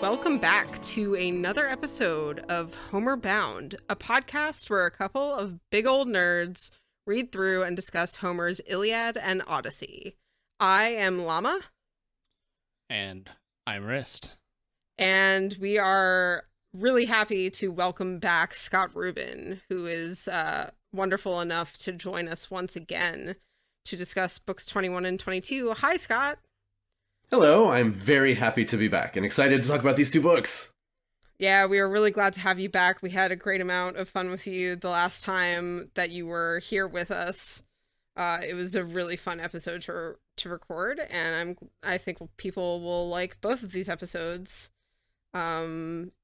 Welcome back to another episode of Homer Bound, a podcast where a couple of big old nerds read through and discuss Homer's Iliad and Odyssey. I am Llama. And I'm Wriste. And we are really happy to welcome back Scott Rubin, who is wonderful enough to join us once again to discuss books 21 and 22. Hi, Scott. Hello, I'm very happy to be back and excited to talk about these two books. Yeah, we are really glad to have you back. We had a great amount of fun with you the last time that you were here with us. It was a really fun episode to record, and I think people will like both of these episodes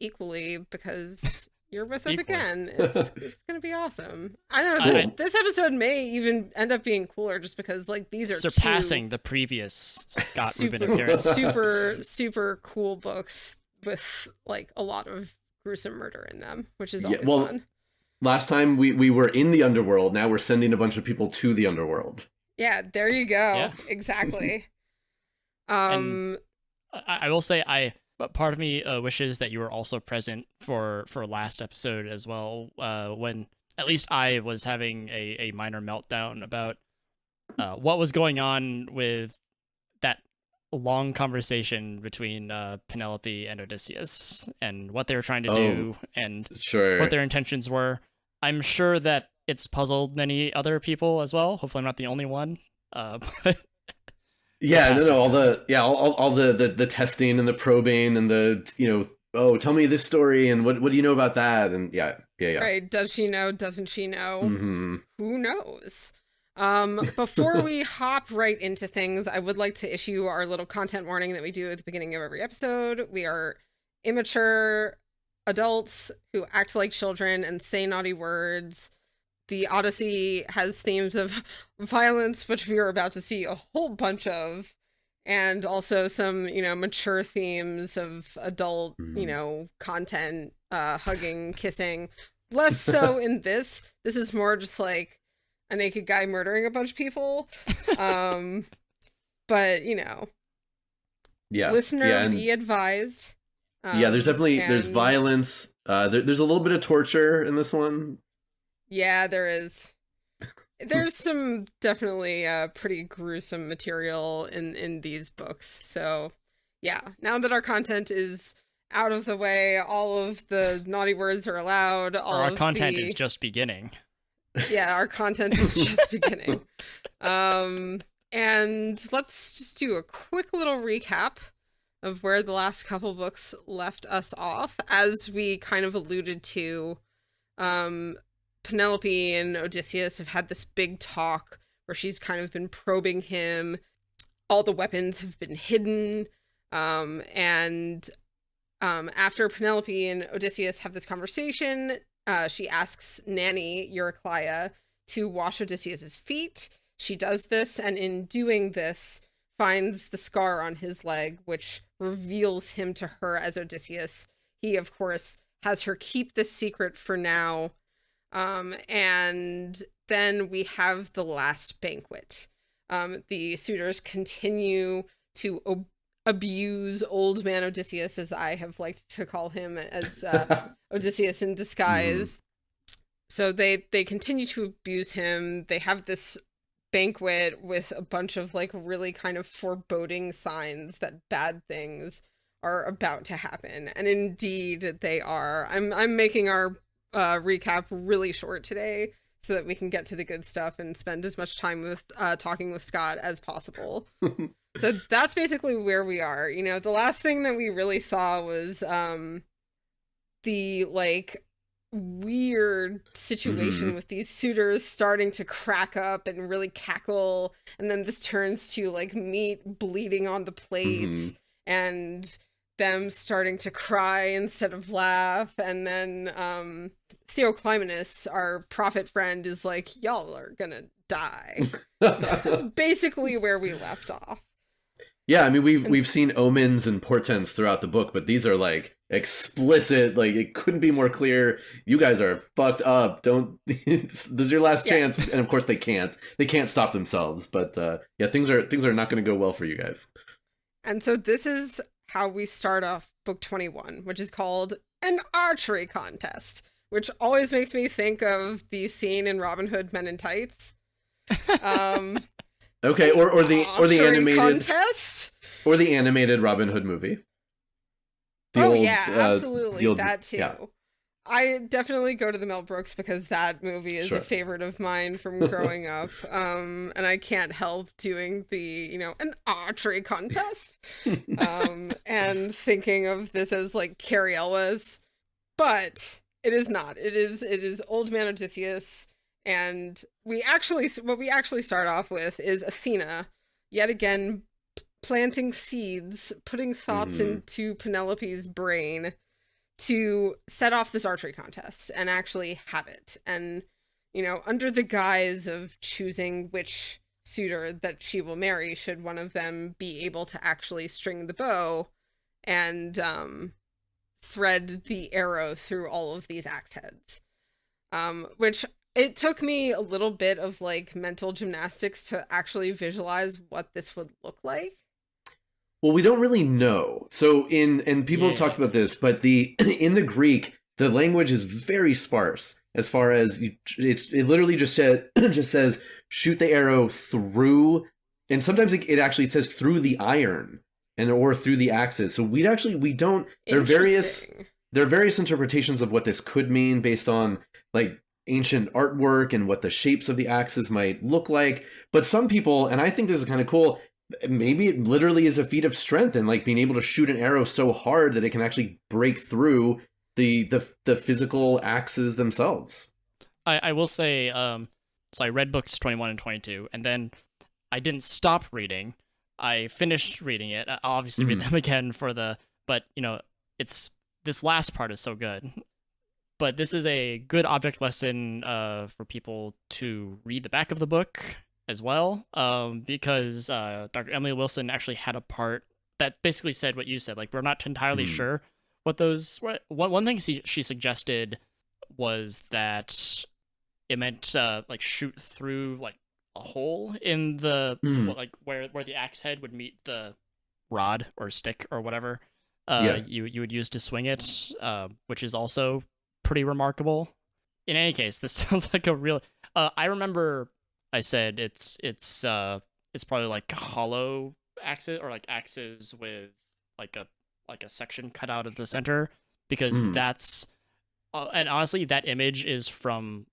equally because you're with us again. It's gonna be awesome. I don't know. This episode may even end up being cooler just because like these are surpassing the previous Scott Rubin appearance. Super cool books with like a lot of gruesome murder in them, which is always fun. Last time we were in the underworld. Now we're sending a bunch of people to the underworld. Yeah, there you go. Yeah. Exactly. And I will say But part of me wishes that you were also present for last episode as well, when at least I was having a minor meltdown about what was going on with that long conversation between Penelope and Odysseus and what they were trying to do and what their intentions were. I'm sure that it's puzzled many other people as well. Hopefully I'm not the only one. But yeah, all the testing and the probing and the, tell me this story and what do you know about that? And yeah. Right. Does she know? Doesn't she know? Mm-hmm. Who knows? Before we hop right into things, I would like to issue our little content warning that we do at the beginning of every episode. We are immature adults who act like children and say naughty words. The Odyssey has themes of violence, which we are about to see a whole bunch of, and also some, mature themes of adult, content, hugging, kissing. Less so in this. This is more just like a naked guy murdering a bunch of people. But, listener, be advised. There's violence. There's a little bit of torture in this one. Yeah, there is. There's some definitely pretty gruesome material in these books. So, yeah, now that our content is out of the way, all of the naughty words are allowed. Our content is just beginning. Yeah, our content is just beginning. And let's just do a quick little recap of where the last couple books left us off. As we kind of alluded to, Penelope and Odysseus have had this big talk where she's kind of been probing him. All the weapons have been hidden. And after Penelope and Odysseus have this conversation, she asks Nanny, Eurycleia, to wash Odysseus's feet. She does this, and in doing this, finds the scar on his leg, which reveals him to her as Odysseus. He, of course, has her keep this secret for now. And then we have the last banquet. The suitors continue to abuse old man Odysseus, as I have liked to call him, as Odysseus in disguise. So they continue to abuse him. They have this banquet with a bunch of like really kind of foreboding signs that bad things are about to happen. And indeed they are. I'm making our recap really short today so that we can get to the good stuff and spend as much time with talking with Scott as possible. So that's basically where we are. The last thing that we really saw was the like weird situation with these suitors starting to crack up and really cackle, and then this turns to like meat bleeding on the plates and them starting to cry instead of laugh, and then Theoclymenus, our prophet friend, is like, y'all are gonna die. That's basically where we left off. Yeah, I mean, we've seen omens and portents throughout the book, but these are like explicit, like it couldn't be more clear. You guys are fucked up. Don't this is your last chance. And of course they can't stop themselves, but things are not going to go well for you guys. And so this is how we start off book 21, which is called an archery contest, which always makes me think of the scene in Robin Hood Men in Tights. Okay, or the animated contest, or the animated Robin Hood movie. Absolutely, that too. Yeah. I definitely go to the Mel Brooks because that movie is a favorite of mine from growing up. And I can't help doing the, an archery contest. And thinking of this as like Carrie Elwes. But it is not. It is Old Man Odysseus. And what we actually start off with is Athena, yet again, planting seeds, putting thoughts into Penelope's brain to set off this archery contest and actually have it. And, under the guise of choosing which suitor that she will marry, should one of them be able to actually string the bow and thread the arrow through all of these axe heads. Which it took me a little bit of like mental gymnastics to actually visualize what this would look like. Well, we don't really know. So and people have talked about this, but in the Greek, the language is very sparse as far as it literally just says shoot the arrow through, and sometimes it actually says through the iron or through the axes. So we don't. There are various interpretations of what this could mean based on like ancient artwork and what the shapes of the axes might look like. But some people, and I think this is kind of cool, maybe it literally is a feat of strength and like being able to shoot an arrow so hard that it can actually break through the physical axes themselves. I will say, so I read books 21 and 22, and then I didn't stop reading. I finished reading it. I'll obviously read them again but it's this last part is so good. But this is a good object lesson for people to read the back of the book as well, because Dr. Emily Wilson actually had a part that basically said what you said. Like, we're not entirely sure what those... One thing she suggested was that it meant like shoot through like a hole in the like where the axe head would meet the rod or stick or whatever you would use to swing it, which is also pretty remarkable. In any case, this sounds like a real... I remember I said it's probably like hollow axes, or like axes with like a section cut out of the center, because that's and honestly that image is from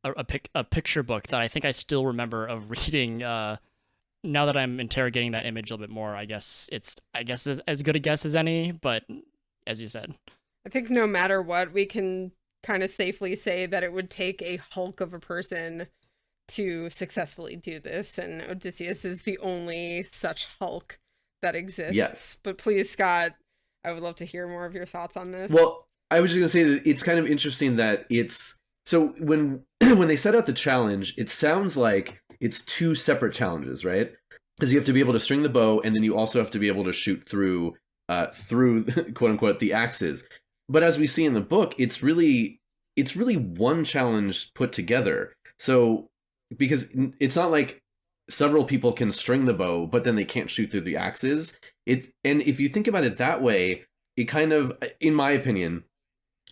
a picture book that I think I still remember of reading. Now that I'm interrogating that image a little bit more, I guess it's as good a guess as any, but as you said, I think no matter what, we can kind of safely say that it would take a hulk of a person to successfully do this, and Odysseus is the only such hulk that exists. Yes. But please, Scott, I would love to hear more of your thoughts on this. Well, I was just going to say that it's kind of interesting that it's... So when they set out the challenge, it sounds like it's two separate challenges, right? Because you have to be able to string the bow, and then you also have to be able to shoot through quote unquote the axes. But as we see in the book, it's really one challenge put together. So because it's not like several people can string the bow, but then they can't shoot through the axes. And if you think about it that way, it kind of, in my opinion,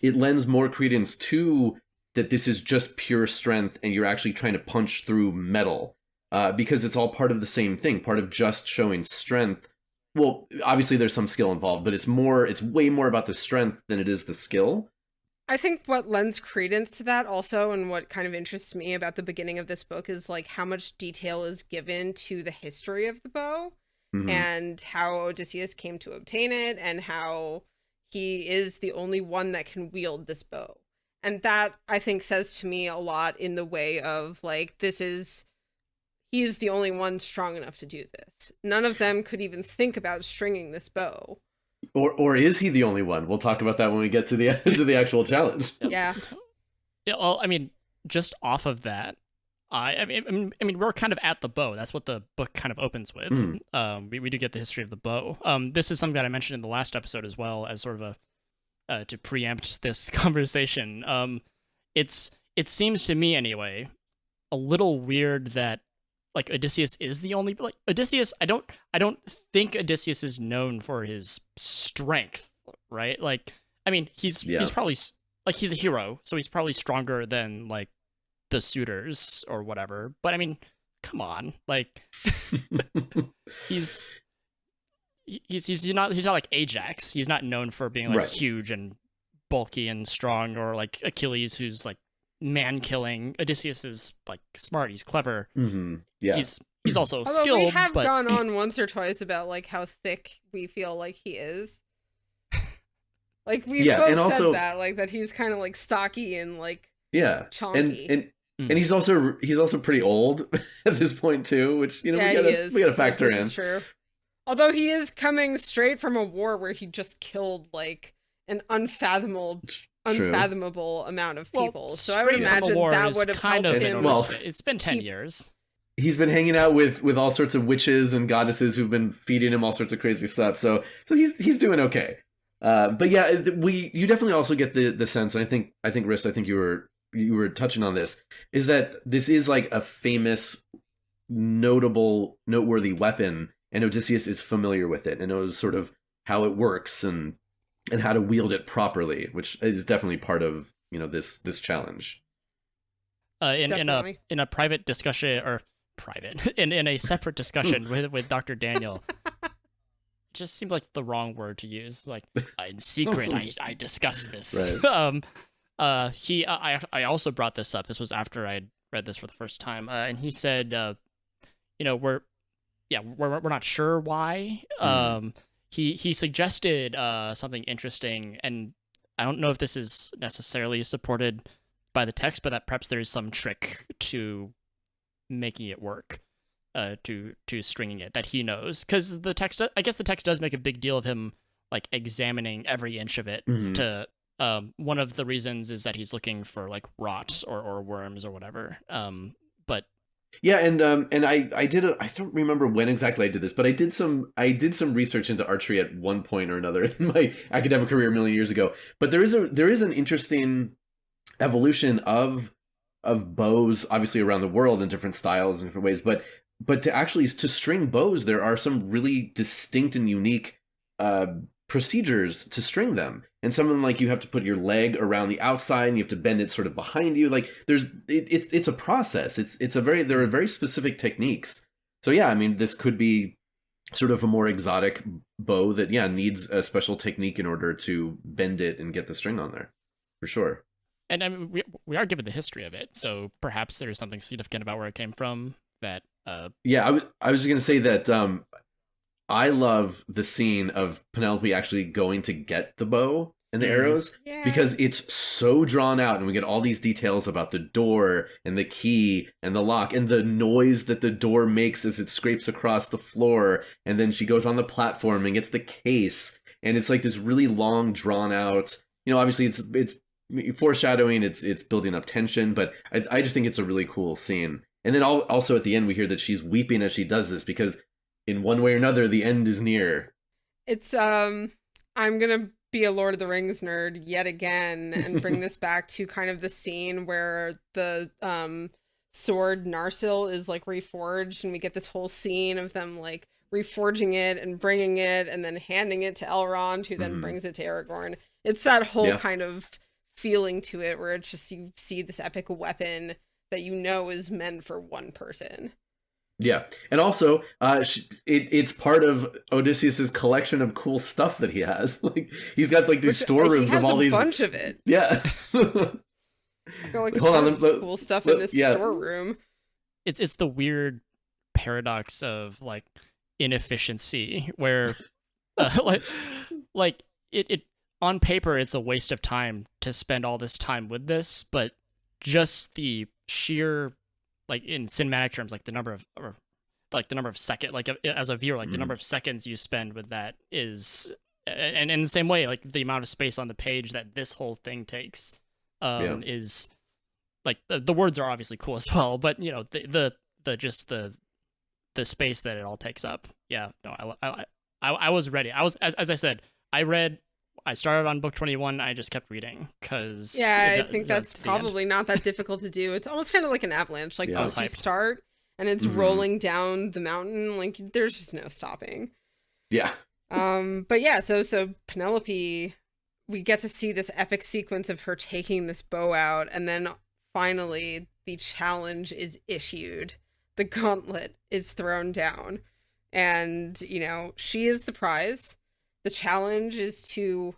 it lends more credence to that this is just pure strength and you're actually trying to punch through metal, because it's all part of the same thing, part of just showing strength. Well, obviously there's some skill involved, but it's way more about the strength than it is the skill. I think what lends credence to that also, and what kind of interests me about the beginning of this book, is like how much detail is given to the history of the bow and how Odysseus came to obtain it, and how he is the only one that can wield this bow. And that, I think, says to me a lot in the way of, like, he's the only one strong enough to do this. None of them could even think about stringing this bow. Or is he the only one? We'll talk about that when we get to the actual challenge. Yeah. Yeah. Well, I mean, just off of that, I mean, we're kind of at the bow. That's what the book kind of opens with. We do get the history of the bow. This is something that I mentioned in the last episode as well, as sort of to preempt this conversation. It seems to me anyway a little weird that like Odysseus is the only like Odysseus. I don't think Odysseus is known for his strength, right? Like, I mean, he's probably like he's a hero, so he's probably stronger than like the suitors or whatever. But I mean, come on, like he's not like Ajax. He's not known for being like huge and bulky and strong, or like Achilles, who's like man killing. Odysseus is like smart. He's clever. Mm-hmm. Yeah. He's also Although skilled. we have but... gone on once or twice about like how thick we feel like he is. Like we've both and also, said that, like that he's kind of like stocky and like chonky. And he's also pretty old at this point too, which we gotta factor in. Is true. Although he is coming straight from a war where he just killed like an unfathomable amount of people. So I would imagine that would have helped him. Well, it's been 10 years. He's been hanging out with all sorts of witches and goddesses who've been feeding him all sorts of crazy stuff. So he's doing okay. But yeah, you definitely also get the sense, and I think Wriste, I think you were touching on this, is that this is like a famous, noteworthy weapon, and Odysseus is familiar with it and knows sort of how it works and how to wield it properly, which is definitely part of this challenge. In a private discussion, or in a separate discussion with Dr. Daniel, it just seemed like the wrong word to use. Like in secret, I discussed this. Right. I also brought this up. This was after I read this for the first time, and he said, we're not sure why. He suggested something interesting, and I don't know if this is necessarily supported by the text, but that perhaps there is some trick to making it work, to stringing it that he knows, because I guess the text does make a big deal of him like examining every inch of it. To one of the reasons is that he's looking for like rot or worms or whatever. But yeah, and I don't remember when exactly I did this, but I did some research into archery at one point or another in my academic career a million years ago. But there is an interesting evolution of bows, obviously around the world in different styles and different ways. But to string bows, there are some really distinct and unique procedures to string them. And some of them, like, you have to put your leg around the outside and you have to bend it sort of behind you. Like it's a process. There are very specific techniques. So yeah, I mean, this could be sort of a more exotic bow that needs a special technique in order to bend it and get the string on there, for sure. And I mean, we are given the history of it, so perhaps there's something significant about where it came from that. Yeah, I was just gonna say that I love the scene of Penelope actually going to get the bow and the arrows, because it's so drawn out, and we get all these details about the door and the key and the lock and the noise that the door makes as it scrapes across the floor, and then she goes on the platform and gets the case, and it's like this really long, drawn out. Obviously it's foreshadowing, it's building up tension, but I just think it's a really cool scene. And then also at the end we hear that she's weeping as she does this, because in one way or another the end is near. It's I'm gonna be a Lord of the Rings nerd yet again and bring this back to kind of the scene where the sword Narsil is like reforged, and we get this whole scene of them like reforging it and bringing it and then handing it to Elrond, who then brings it to Aragorn. It's that whole kind of feeling to it where it's just, you see this epic weapon that is meant for one person. Yeah, and also it's part of Odysseus's collection of cool stuff that he has. Like, he's got like these storerooms of all these, bunch of it. Yeah. Like, hold on, cool stuff in this storeroom. It's the weird paradox of like inefficiency, where like it on paper it's a waste of time to spend all this time with this, but just the sheer, like in cinematic terms, like the number of seconds, like as a viewer, like the number of seconds you spend with that is, and in the same way, like the amount of space on the page that this whole thing takes is, like, the words are obviously cool as well, but the space that it all takes up. Yeah, no, I was ready. I was, as I said, I started on book 21. I just kept reading because I think that's probably not that difficult to do. It's almost kind of like an avalanche. Like once you start, and it's rolling down the mountain. Like, there's just no stopping. Yeah. But yeah, so Penelope, we get to see this epic sequence of her taking this bow out, and then finally the challenge is issued. The gauntlet is thrown down, and, you know, she is the prize. The challenge is to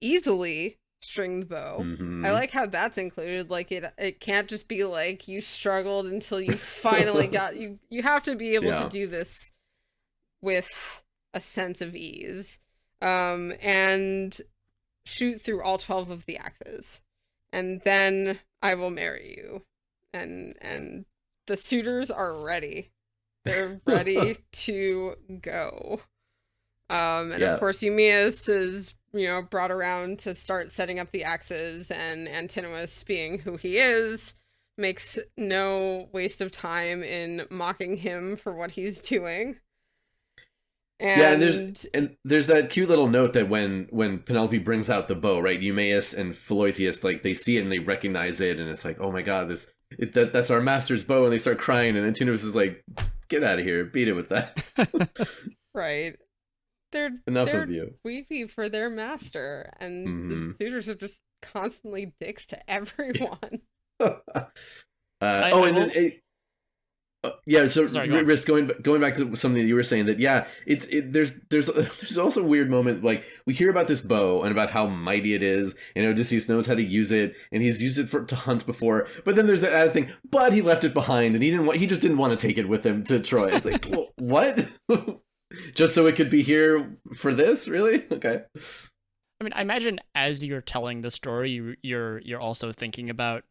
easily string the bow. I like how that's included. Like, it can't just be like you struggled until you finally got you have to be able to do this with a sense of ease, and shoot through all 12 of the axes, and then I will marry you. And the suitors are ready. They're ready to go. And of course Eumaeus is, you know, brought around to start setting up the axes, and Antinous, being who he is, makes no waste of time in mocking him for what he's doing. And there's that cute little note that when Penelope brings out the bow, right, Eumaeus and Philœtius, like, they see it and they recognize it, and it's like, oh my god, that's our master's bow, and they start crying, and Antinous is like, get out of here, beat it with that. Right. They're of you. Weepy for their master, and the suitors are just constantly dicks to everyone. So sorry, Wriste, going back to something that you were saying, that there's also a weird moment, like, we hear about this bow and about how mighty it is, and Odysseus knows how to use it, and he's used it to hunt before, but then there's that added thing, but he left it behind, and he just didn't want to take it with him to Troy. It's like, well, what? Just so it could be here for this? Really? Okay. I mean, I imagine as you're telling the story, you're also thinking about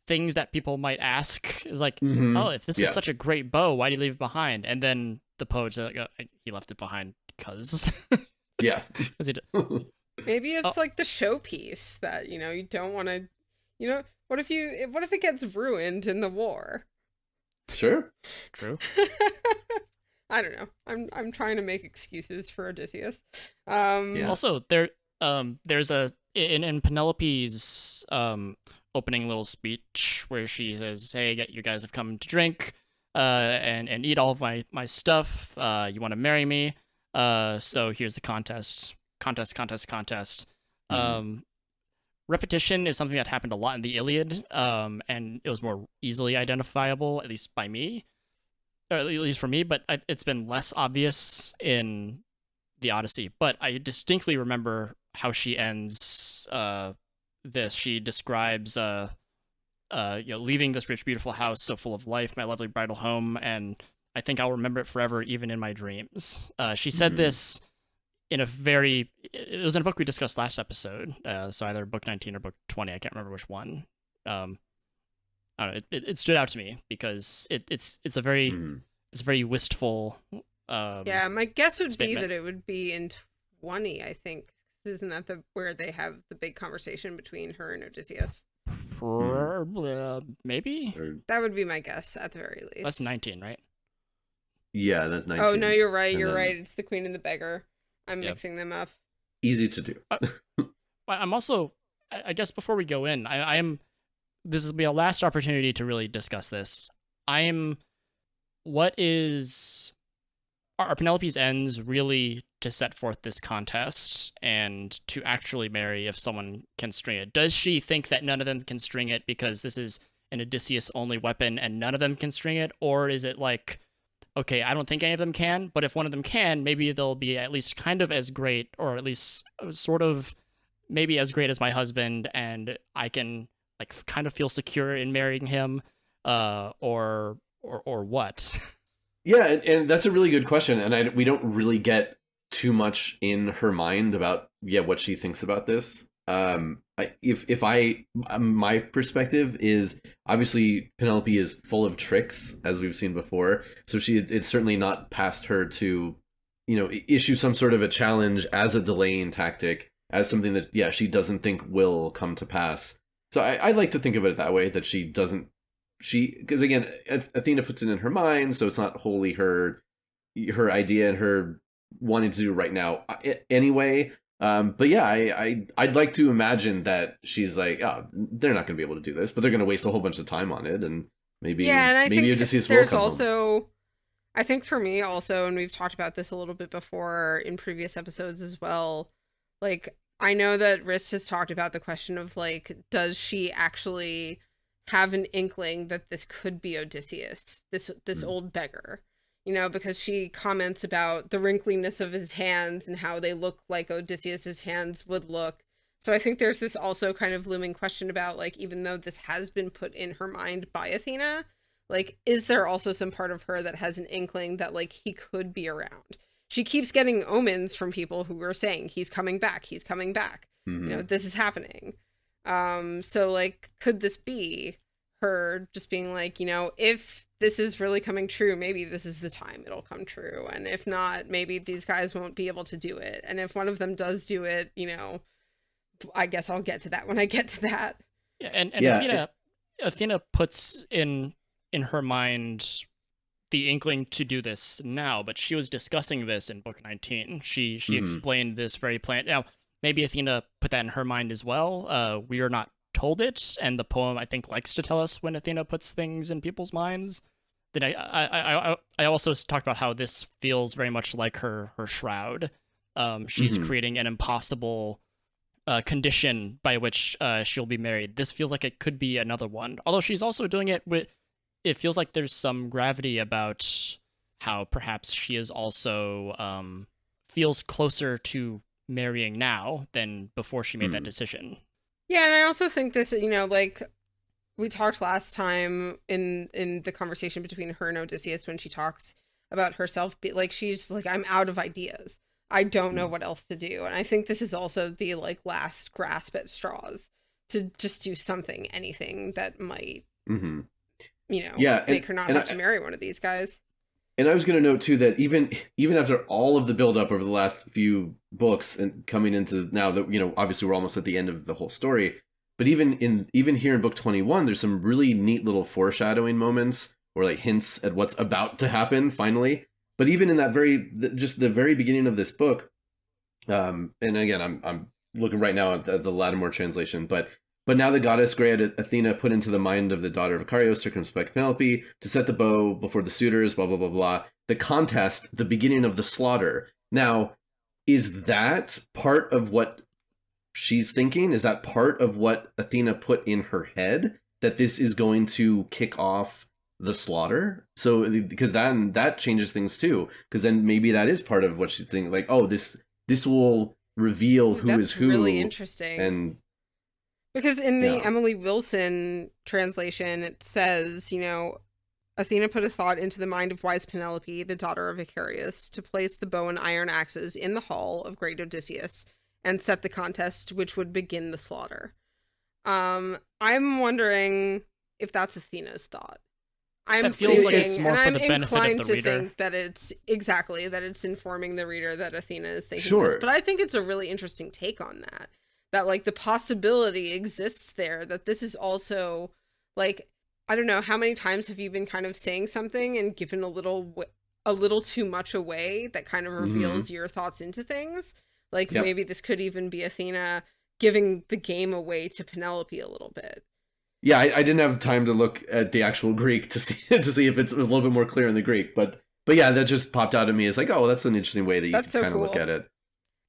things that people might ask. Is like, oh, if this is such a great bow, why did he leave it behind? And then the poet's like, oh, he left it behind because. Yeah. Maybe it's like the showpiece that, you know, you don't want to, you know, what if it gets ruined in the war? Sure. True. I don't know. I'm trying to make excuses for Odysseus. Also, there's in Penelope's opening little speech where she says, "Hey, you guys have come to drink, and eat all of my stuff. You want to marry me? So here's the contest. Repetition is something that happened a lot in the Iliad, and it was more easily identifiable, at least by me. Or at least for me, but it's been less obvious in the Odyssey. But I distinctly remember how she ends this. She describes, leaving this rich, beautiful house so full of life, my lovely bridal home, and I think I'll remember it forever, even in my dreams. She said this in it was in a book we discussed last episode, so either book 19 or book 20, I can't remember which one. I don't know, it stood out to me because it's a very wistful my guess would statement. be that it would be in 20, I think. Isn't that where they have the big conversation between her and Odysseus? Maybe? That would be my guess, at the very least. That's 19, right? Yeah, that's 19. Oh, no, you're right, right. It's the Queen and the Beggar. I'm mixing them up. Easy to do. I'm also, I guess before we go in, this will be a last opportunity to really discuss this. Are Penelope's ends really to set forth this contest and to actually marry if someone can string it? Does she think that none of them can string it because this is an Odysseus-only weapon and none of them can string it? Or is it like, okay, I don't think any of them can, but if one of them can, maybe they'll be at least kind of as great, or at least sort of maybe as great as my husband, and I can like kind of feel secure in marrying him, or what? Yeah, and that's a really good question, and we don't really get too much in her mind about what she thinks about this. My perspective is obviously Penelope is full of tricks, as we've seen before, so it's certainly not past her to, issue some sort of a challenge as a delaying tactic, as something that she doesn't think will come to pass. So I like to think of it that way, that she doesn't. Because again, Athena puts it in her mind, so it's not wholly her idea and her wanting to do right now anyway. But I'd like to imagine that she's like, oh, they're not going to be able to do this, but they're going to waste a whole bunch of time on it, and Maybe and I maybe think Odysseus will there's come home. also, I think for me also, and we've talked about this a little bit before in previous episodes as well, like, I know that Wriste has talked about the question of, like, does she actually have an inkling that this could be Odysseus, this old beggar? You know, because she comments about the wrinkliness of his hands and how they look like Odysseus's hands would look. So I think there's this also kind of looming question about, like, even though this has been put in her mind by Athena, like, is there also some part of her that has an inkling that, like, he could be around? She keeps getting omens from people who are saying he's coming back, he's coming back. You know, this is happening. So, like, could this be her just being like, you know, if this is really coming true, maybe this is the time it'll come true. And if not, maybe these guys won't be able to do it. And if one of them does do it, you know, I guess I'll get to that when I get to that. Yeah, and Athena puts in her mind the inkling to do this now, but she was discussing this in book 19. She explained this very plan. Now, maybe Athena put that in her mind as well. We are not told it, and the poem, I think, likes to tell us when Athena puts things in people's minds. Then I also talked about how this feels very much like her shroud. She's creating an impossible condition by which she'll be married. This feels like it could be another one. Although she's also doing it with, it feels like there's some gravity about how perhaps she is also feels closer to marrying now than before she made that decision. Yeah, and I also think this, you know, like we talked last time in the conversation between her and Odysseus when she talks about herself, like, she's like, I'm out of ideas. I don't know what else to do. And I think this is also the, like, last grasp at straws to just do something, anything that might, you know, make her not have to marry one of these guys. And I was going to note, too, that even after all of the buildup over the last few books and coming into now that, you know, obviously we're almost at the end of the whole story, but even here in book 21, there's some really neat little foreshadowing moments or, like, hints at what's about to happen finally. But even in that just the very beginning of this book, and again, I'm looking right now at the Lattimore translation, but now the goddess great Athena put into the mind of the daughter of Icarios, circumspect Penelope, to set the bow before the suitors, blah, blah, blah, blah. The contest, the beginning of the slaughter. Now, is that part of what she's thinking? Is that part of what Athena put in her head? That this is going to kick off the slaughter? So, because then that changes things too. Because then maybe that is part of what she's thinking. Like, oh, this will reveal who is who. That's really interesting. And because in the Emily Wilson translation, it says, you know, Athena put a thought into the mind of wise Penelope, the daughter of Icarius, to place the bow and iron axes in the hall of great Odysseus and set the contest which would begin the slaughter. I'm wondering if that's Athena's thought. That feels like it's more for the benefit of the reader. Think that it's it's informing the reader that Athena is thinking sure. this. But I think it's a really interesting take on that. That, like, the possibility exists there that this is also, like, I don't know, how many times have you been kind of saying something and given a little too much away that kind of reveals your thoughts into things? Like, maybe this could even be Athena giving the game away to Penelope a little bit. Yeah, I didn't have time to look at the actual Greek to see if it's a little bit more clear in the Greek, but yeah, that just popped out at me. It's like, oh, that's an interesting way that you can kind of look at it.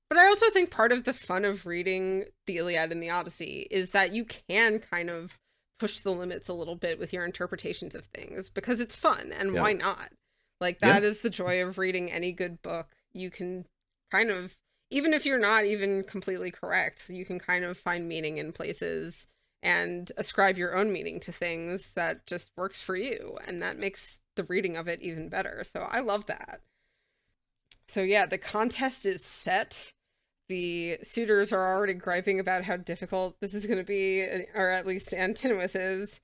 But I also think part of the fun of reading the Iliad and the Odyssey is that you can kind of push the limits a little bit with your interpretations of things because it's fun, and why not? Like, that is the joy of reading any good book. You can kind of, even if you're not even completely correct, you can kind of find meaning in places and ascribe your own meaning to things that just works for you, and that makes the reading of it even better. So I love that. So yeah, the contest is set. The suitors are already griping about how difficult this is going to be, or at least Antinous is,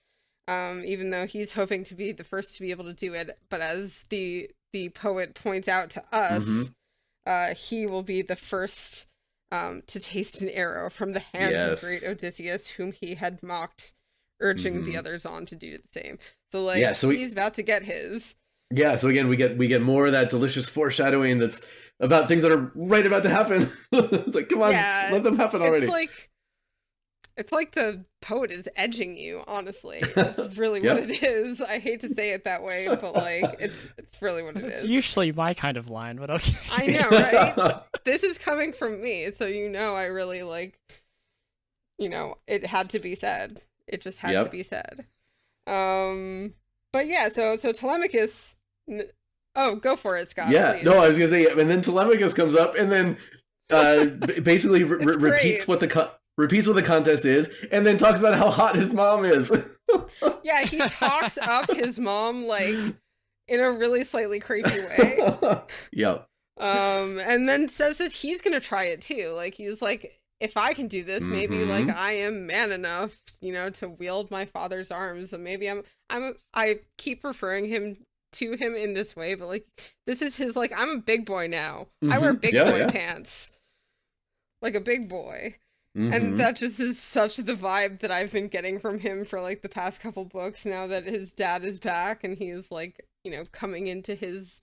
even though he's hoping to be the first to be able to do it. But as the poet points out to us, he will be the first to taste an arrow from the hands of great Odysseus, whom he had mocked, urging the others on to do the same. So, like, he's about to get his. Yeah, so again, we get more of that delicious foreshadowing that's about things that are right about to happen. It's like, come on, let them happen already. It's like, It's like the poet is edging you, honestly. It's really what it is. I hate to say it that way, but like it's really what it is. It's usually my kind of line, but okay. I know, right? This is coming from me, so I really like, it had to be said. It just had to be said. But yeah, so Telemachus. Oh, go for it, Scott. Yeah, please. no, I was gonna say, and then Telemachus comes up and then basically repeats what the contest is, and then talks about how hot his mom is. Yeah, he talks up his mom like in a really slightly creepy way. Yep. And then says that he's gonna try it too. Like he's like, if I can do this, maybe like I am man enough, to wield my father's arms. And maybe I keep referring to him in this way, but like this is his like, I'm a big boy now. I wear big boy pants. Like a big boy. And that just is such the vibe that I've been getting from him for like the past couple books now that his dad is back and he's like, coming into his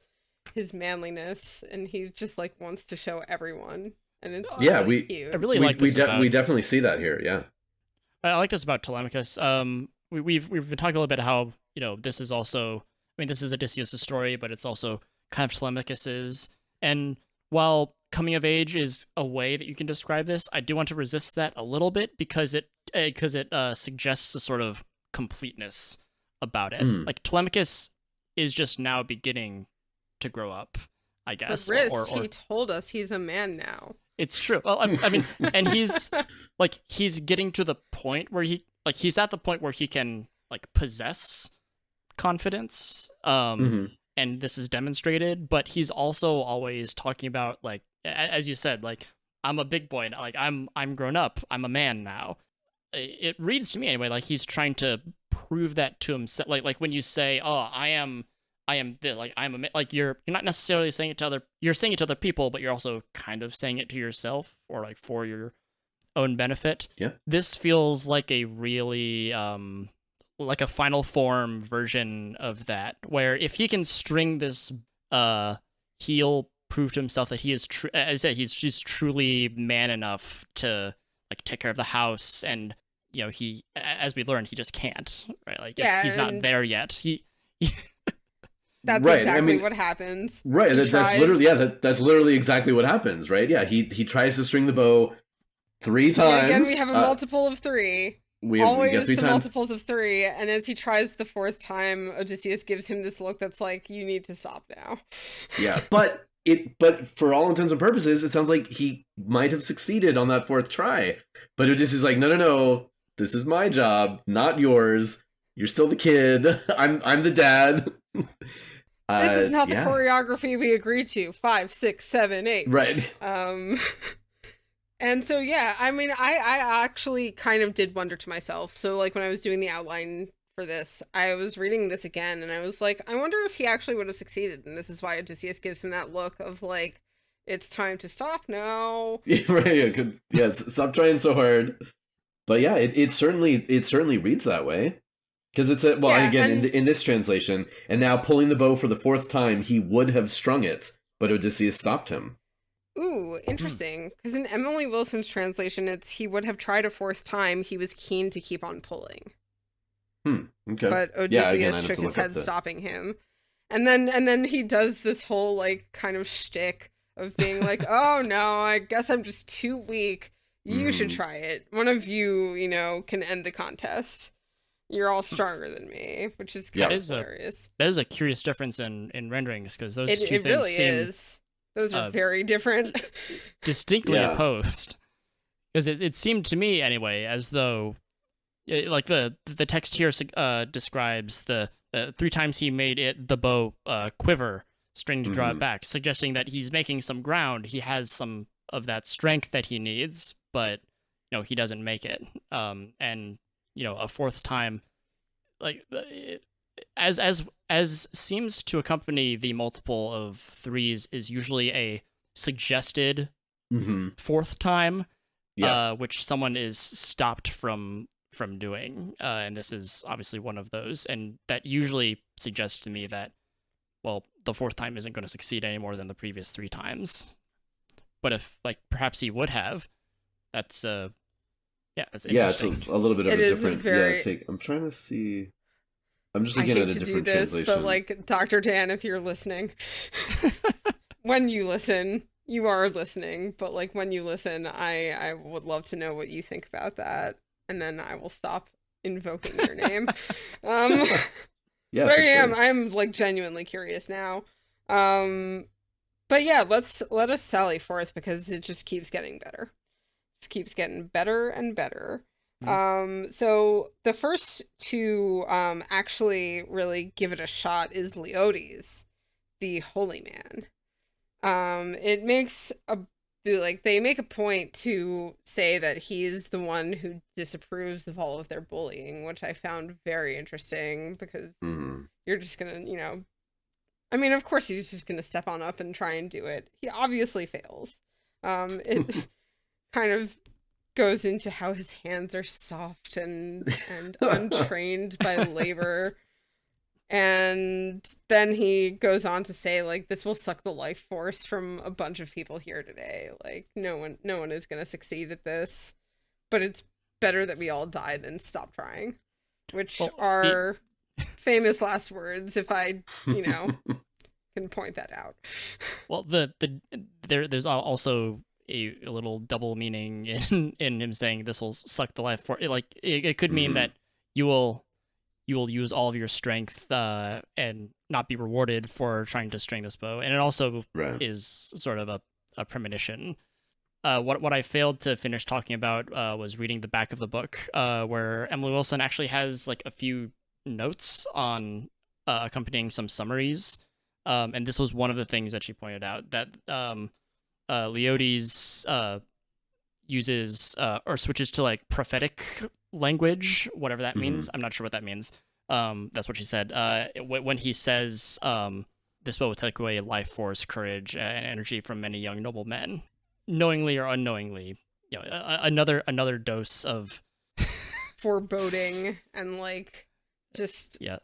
manliness, and he just like wants to show everyone. And it's really cute. I really like this. We definitely see that here, yeah. I like this about Telemachus. We've been talking a little bit how, this is also, this is Odysseus' story, but it's also kind of Telemachus's. And while coming of age is a way that you can describe this, I do want to resist that a little bit because it suggests a sort of completeness about it. Like Telemachus is just now beginning to grow up, I guess. But Wriste, he told us he's a man now. It's true. Well, I mean, and he's getting to the point where he's at the point where he can like possess confidence. And this is demonstrated, but he's also always talking about like, as you said, like I'm a big boy, like I'm grown up, I'm a man now. It reads to me anyway like he's trying to prove that to himself. Like when you say, "Oh, I am this," like I'm a man, like you're not necessarily saying it to other people, but you're also kind of saying it to yourself or like for your own benefit. Yeah. This feels like a really like a final form version of that, where if he can string this, he'll prove to himself that he is as I said, he's just truly man enough to like take care of the house, and he, as we learned, he just can't, right? Like he's not there yet. He That's right. Exactly what happens. Right. That's literally exactly what happens, right? Yeah. He tries to string the bow 3 times. Yeah, again, we have a multiple of 3. We get 3 times. Multiples of 3, and as he tries the 4th time, Odysseus gives him this look that's like, you need to stop now. Yeah, but for all intents and purposes, it sounds like he might have succeeded on that 4th try. But Odysseus is like, no, this is my job, not yours. You're still the kid. I'm the dad. This is not the choreography we agreed to. 5, 6, 7, 8. Right. And so, yeah, I mean, I actually kind of did wonder to myself. So, like, when I was doing the outline for this, I was reading this again, and I was like, I wonder if he actually would have succeeded. And this is why Odysseus gives him that look of, like, it's time to stop now. Yeah, right. Yeah, stop trying so hard. But yeah, it certainly reads that way. Because it's in this translation, and now pulling the bow for the 4th time, he would have strung it, but Odysseus stopped him. Ooh, interesting. Because in Emily Wilson's translation, it's he would have tried a 4th time. He was keen to keep on pulling. Okay. But Odysseus shook his head, stopping him. And then he does this whole like kind of shtick of being like, "Oh no, I guess I'm just too weak. You should try it. One of you, can end the contest. You're all stronger than me," which is kind of hilarious. That is a curious difference in renderings, because those two things really seem is. Those are very different. Distinctly opposed. Because it seemed to me, anyway, as though, like the text here describes the 3 times he made the bow quiver, string to draw it back, suggesting that he's making some ground. He has some of that strength that he needs, but he doesn't make it. And a 4th time, like as seems to accompany the multiple of 3s, is usually a suggested 4th time, which someone is stopped from doing, and this is obviously one of those, and that usually suggests to me that, well, the 4th time isn't going to succeed any more than the previous 3 times. But if, like, perhaps he would have, that's Yeah, that's Yeah, it's interesting. a little bit of It a is different take. I'm trying to see. I'm just I looking hate at a to do different this, translation. but like Dr. Dan, if you're listening, when you listen, you are listening, but like when you listen, I would love to know what you think about that, and then I will stop invoking your name. Yeah, But for sure. I'm like genuinely curious now. But yeah, let us sally forth because it just keeps getting better. It keeps getting better and better. So the first to actually really give it a shot is Leodes, the holy man. It makes a like they make a point to say that he's the one who disapproves of all of their bullying, which I found very interesting because you're just gonna, I mean, of course he's just gonna step on up and try and do it. He obviously fails. It kind of goes into how his hands are soft and untrained by labor. And then he goes on to say, like, this will suck the life force from a bunch of people here today. Like, no one is gonna succeed at this. But it's better that we all die than stop trying. Which are famous last words, if I, can point that out. Well, there's also a little double meaning in him saying this will suck the life for like it could mean that you will use all of your strength and not be rewarded for trying to string this bow, and it also is sort of a premonition. What I failed to finish talking about was reading the back of the book, where Emily Wilson actually has like a few notes on accompanying some summaries, and this was one of the things that she pointed out that Leodes uses or switches to like prophetic language, whatever that means. I'm not sure what that means. That's what she said. When he says this will take away life force, courage, and energy from many young noble men, knowingly or unknowingly, another dose of foreboding and like just yeah,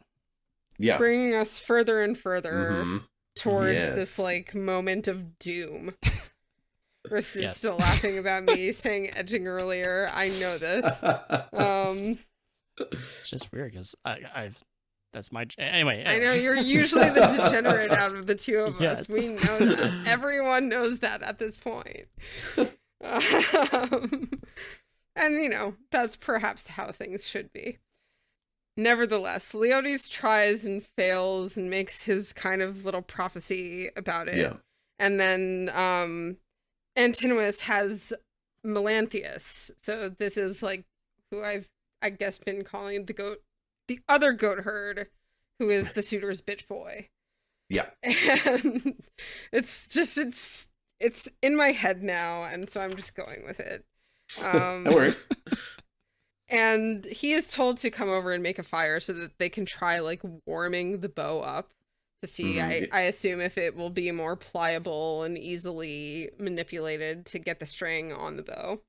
bringing us further and further towards this like moment of doom. Chris is still laughing about me saying edging earlier. I know this. It's just weird because I've that's my anyway. I know you're usually the degenerate out of the two of us. We know that. Everyone knows that at this point. And that's perhaps how things should be. Nevertheless, Leodes tries and fails and makes his kind of little prophecy about it. Yeah. And then Antinous has Melanthius. So this is like who I guess been calling the other goat herd, who is the suitor's bitch boy. Yeah. And it's in my head now, and so I'm just going with it. That works. And he is told to come over and make a fire so that they can try like warming the bow up to see, I assume, if it will be more pliable and easily manipulated to get the string on the bow.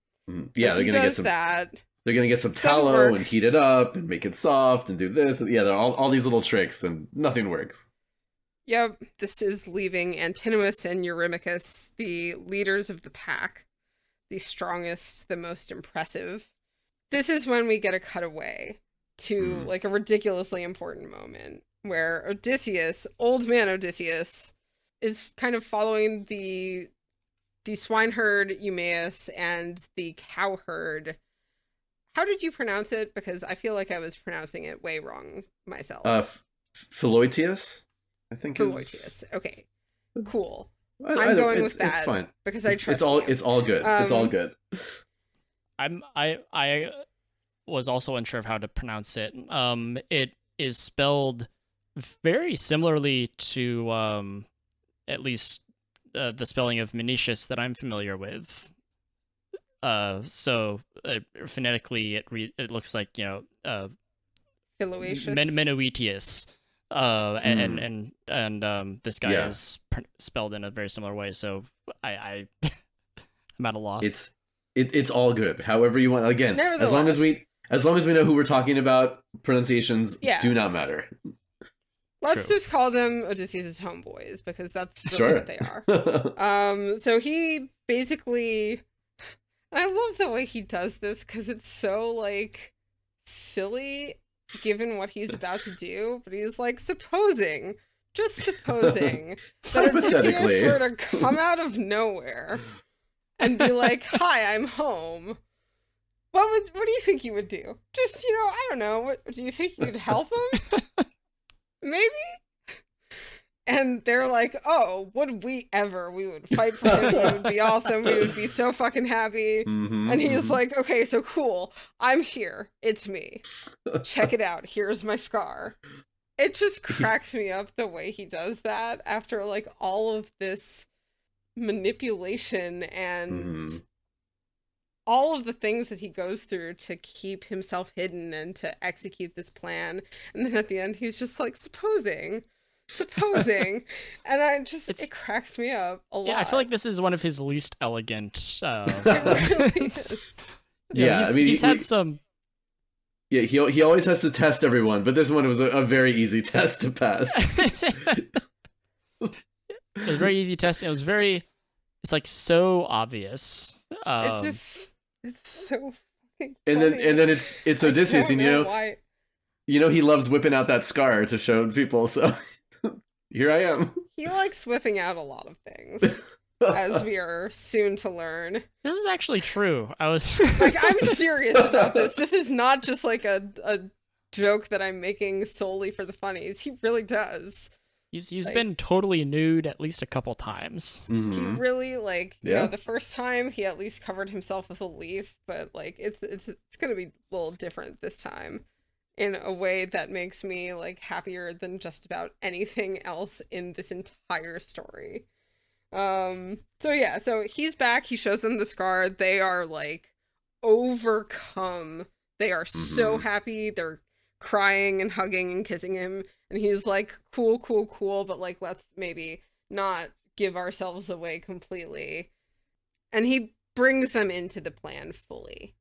Yeah, they're gonna get some that. They're gonna get some tallow and heat it up and make it soft and do this. Yeah, they're all these little tricks and nothing works. Yep, this is leaving Antinous and Eurymachus, the leaders of the pack, the strongest, the most impressive. This is when we get a cutaway to like a ridiculously important moment where Odysseus, old man Odysseus, is kind of following the swineherd Eumaeus and the cowherd. How did you pronounce it? Because I feel like I was pronouncing it way wrong myself. Philoetius, I think. Philoetius. Okay, cool. I'm going with that. It's fine because I trust it's all you. It's all good. It's all good. I was also unsure of how to pronounce it. It is spelled very similarly to at least the spelling of Menetius that I'm familiar with. So phonetically, it looks like Philoetius. Menoetius. And this guy is spelled in a very similar way. So I'm at a loss. It's all good. However you want. Again, as long as we know who we're talking about, pronunciations do not matter. Let's just call them Odysseus' homeboys because that's really what they are. So he basically, I love the way he does this because it's so like silly given what he's about to do, but he's like, just supposing that Odysseus were to come out of nowhere and be like, "Hi, I'm home." What do you think you would do? Just, I don't know. What do you think you'd help him? Maybe? And they're like, "Oh, would we ever? We would fight for him. It would be awesome. We would be so fucking happy." And he's like, "Okay, so cool. I'm here. It's me. Check it out. Here's my scar." It just cracks me up the way he does that after like all of this manipulation and all of the things that he goes through to keep himself hidden and to execute this plan. And then at the end, he's just like, supposing. And it cracks me up a lot. Yeah, I feel like this is one of his least elegant. It really is. Yeah, I mean, he's had some. Yeah, he always has to test everyone, but this one was a very easy test to pass. It was a very easy test. It's like so obvious. It's so fucking and then it's Odysseus, and why. He loves whipping out that scar to show people. So here I am. He likes whipping out a lot of things, as we are soon to learn. This is actually true. I was like, I'm serious about this. This is not just like a joke that I'm making solely for the funnies. He really does. He's been totally nude at least a couple times. He really the first time he at least covered himself with a leaf, but like it's gonna be a little different this time in a way that makes me like happier than just about anything else in this entire story. So he's back. He shows them the scar. They are like overcome. They are so happy. They're crying and hugging and kissing him. And he's like, cool, but like, let's maybe not give ourselves away completely. And he brings them into the plan fully.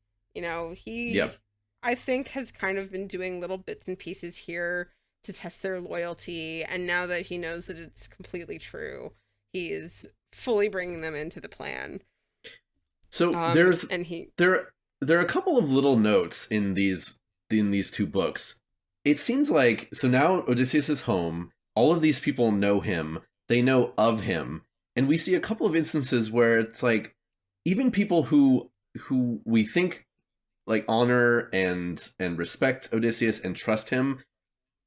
I think has kind of been doing little bits and pieces here to test their loyalty. And now that he knows that it's completely true, he is fully bringing them into the plan. So there are a couple of little notes in these two books. It seems like, so now Odysseus is home. All of these people know him. They know of him. And we see a couple of instances where it's like, even people who we think like honor and respect Odysseus and trust him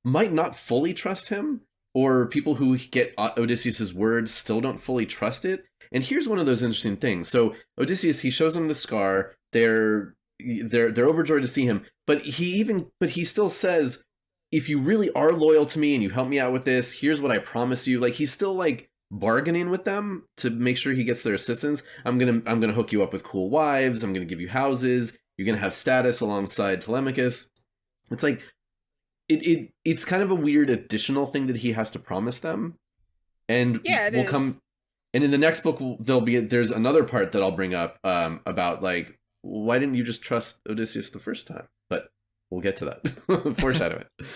might not fully trust him, or people who get Odysseus's words still don't fully trust it. And here's one of those interesting things. So Odysseus, he shows them the scar. They're overjoyed to see him, but he still says, if you really are loyal to me and you help me out with this, here's what I promise you. Like, he's still like bargaining with them to make sure he gets their assistance. I'm gonna hook you up with cool wives. I'm gonna give you houses. You're gonna have status alongside Telemachus. It's like it's kind of a weird additional thing that he has to promise them. And it come. And in the next book, there's another part that I'll bring up about like, why didn't you just trust Odysseus the first time? But we'll get to that. Foreshadow it.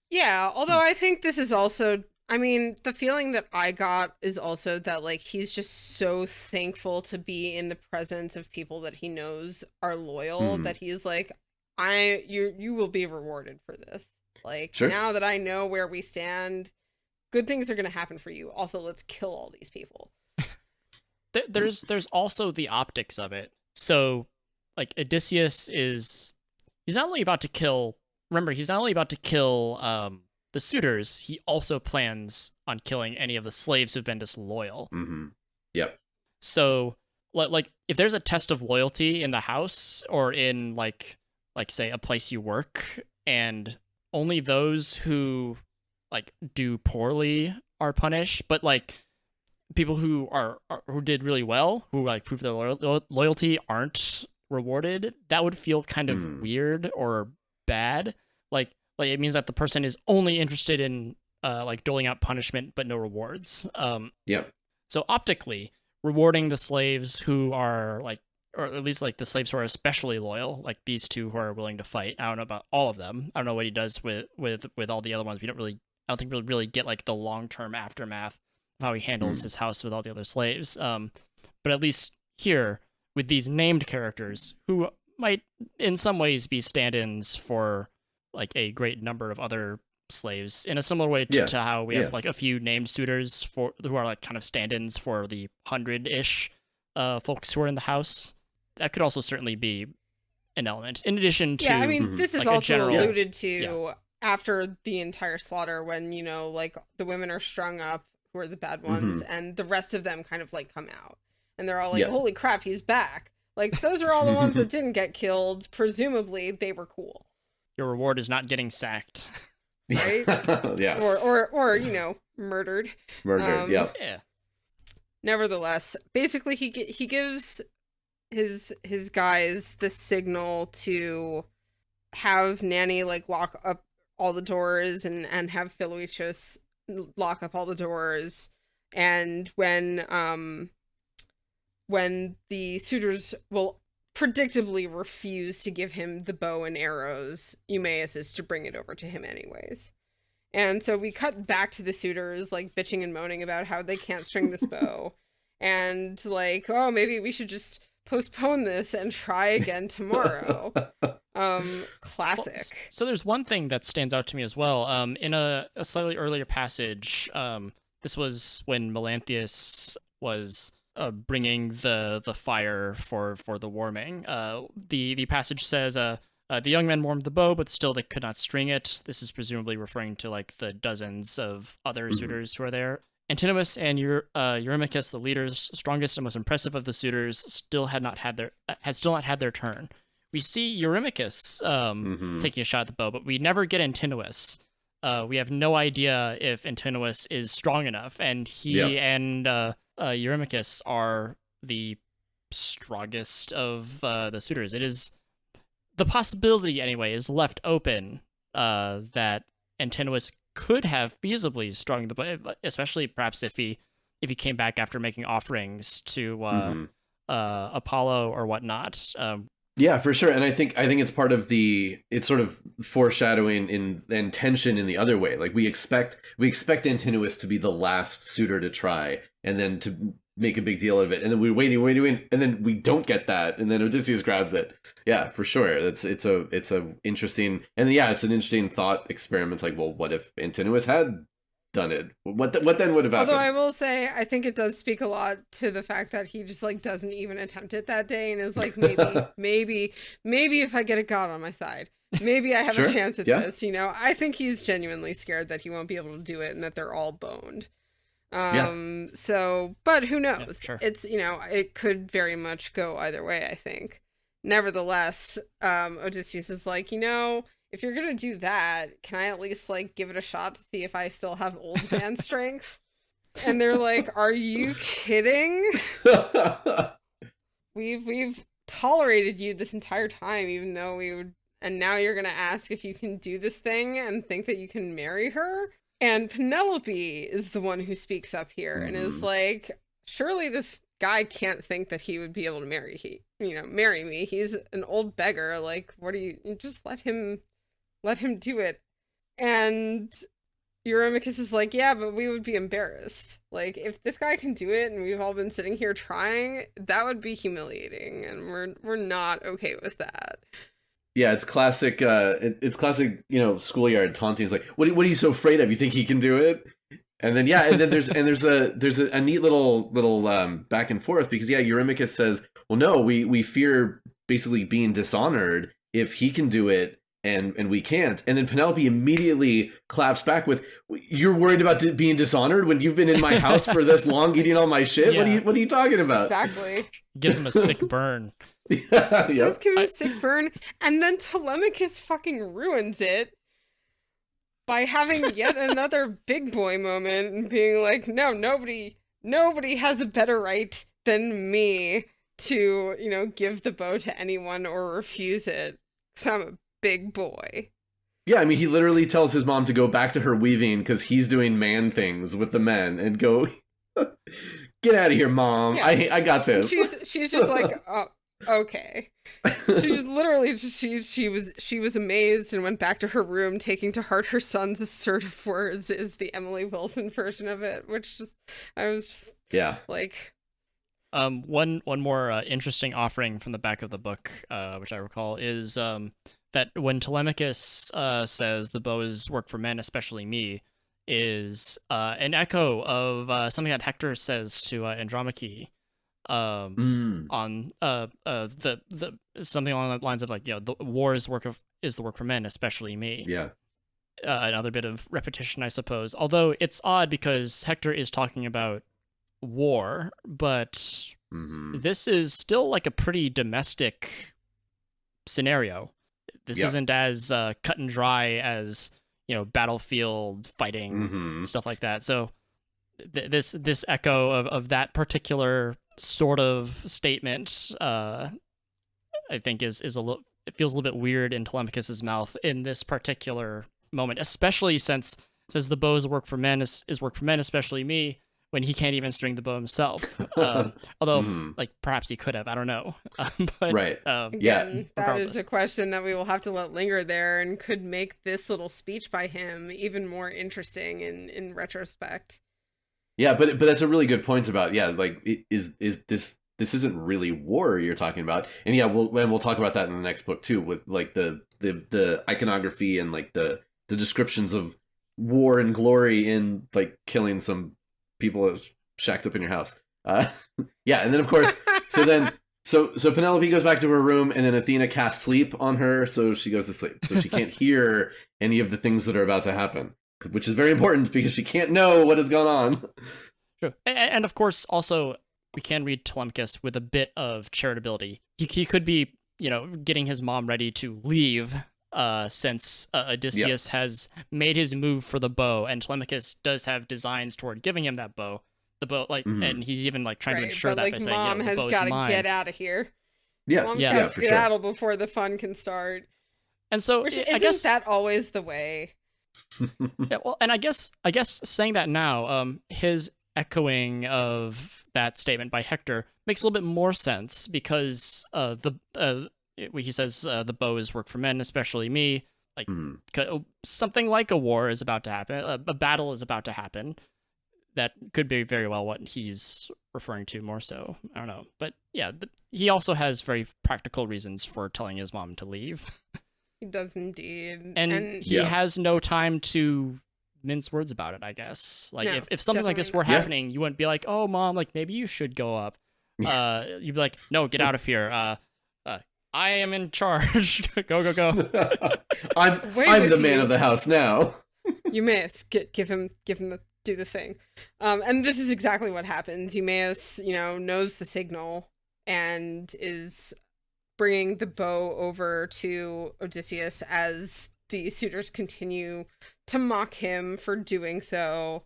Yeah, although I think this is also, I mean, the feeling that I got is also that like he's just so thankful to be in the presence of people that he knows are loyal that he's like, you will be rewarded for this. Like, sure. Now that I know where we stand, good things are going to happen for you. Also, let's kill all these people. There's also the optics of it. So, like, Odysseus he's not only about to kill the suitors, he also plans on killing any of the slaves who've been disloyal. Yep. So, like, if there's a test of loyalty in the house or in, like say, a place you work, and only those who like do poorly are punished, but like people who who did really well, who like prove their loyalty, aren't rewarded, that would feel kind of weird or bad. Like it means that the person is only interested in like doling out punishment but no rewards. Yep. So optically, rewarding the slaves who are like, or at least like the slaves who are especially loyal, like these two who are willing to fight. I don't know about all of them. I don't know what he does with all the other ones. I don't think we'll really get like the long-term aftermath of how he handles his house with all the other slaves. But at least here, with these named characters who might in some ways be stand-ins for like a great number of other slaves in a similar way to how we have like a few named suitors for who are like kind of stand-ins for the 100-ish folks who are in the house. That could also certainly be an element in addition to I mean this is like also general, alluded to after the entire slaughter, when like the women are strung up who are the bad ones and the rest of them kind of like come out and they're all like holy crap, he's back. Like those are all the ones that didn't get killed. Presumably they were cool. Your reward is not getting sacked. Right? Yeah. Or murdered. Yeah. Nevertheless, basically he gives his guys the signal to have Nanny like lock up all the doors and have Philoetius lock up all the doors. And when the suitors will predictably refuse to give him the bow and arrows, Eumaeus is to bring it over to him anyways. And so we cut back to the suitors like bitching and moaning about how they can't string this bow and like, oh, maybe we should just postpone this and try again tomorrow. Classic. Well, so there's one thing that stands out to me as well. In a slightly earlier passage, this was when Melanthius was bringing the fire for the warming. The passage says, the young men warmed the bow, but still they could not string it. This is presumably referring to like the dozens of other suitors who are there. Antinous and Eurymachus, the leaders, strongest and most impressive of the suitors, still had not had their turn. We see Eurymachus taking a shot at the bow, but we never get Antinous. We have no idea if Antinous is strong enough, and he and Eurymachus are the strongest of the suitors. It is the possibility, anyway, is left open that Antinous could have feasibly strung the bow, especially perhaps if he came back after making offerings to Apollo or whatnot. Yeah, for sure. And I think it's part of it's sort of foreshadowing and tension in the other way. Like we expect Antinous to be the last suitor to try and then to make a big deal of it. And then we're waiting, and then we don't get that. And then Odysseus grabs it. Yeah, for sure. It's a interesting, and it's an interesting thought experiment. Like, well, what if Antinous had done it? What then would have happened? Although I will say, I think it does speak a lot to the fact that he just like doesn't even attempt it that day and is like, maybe if I get a god on my side, maybe I have a chance at this. I think he's genuinely scared that he won't be able to do it and that they're all boned. So, but who knows? Sure. It's, it could very much go either way, I think. Nevertheless, Odysseus is like, if you're gonna do that, can I at least like give it a shot to see if I still have old man strength? And they're like, are you kidding? We've tolerated you this entire time, even though we would, and now you're gonna ask if you can do this thing and think that you can marry her? And Penelope is the one who speaks up here and is like, surely this guy can't think that he would be able to marry me. He's an old beggar. Like, what do you just let him do it? And Eurymachus is like, yeah, but we would be embarrassed. Like, if this guy can do it and we've all been sitting here trying, that would be humiliating, and we're not okay with that. Yeah, it's classic. It's classic. Schoolyard taunting. It's like, what are you so afraid of? You think he can do it? And then there's a neat little back and forth because Eurymachus says, well, no, we fear basically being dishonored if he can do it and we can't. And then Penelope immediately claps back with, you're worried about being dishonored when you've been in my house for this long eating all my shit? Yeah. What are you talking about? Exactly. Gives him a sick burn. Does give him a sick burn, and then Telemachus fucking ruins it by having yet another big boy moment and being like, no, nobody has a better right than me to, give the bow to anyone or refuse it, because I'm a big boy. Yeah, I mean, he literally tells his mom to go back to her weaving because he's doing man things with the men and go, get out of here, Mom. Yeah. I got this. She's just like, oh, okay. She's literally she was amazed and went back to her room, taking to heart her son's assertive words is the Emily Wilson version of it, which I was just like, One more interesting offering from the back of the book, which I recall, is that when Telemachus says the bows work for men, especially me, is an echo of something that Hector says to Andromache, on the something along the lines of like, the war is the work for men, especially me. Yeah. Another bit of repetition, I suppose. Although it's odd because Hector is talking about war, but this is still like a pretty domestic scenario. This isn't as cut and dry as battlefield fighting, stuff like that. So this echo of that particular sort of statement, I think is a little. It feels a little bit weird in Telemachus's mouth in this particular moment, especially since it says the bows work for men is work for men, especially me, when he can't even string the bow himself. Although, like, perhaps he could have. I don't know. But, right. Again, that is a question that we will have to let linger there and could make this little speech by him even more interesting in retrospect. Yeah, but that's a really good point about, like, is this isn't really war you're talking about. And we'll talk about that in the next book too, with like the iconography and like the descriptions of war and glory in like killing some people shacked up in your house. And then of course, so Penelope goes back to her room, and then Athena casts sleep on her, so she goes to sleep. So she can't hear any of the things that are about to happen, which is very important because she can't know what has gone on. True. And of course, also, we can read Telemachus with a bit of charitability. He could be, getting his mom ready to leave, since Odysseus has made his move for the bow, and Telemachus does have designs toward giving him that bow. The bow, like, and he's even like trying to ensure that by saying, Mom has got to get out of here. Mom's got to skedaddle before the fun can start. And so, I guess that always the way. Yeah, well, and I guess saying that now, his echoing of that statement by Hector makes a little bit more sense because he says the bow is work for men, especially me. Like something like a war is about to happen, a battle is about to happen. That could be very well what he's referring to more so. I don't know, but yeah, he also has very practical reasons for telling his mom to leave. He does indeed, and he has no time to mince words about it, I guess. Like, no, if something like this were happening, you wouldn't be like, oh, Mom, like, maybe you should go up. You'd be like, no, get out of here. I am in charge. Go. I'm the man of the house now. Eumaeus, give him do the thing. And this is exactly what happens. Eumaeus, knows the signal and is bringing the bow over to Odysseus as the suitors continue to mock him for doing so.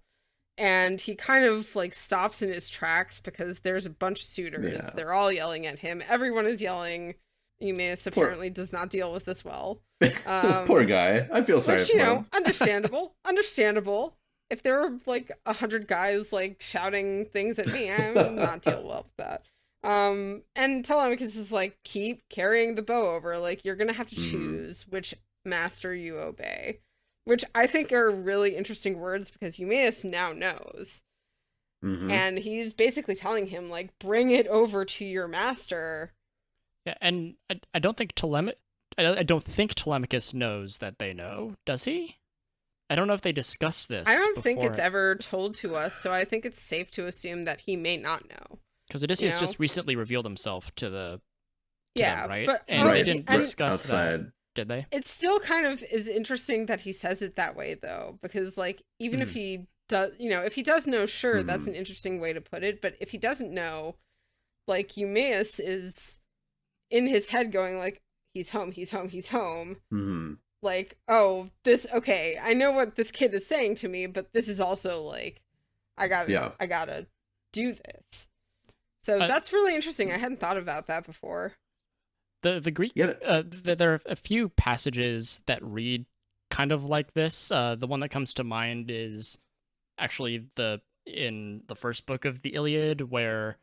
And he kind of like stops in his tracks because there's a bunch of suitors. Yeah. They're all yelling at him. Everyone is yelling. Eumaeus apparently does not deal with this well. Poor guy. I feel sorry for him. Understandable. If there were like 100 guys like shouting things at me, I would not deal well with that. And Telemachus is like, keep carrying the bow over. Like, you're gonna have to choose which master you obey. Which I think are really interesting words because Eumaeus now knows. And he's basically telling him, like, bring it over to your master. Yeah, and I don't think Telemachus knows that they know, does he? I don't know if they discussed this. I don't think it's ever told to us, so I think it's safe to assume that he may not know. Because Odysseus just recently revealed himself to them, right? But, and they didn't discuss that, did they? It still kind of is interesting that he says it that way, though, because, like, even if he does, if he does know, sure, that's an interesting way to put it, but if he doesn't know, like, Eumaeus is in his head going, like, he's home. Like, oh, okay, I know what this kid is saying to me, but this is also, like, I gotta do this. So that's really interesting. I hadn't thought about that before. The Greek, there are a few passages that read kind of like this. The one that comes to mind is actually in the first book of the Iliad, where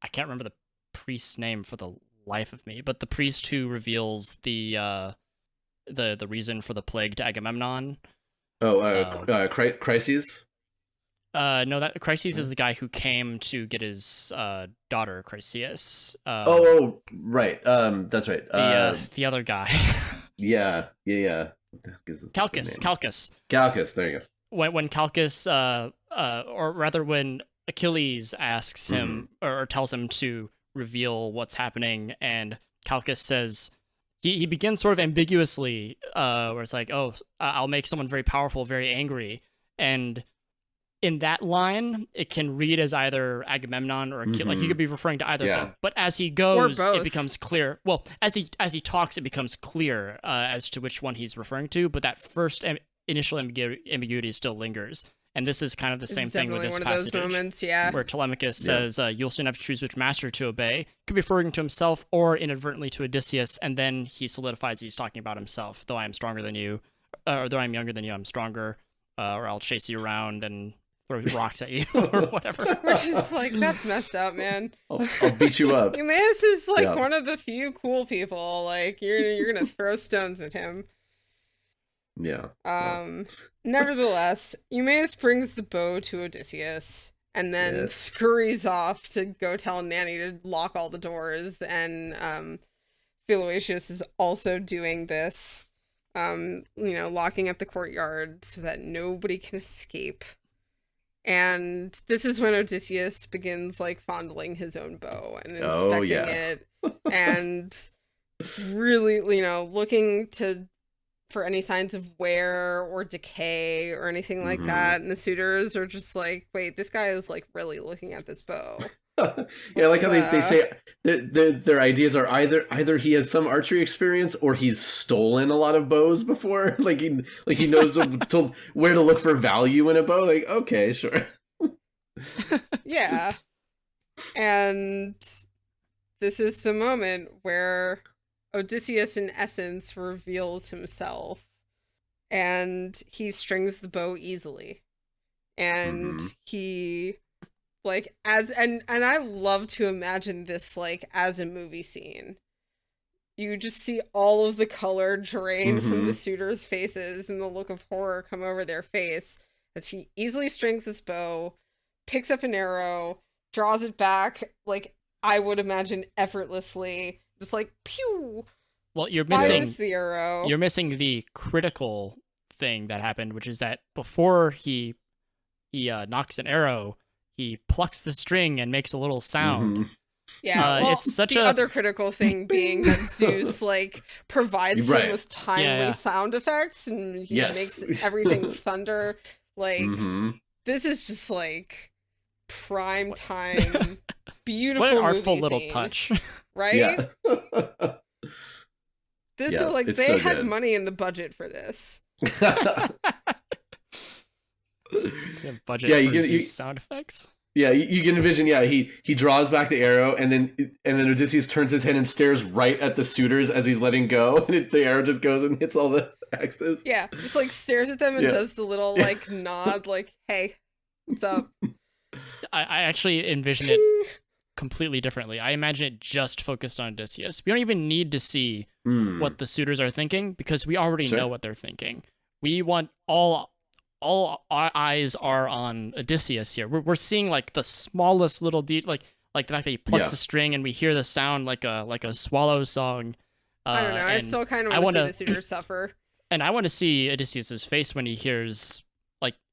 I can't remember the priest's name for the life of me, but the priest who reveals the reason for the plague to Agamemnon. Chryses? No, that Chryses is the guy who came to get his daughter, Chryseis. Right. That's right. The other guy. Yeah. What the heck is this Calchas. name? Calchas. There you go. When Calchas, or rather when Achilles asks him or tells him to reveal what's happening, and Calchas says, he begins sort of ambiguously, where it's like, oh, I'll make someone very powerful, very angry, and in that line, it can read as either Agamemnon or Achilles. Like, he could be referring to either thing. But as he goes, it becomes clear. Well, as he talks, it becomes clear as to which one he's referring to. But that first initial ambiguity still lingers. And this is kind of the same thing with this passage. Those moments, where Telemachus says, you'll soon have to choose which master to obey. Could be referring to himself or inadvertently to Odysseus. And then he solidifies he's talking about himself. Though I am stronger than you, or though I'm younger than you, I'm stronger. Or I'll chase you around and throw rocks at you or whatever. Which is like, that's messed up, man. I'll beat you up. Eumaeus is like one of the few cool people. Like, you're gonna throw stones at him. Yeah. Nevertheless, Eumaeus brings the bow to Odysseus and then scurries off to go tell Nanny to lock all the doors. And Philoetius is also doing this, locking up the courtyard so that nobody can escape. And this is when Odysseus begins like fondling his own bow and inspecting it and really, looking for any signs of wear or decay or anything like that. And the suitors are just like, wait, this guy is like really looking at this bow. Yeah, like how they say their ideas are either he has some archery experience or he's stolen a lot of bows before. Like he knows where to look for value in a bow. Like, okay, sure. Yeah. And this is the moment where Odysseus in essence reveals himself, and he strings the bow easily. And he like and I love to imagine this like as a movie scene. You just see all of the color drain from the suitors' faces and the look of horror come over their face as he easily strings this bow, picks up an arrow, draws it back, like I would imagine effortlessly, just like pew. Well, you're missing the arrow. You're missing the critical thing that happened, which is that before he knocks an arrow, he plucks the string and makes a little sound. Yeah, it's such the other critical thing being that Zeus like provides him with timely sound effects, and he makes everything thunder. Like this is just like prime time, beautiful. What an artful movie little scene, touch, right? Yeah. This is like they so had good. money in the budget for this. Budget for Zeus sound effects. Yeah, you can envision. Yeah, he draws back the arrow, and then Odysseus turns his head and stares right at the suitors as he's letting go, and the arrow just goes and hits all the axes. Yeah, just like stares at them and does the little like nod, like, "Hey, what's up?" I actually envision it completely differently. I imagine it just focused on Odysseus. We don't even need to see what the suitors are thinking because we already know what they're thinking. We want all our eyes are on Odysseus here. We're seeing like the smallest little like the fact that he plucks a string and we hear the sound like a swallow song. I don't know. I still kind of want to see the suitors suffer. And I want to see Odysseus's face when he hears.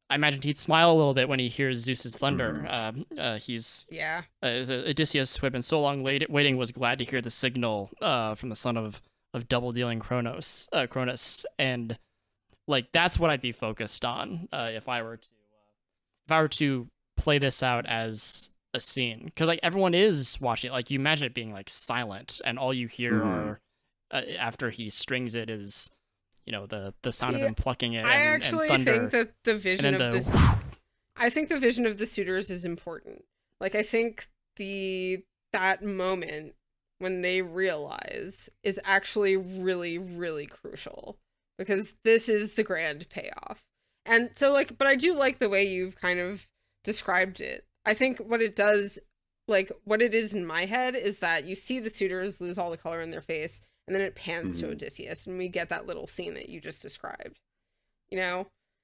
I imagine he'd smile a little bit when he hears Zeus's thunder. Odysseus, who had been so long waiting, was glad to hear the signal from the son of double dealing Cronus, and like that's what I'd be focused on if I were to play this out as a scene, because like everyone is watching it. Like you imagine it being like silent, and all you hear are after he strings it is. The sound of him plucking it. I actually and thunder, think that the vision of this. I think the vision of the suitors is important. Like I think that moment when they realize is actually really, really crucial, because this is the grand payoff. And so like, but I do like the way you've kind of described it. I think what it does, like what it is in my head, is that you see the suitors lose all the color in their face. And then it pans to Odysseus, and we get that little scene that you just described,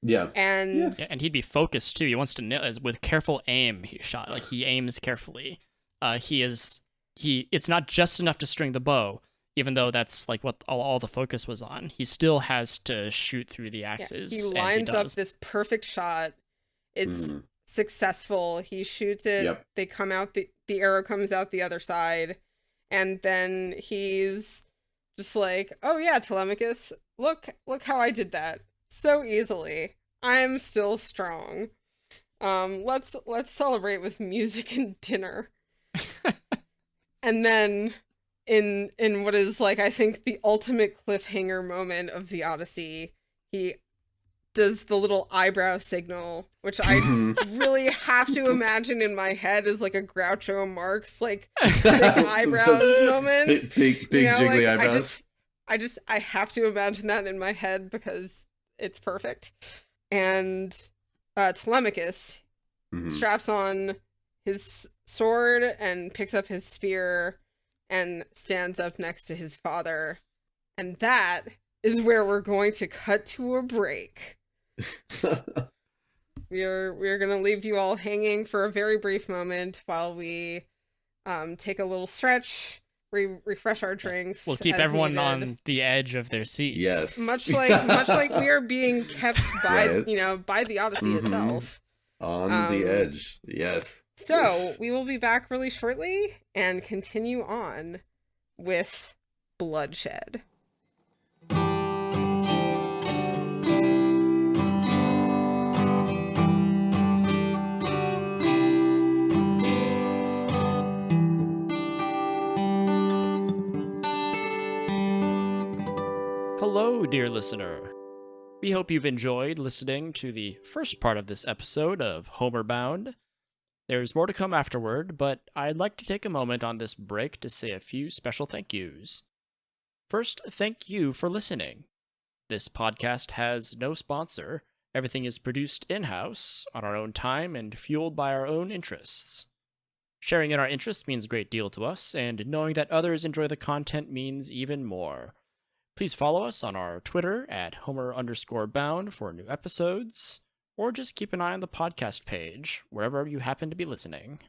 Yeah. And Yeah, and he'd be focused too. He wants to nail with careful aim. He shot like he aims carefully. It's not just enough to string the bow, even though that's like what all the focus was on. He still has to shoot through the axes. He lines up this perfect shot. It's successful. He shoots it. Yep. They come out. The arrow comes out the other side, and then he's just like, "Oh yeah, Telemachus, look how I did that so easily. I'm still strong. Let's celebrate with music and dinner." And then in what is like, I think, the ultimate cliffhanger moment of the Odyssey, he does the little eyebrow signal, which I really have to imagine in my head as like a Groucho Marx like big eyebrows moment. Big jiggly eyebrows. I have to imagine that in my head because it's perfect. And Telemachus straps on his sword and picks up his spear and stands up next to his father. And that is where we're going to cut to a break. We're going to leave you all hanging for a very brief moment while we take a little stretch, refresh our drinks. We'll keep everyone on the edge of their seats. Yes. Much like we are being kept by, by the Odyssey itself. On the edge. Yes. So we will be back really shortly and continue on with bloodshed. Hello, dear listener. We hope you've enjoyed listening to the first part of this episode of Homer Bound. There's more to come afterward, but I'd like to take a moment on this break to say a few special thank yous. First, thank you for listening. This podcast has no sponsor. Everything is produced in-house, on our own time, and fueled by our own interests. Sharing in our interests means a great deal to us, and knowing that others enjoy the content means even more. Please follow us on our Twitter at Homer_bound for new episodes, or just keep an eye on the podcast page, wherever you happen to be listening.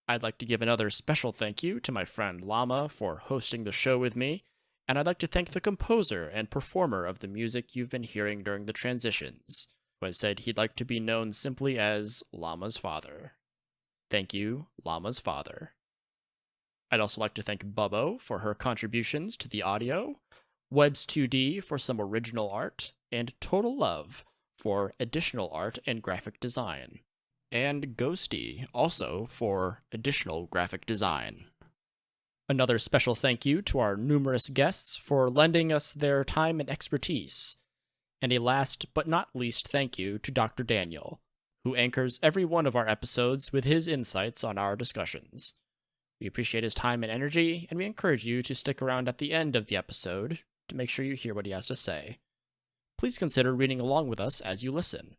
I'd like to give another special thank you to my friend Llama for hosting the show with me, and I'd like to thank the composer and performer of the music you've been hearing during the transitions, who has said he'd like to be known simply as Llama's father. Thank you, Llama's father. I'd also like to thank Bubbo for her contributions to the audio, Webs2D for some original art, and Total Love for additional art and graphic design, and Ghosty also for additional graphic design. Another special thank you to our numerous guests for lending us their time and expertise, and a last but not least thank you to Dr. Daniel, who anchors every one of our episodes with his insights on our discussions. We appreciate his time and energy, and we encourage you to stick around at the end of the episode to make sure you hear what he has to say. Please consider reading along with us as you listen.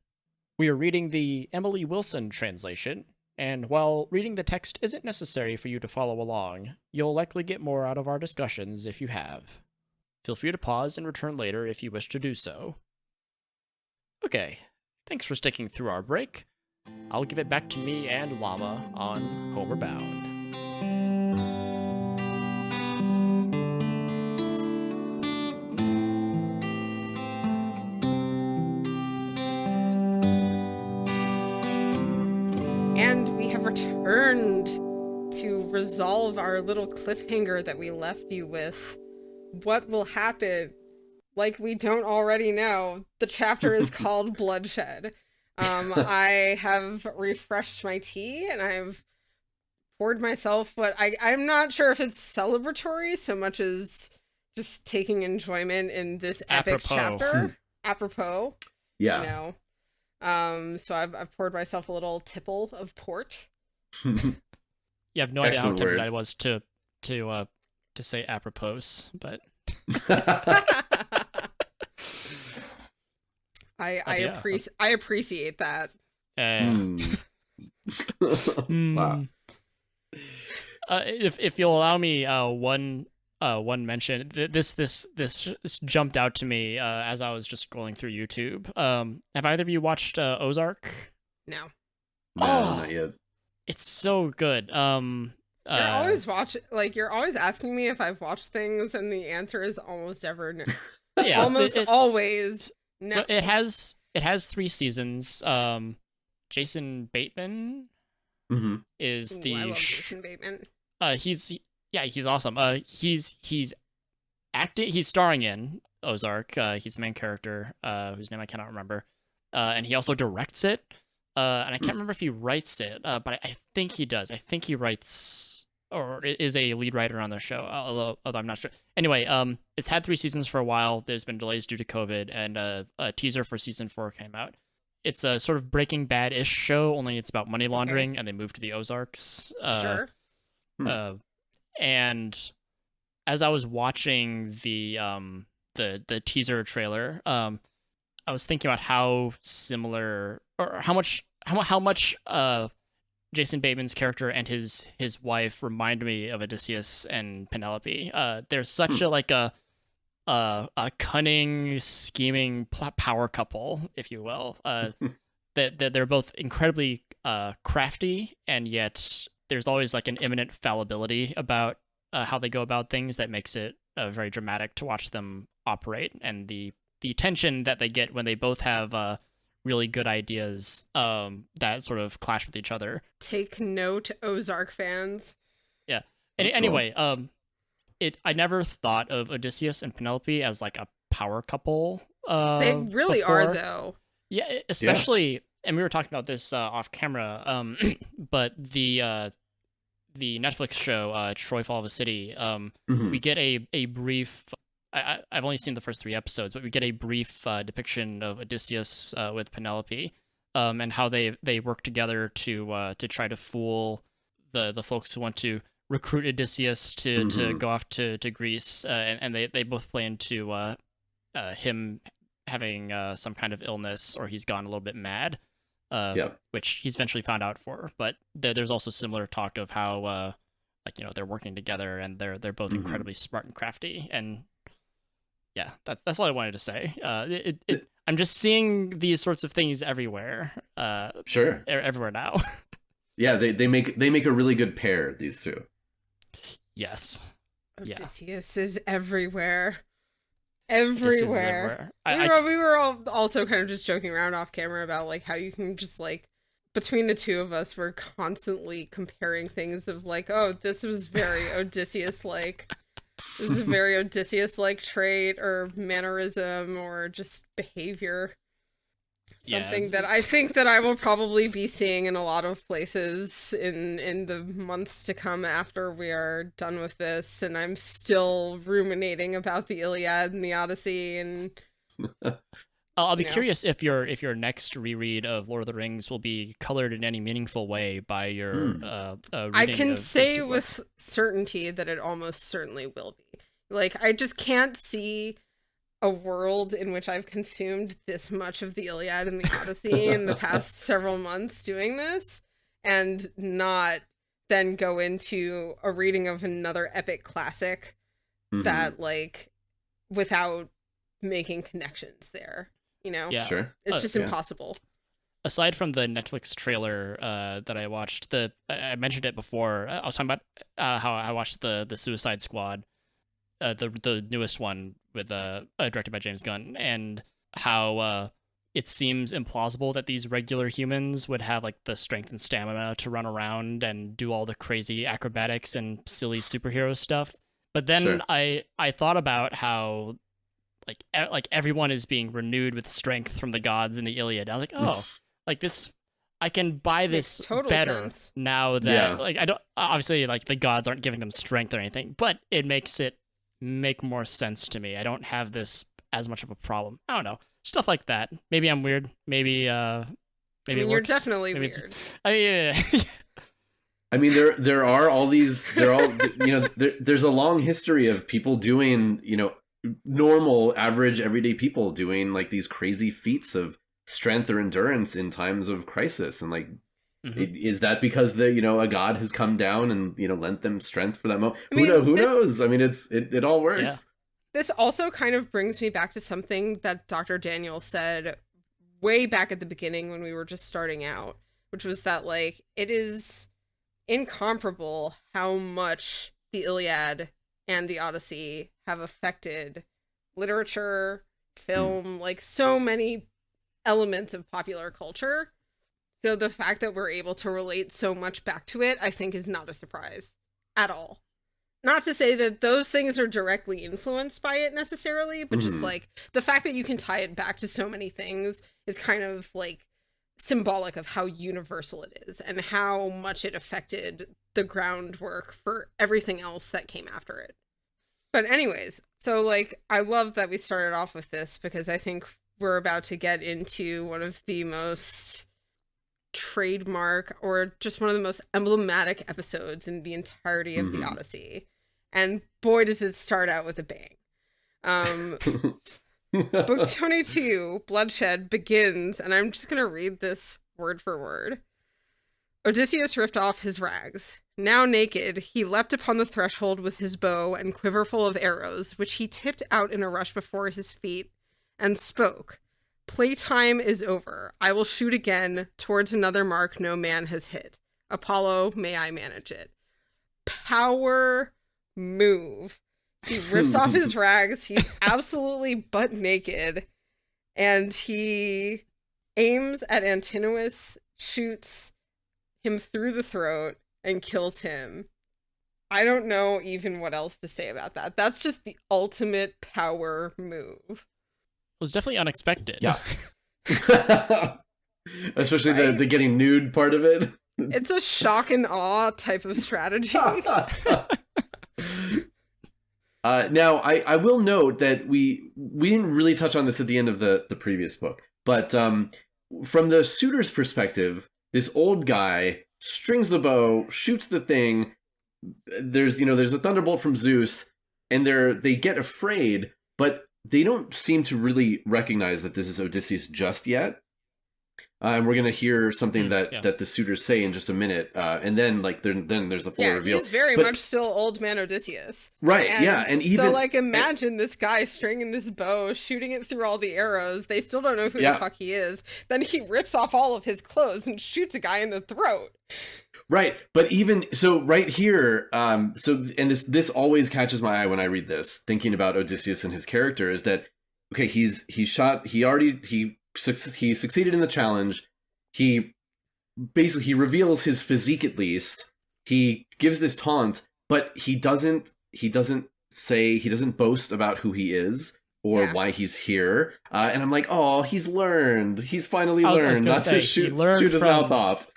We are reading the Emily Wilson translation, and while reading the text isn't necessary for you to follow along, you'll likely get more out of our discussions if you have. Feel free to pause and return later if you wish to do so. Okay, thanks for sticking through our break. I'll give it back to me and Llama on Homer Bound. And we have returned to resolve our little cliffhanger that we left you with. What will happen? Like we don't already know. The chapter is called Bloodshed. I have refreshed my tea and I've poured myself what I'm not sure if it's celebratory so much as just taking enjoyment in this epic chapter. Apropos. Yeah. So I've poured myself a little tipple of port. You have no idea how tempted word. I was to say apropos, but I appreciate that. Wow. If you'll allow me one one mention. This jumped out to me as I was just scrolling through YouTube. Have either of you watched Ozark? No. No, not yet. It's so good. You're always you're always asking me if I've watched things, and the answer is almost ever no. Yeah, almost always no. So it has 3 seasons. Jason Bateman is the. I love Jason Bateman. He's awesome. He's acting. He's starring in Ozark. He's the main character. Whose name I cannot remember. And he also directs it. And I can't remember if he writes it, but I think he does. I think he writes or is a lead writer on the show, although I'm not sure. Anyway, it's had 3 seasons for a while. There's been delays due to COVID, and a teaser for season 4 came out. It's a sort of Breaking Bad-ish show, only it's about money laundering, and they moved to the Ozarks. Sure. And as I was watching the teaser trailer, I was thinking about how similar or how much Jason Bateman's character and his wife remind me of Odysseus and Penelope. There's such a cunning, scheming power couple, if you will. That they're both incredibly crafty, and yet there's always like an imminent fallibility about how they go about things that makes it very dramatic to watch them operate, and the tension that they get when they both have really good ideas that sort of clash with each other. Take note, Ozark fans. Yeah. Anyway, I never thought of Odysseus and Penelope as like a power couple. They really before. are, though. Yeah, especially, and we were talking about this off camera. But the Netflix show Troy Fall of a City. We get a brief. I've only seen the first 3 episodes, but we get a brief depiction of Odysseus with Penelope, and how they work together to try to fool the folks who want to recruit Odysseus to go off to Greece, and they both play into him having some kind of illness, or he's gone a little bit mad, which he's eventually found out for. But there's also similar talk of how they're working together, and they're both incredibly smart and crafty. And yeah, that's all I wanted to say. I'm just seeing these sorts of things everywhere. Sure. Everywhere now. Yeah, they make a really good pair, these two. Yes. Odysseus is everywhere. Everywhere. We were all also kind of just joking around off camera about like how you can just like between the two of us, we're constantly comparing things of like, oh, this was very Odysseus-like. This is a very Odysseus-like trait or mannerism or just behavior. Something that I think that I will probably be seeing in a lot of places in the months to come after we are done with this, and I'm still ruminating about the Iliad and the Odyssey. And I'll be curious if your next reread of Lord of the Rings will be colored in any meaningful way by your reading. I can say with certainty that it almost certainly will be. Like, I just can't see a world in which I've consumed this much of the Iliad and the Odyssey in the past several months doing this, and not then go into a reading of another epic classic that, like, without making connections there, you know? Yeah. Sure. It's just impossible. Aside from the Netflix trailer that I watched, I mentioned it before. I was talking about how I watched the Suicide Squad, the newest one with directed by James Gunn, and how it seems implausible that these regular humans would have like the strength and stamina to run around and do all the crazy acrobatics and silly superhero stuff. But then I thought about how like everyone is being renewed with strength from the gods in the Iliad. I was like, oh, like this, I can buy this better sense now that like I don't, obviously like the gods aren't giving them strength or anything, but it makes it make more sense to me. I don't have this as much of a problem. I don't know, stuff like that. Maybe I'm weird. Maybe it works. You're definitely weird. I mean, there are all these. They're all there's a long history of people doing normal, average, everyday people doing like these crazy feats of strength or endurance in times of crisis, and like Is that because a god has come down and lent them strength for that moment? Who knows? I mean, it all works. Yeah. This also kind of brings me back to something that Dr. Daniel said way back at the beginning when we were just starting out, which was that, like, it is incomparable how much the Iliad and the Odyssey have affected literature, film, like so many elements of popular culture. So the fact that we're able to relate so much back to it, I think, is not a surprise at all. Not to say that those things are directly influenced by it necessarily, but just like the fact that you can tie it back to so many things is kind of like symbolic of how universal it is and how much it affected the groundwork for everything else that came after it. But anyways, so like I love that we started off with this because I think we're about to get into one of the most trademark or just one of the most emblematic episodes in the entirety of the Odyssey. And boy, does it start out with a bang. Book 22, Bloodshed, begins, and I'm just going to read this word for word. Odysseus ripped off his rags. Now naked, he leapt upon the threshold with his bow and quiver full of arrows, which he tipped out in a rush before his feet, and spoke. Playtime is over. I will shoot again towards another mark no man has hit. Apollo, may I manage it. Power move. He rips off his rags. He's absolutely butt naked. And he aims at Antinous, shoots him through the throat, and kills him. I don't know even what else to say about that. That's just the ultimate power move. It was definitely unexpected. Yeah. Especially the getting nude part of it. It's a shock and awe type of strategy. Now, I will note that we didn't really touch on this at the end of the previous book, but from the suitor's perspective, this old guy strings the bow, shoots the thing. There's a thunderbolt from Zeus, and they get afraid, but they don't seem to really recognize that this is Odysseus just yet. And we're gonna hear something that the suitors say in just a minute, and then there's the full reveal. He's very much still old man Odysseus, right? And even so, imagine this guy stringing this bow, shooting it through all the arrows. They still don't know who the fuck he is. Then he rips off all of his clothes and shoots a guy in the throat. Right, but even so, right here, and this always catches my eye when I read this, thinking about Odysseus and his character, is that okay? He succeeded in the challenge. He reveals his physique at least. He gives this taunt, but he doesn't boast about who he is or why he's here. And I'm like, oh, he's learned. He's finally learned not to shoot his mouth off.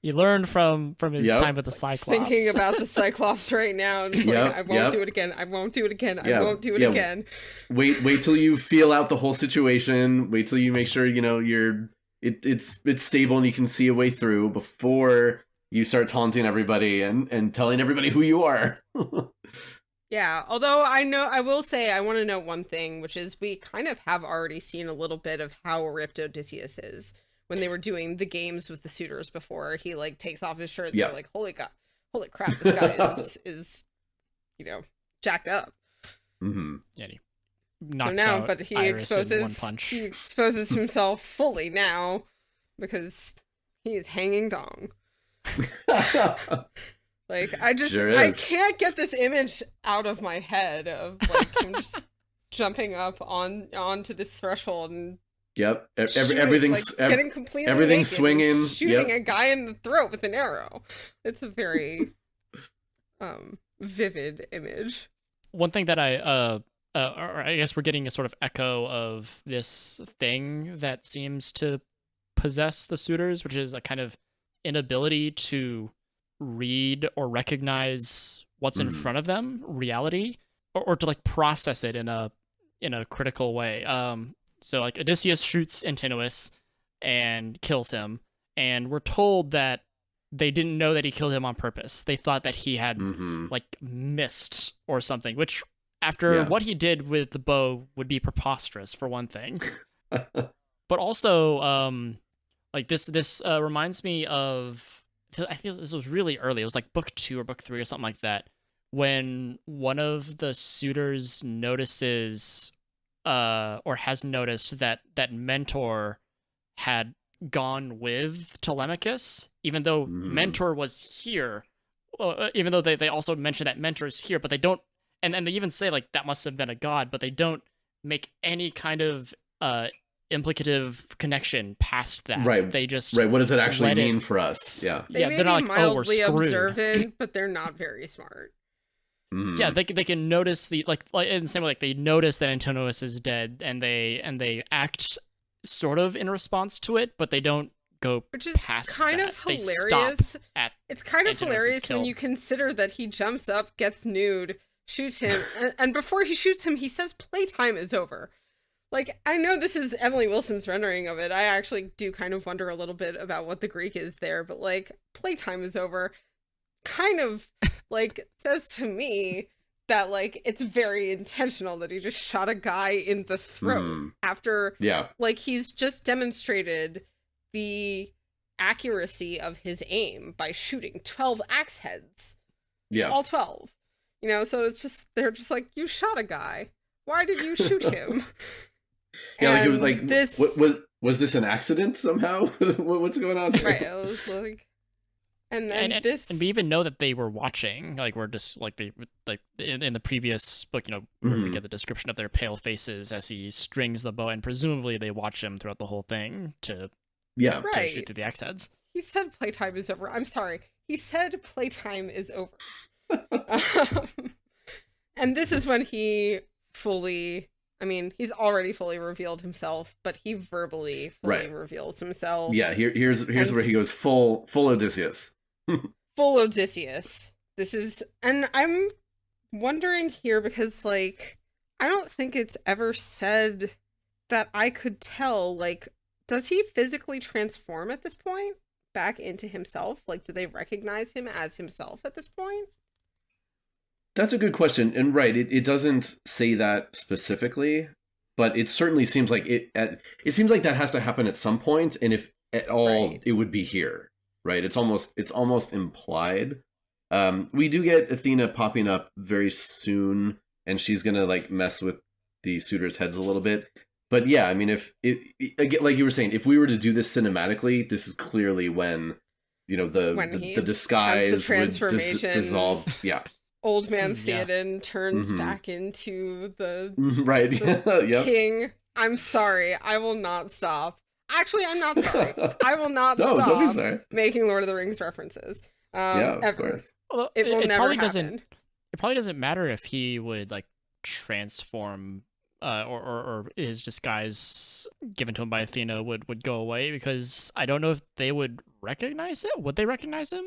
He learned from his time with the Cyclops. Thinking about the Cyclops right now, and I won't do it again. I won't do it again. I won't do it again. Wait till you feel out the whole situation. Wait till you make sure it's stable and you can see a way through before you start taunting everybody and telling everybody who you are. Yeah, although I will say I want to note one thing, which is we kind of have already seen a little bit of how ripped Odysseus is. When they were doing the games with the suitors before, he takes off his shirt. They're like, holy crap, this guy is jacked up. Mm-hmm. Yeah, he knocks out but he Iris in one punch. He exposes himself fully now because he is hanging dong. I can't get this image out of my head of him just jumping up onto this threshold and everything's getting completely everything's naked, swinging, shooting a guy in the throat with an arrow. It's a very vivid image. One thing that or I guess we're getting a sort of echo of this thing that seems to possess the suitors, which is a kind of inability to read or recognize what's in front of them, reality, or to process it in a critical way. So Odysseus shoots Antinous and kills him, and we're told that they didn't know that he killed him on purpose. They thought that he had missed or something, which after what he did with the bow would be preposterous for one thing. But also, Like this reminds me of, I feel this was really early. It was like book 2 or book 3 or something like that, when one of the suitors notices or has noticed that Mentor had gone with Telemachus, even though Mentor was here. Even though they also mention that Mentor is here, but they don't, and they even say like that must have been a god, but they don't make any kind of implicative connection past that. Right. They just what does it actually mean for us? They yeah, may they're not be like, oh, we're mildly screwed. observant, but they're not very smart. Yeah, they can notice the like in the same way, like they notice that Antonius is dead, and they act sort of in response to it, but they don't go which is past kind that. of They hilarious. stop at It's kind of Antonius is hilarious when killed. you consider that he jumps up, gets nude, shoots him, and before he shoots him, he says playtime is over. Like, I know this is Emily Wilson's rendering of it. I actually do kind of wonder a little bit about what the Greek is there, but like, playtime is over kind of like says to me that like it's very intentional that he just shot a guy in the throat after like he's just demonstrated the accuracy of his aim by shooting 12 axe heads. Yeah. All 12. You know, so it's just, they're just like, you shot a guy. Why did you shoot him? Yeah, like it was And like, this... was this an accident somehow? What's going on here? Right, it was like... And then this... And we even know that they were watching, like we're just, like, they like in the previous book, you know, where we get the description of their pale faces as he strings the bow, and presumably they watch him throughout the whole thing to shoot through the axe heads. He said playtime is over. I'm sorry. He said playtime is over. And this is when he fully... I mean, he's already fully revealed himself, but he verbally fully reveals himself. Yeah, here's where he goes full Odysseus. Full Odysseus. This is... And I'm wondering here because, like, I don't think it's ever said that I could tell, like, does he physically transform at this point back into himself? Like, do they recognize him as himself at this point? That's a good question. And right, it doesn't say that specifically, but it certainly seems like it seems like that has to happen at some point, and if at all it would be here. Right? It's almost implied. We do get Athena popping up very soon, and she's going to like mess with the suitors' heads a little bit. But yeah, I mean, if again, like you were saying, if we were to do this cinematically, this is clearly when, you know, the disguise would dissolve. Yeah. Old man Theoden turns back into the king. I'm sorry. I will not stop. Actually, I'm not sorry. I will not stop making Lord of the Rings references. Yeah, of ever. course. Although it will never happen. It probably doesn't matter if he would like transform or his disguise given to him by Athena would go away, because I don't know if they would recognize it. Would they recognize him?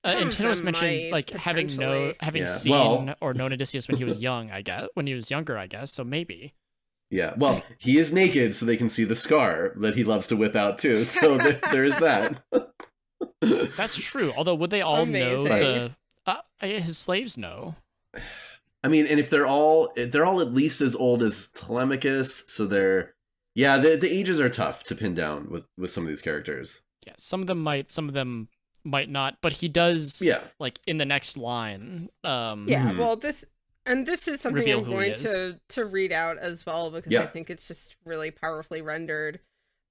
Antonius mentioned like having seen or known Odysseus when he was young, when he was younger, I guess. So maybe. Yeah. Well, he is naked, so they can see the scar that he loves to whip out too. So there is that. That's true. Although, would they all know his slaves know? I mean, and if they're all at least as old as Telemachus, so the ages are tough to pin down with some of these characters. Yeah, some of them might not, but he does. Like in the next line. Well, this is something I'm going to read out as well, because I think it's just really powerfully rendered.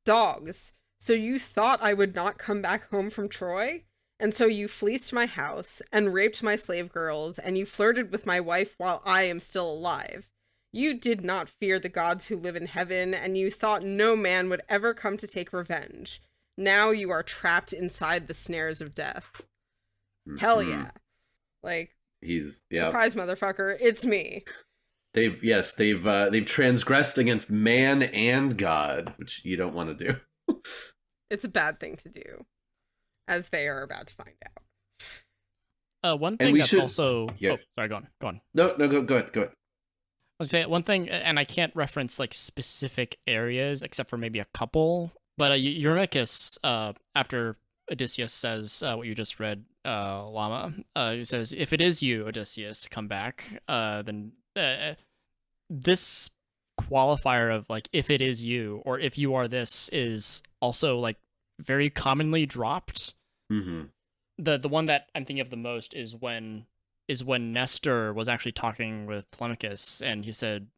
Dogs. So you thought I would not come back home from Troy? And so you fleeced my house and raped my slave girls, and you flirted with my wife while I am still alive. You did not fear the gods who live in heaven, and you thought no man would ever come to take revenge. Now you are trapped inside the snares of death. Hell yeah. Like, surprise, motherfucker, it's me. They've transgressed against man and God, which you don't want to do. It's a bad thing to do, as they are about to find out. One thing that's also... Yeah. Oh, sorry, go on. No, go ahead. I was saying one thing, and I can't reference like specific areas except for maybe a couple, but Eurymachus, after Odysseus says what you just read, Llama, he says, if it is you, Odysseus, come back, then this qualifier of like, if it is you, or if you are this, is also like very commonly dropped. Mm-hmm. The one that I'm thinking of the most is when Nestor was actually talking with Telemachus, and he said,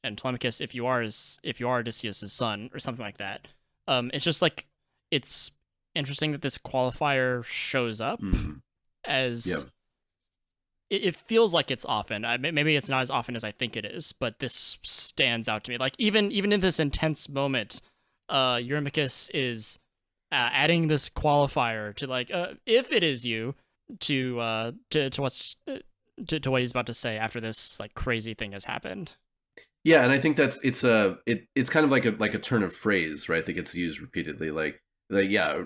"And Telemachus, if you are Odysseus' son," or something like that. It's just like, it's interesting that this qualifier shows up as. Yep. It feels like it's often. Maybe it's not as often as I think it is, but this stands out to me. Like, even in this intense moment, Eurymachus is adding this qualifier to, like, if it is you, to what he's about to say after this, like, crazy thing has happened. Yeah, and I think it's kind of like a turn of phrase, right, that gets used repeatedly. Like yeah,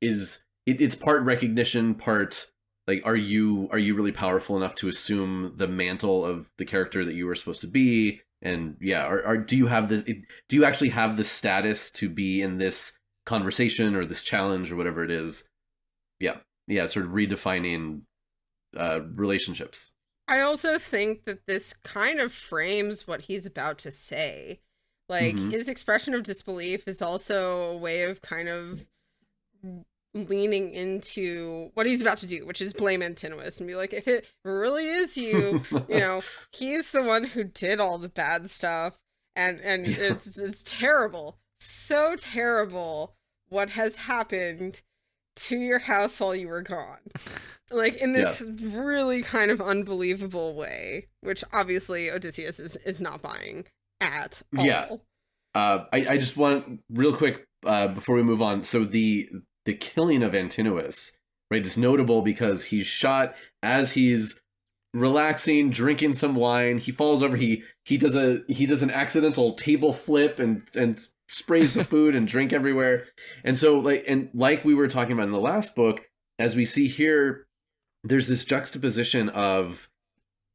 it's part recognition, part like, are you really powerful enough to assume the mantle of the character that you were supposed to be? And yeah, do you actually have the status to be in this conversation or this challenge or whatever it is? Yeah, sort of redefining relationships. I also think that this kind of frames what he's about to say. Like, his expression of disbelief is also a way of kind of leaning into what he's about to do, which is blame Antinous and be like, if it really is you, he's the one who did all the bad stuff, and it's terrible, so terrible what has happened to your house while you were gone. Like, in this really kind of unbelievable way, which obviously Odysseus is not buying at all. Yeah. I just want, real quick, before we move on, so the killing of Antinous, right, is notable because he's shot as he's relaxing, drinking some wine. He falls over. He does an accidental table flip and sprays the food and drink everywhere. And so, like we were talking about in the last book, as we see here, there's this juxtaposition of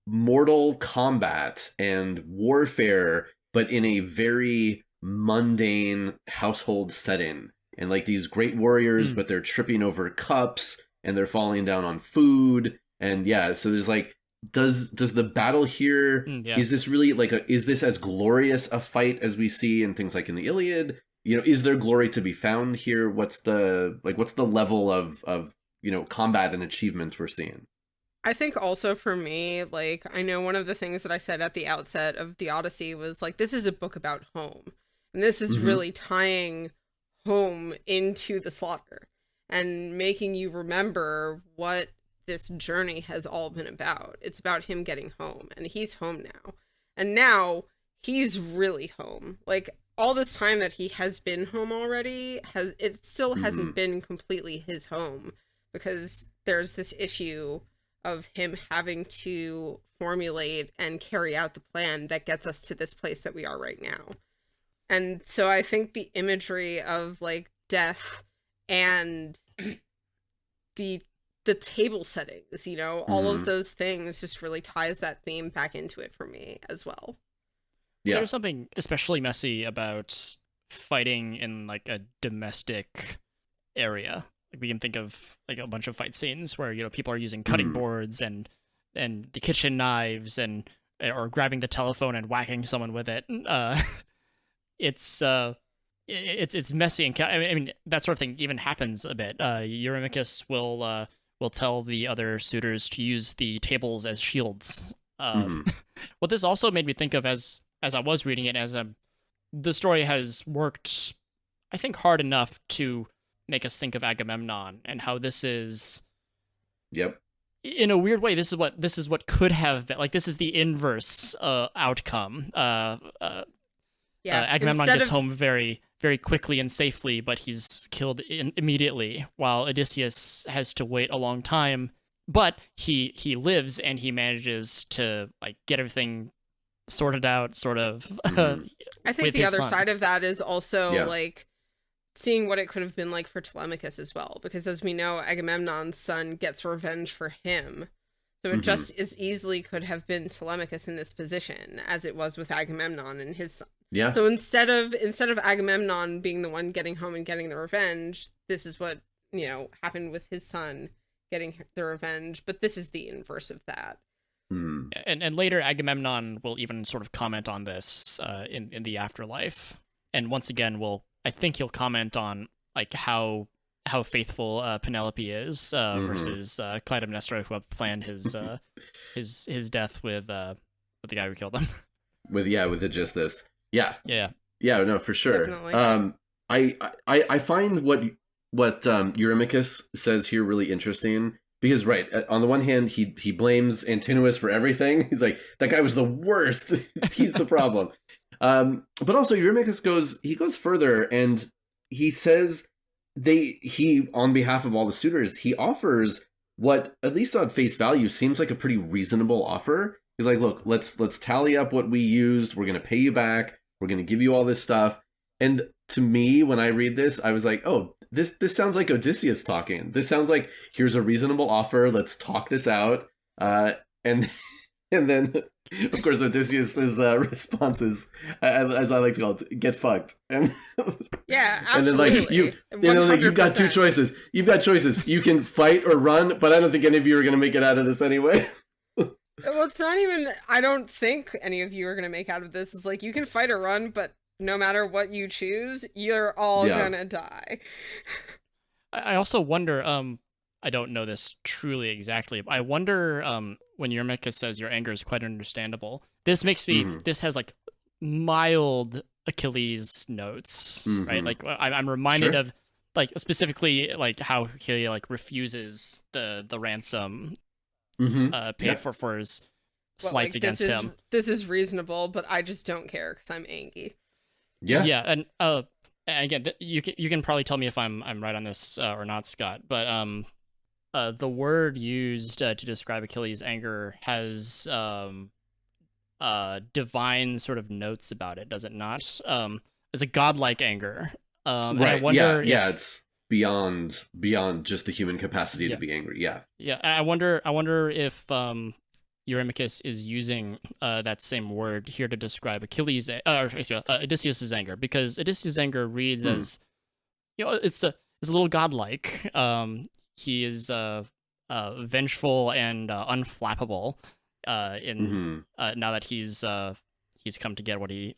mortal combat and warfare, but in a very mundane household setting. And like, these great warriors, but they're tripping over cups and they're falling down on food. And yeah, so there's like, does the battle here, is this really like is this as glorious a fight as we see in things like in the Iliad? Is there glory to be found here? What's the level of combat and achievement we're seeing? I think also for me, like, I know one of the things that I said at the outset of the Odyssey was like, this is a book about home. And this is really tying home into the slaughter and making you remember what this journey has all been about. It's about him getting home, and he's home now. And now he's really home. Like, all this time that he has been home already, it still hasn't been completely his home, because there's this issue of him having to formulate and carry out the plan that gets us to this place that we are right now. And so I think the imagery of like death and the table settings, all of those things just really ties that theme back into it for me as well. Yeah. There's something especially messy about fighting in like a domestic area. Like, we can think of like a bunch of fight scenes where, people are using cutting boards and the kitchen knives or grabbing the telephone and whacking someone with it. It's messy, and I mean that sort of thing even happens a bit. Eurymachus will tell the other suitors to use the tables as shields. What this also made me think of as I was reading it, the story has worked, I think, hard enough to make us think of Agamemnon and how this is. Yep. In a weird way, this is what could have been. Like, this is the inverse outcome. Agamemnon gets home very, very quickly and safely, but he's killed immediately, while Odysseus has to wait a long time. But he lives, and he manages to like get everything sorted out, sort of. I think the other side of that is also like seeing what it could have been like for Telemachus as well, because as we know, Agamemnon's son gets revenge for him. So it just as easily could have been Telemachus in this position as it was with Agamemnon and his son. Yeah. So instead of Agamemnon being the one getting home and getting the revenge, this is what, happened with his son getting the revenge, but this is the inverse of that. And later Agamemnon will even sort of comment on this in the afterlife. And once again, I think he'll comment on like how faithful Penelope is versus Clytemnestra, who planned his death with the guy who killed him. With Aegisthus. Yeah. Yeah. Yeah, no, for sure. Definitely. I find what Eurymachus says here really interesting because, right, on the one hand, he blames Antinous for everything. He's like, that guy was the worst. He's the problem. But also Eurymachus goes further and he says he on behalf of all the suitors, he offers what, at least on face value, seems like a pretty reasonable offer. He's like, look, let's tally up what we used. We're going to pay you back. We're going to give you all this stuff. And to me, when I read this, I was like, oh, this sounds like Odysseus talking. This sounds like, here's a reasonable offer. Let's talk this out. And then, of course, Odysseus' response is, as I like to call it, get fucked. And yeah, absolutely. And then, like, you've got two choices. You've got choices. You can fight or run, but I don't think any of you are going to make it out of this anyway. Well, it's not even, I don't think any of you are going to make out of this. It's like, you can fight or run, but no matter what you choose, you're all gonna die. I also wonder, I don't know this truly exactly, but I wonder, when Eurymachus says your anger is quite understandable, this makes me, this has like mild Achilles notes, right? Like I'm reminded of, like, specifically like how he like refuses the ransom paid for his slights against him. This is reasonable, but I just don't care because I'm angry. Yeah, and again, you can probably tell me if I'm right on this or not, Scott. But the word used to describe Achilles' anger has divine sort of notes about it, does it not? It's a godlike anger. Right. And I wonder it's beyond just the human capacity to be angry. Yeah. Yeah. I wonder if Eurymachus is using that same word here to describe Odysseus' anger, because Odysseus' anger reads as, it's a little godlike. He is vengeful and unflappable. Now that he's come to get what he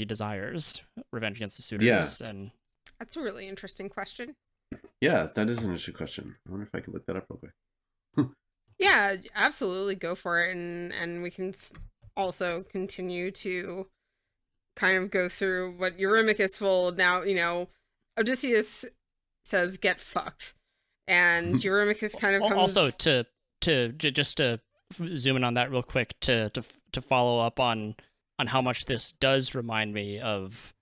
desires, revenge against the suitors. Yeah. And that's a really interesting question. Yeah, that is an interesting question. I wonder if I could look that up real quick. Yeah, absolutely, go for it, and we can also continue to kind of go through what Eurymachus will now. Odysseus says, "Get fucked," and Eurymachus kind of comes... also to zoom in on that real quick to follow up on how much this does remind me of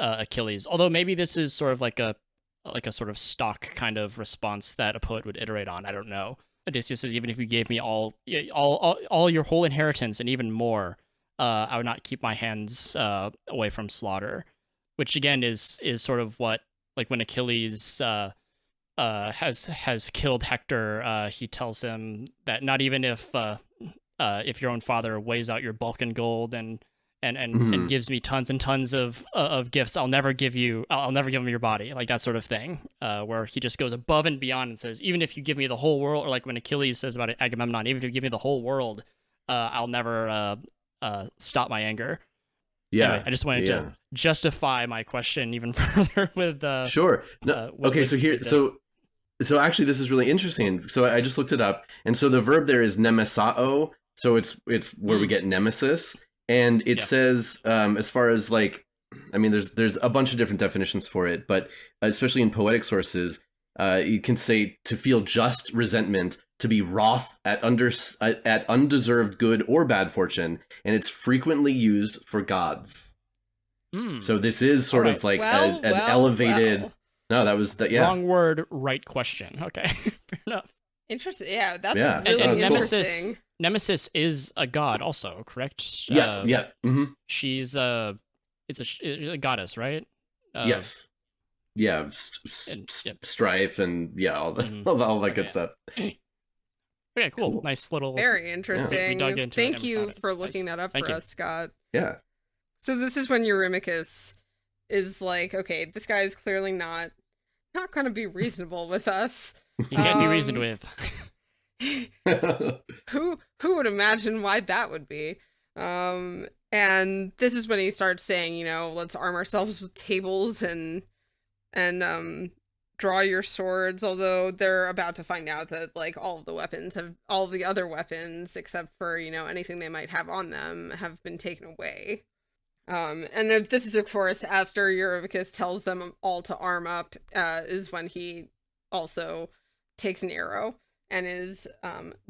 Achilles. Although maybe this is sort of like a sort of stock kind of response that a poet would iterate on. I don't know. Odysseus says, even if you gave me all your whole inheritance and even more, I would not keep my hands away from slaughter. Which again is sort of what, like, when Achilles has killed Hector, he tells him that not even if your own father weighs out your bulk in gold and gives me tons and tons of gifts, I'll never give him your body, like that sort of thing, where he just goes above and beyond and says, even if you give me the whole world, or like when Achilles says about Agamemnon, even if you give me the whole world, I'll never stop my anger. Yeah. Anyway, I just wanted to justify my question even further with sure. No, okay, so here, so actually this is really interesting. So I just looked it up, and so the verb there is nemesao, so it's where we get nemesis. And it says, as far as, like, I mean, there's a bunch of different definitions for it, but especially in poetic sources, you can say to feel just resentment, to be wroth at undeserved good or bad fortune, and it's frequently used for gods. So this is sort of like an elevated. Well. No, that was the wrong word, right question. Okay, fair enough. Interesting. Yeah, that's and really interesting. Nemesis. Nemesis is a god, also, correct? Yeah, yeah. Mm-hmm. She's a goddess, right? Yes. Yeah, strife and all that good stuff. Okay, cool. Nice little. Very interesting. We dug into Thank you for looking that up for us, Scott. Yeah. So this is when Eurymachus is like, okay, this guy is clearly not going to be reasonable with us. He can't be reasoned with. Who would imagine why that would be? And this is when he starts saying, let's arm ourselves with tables and and draw your swords, although they're about to find out that like all of the other weapons except for, you know, anything they might have on them have been taken away. And this is of course after Eurymachus tells them all to arm up, is when he also takes an arrow and is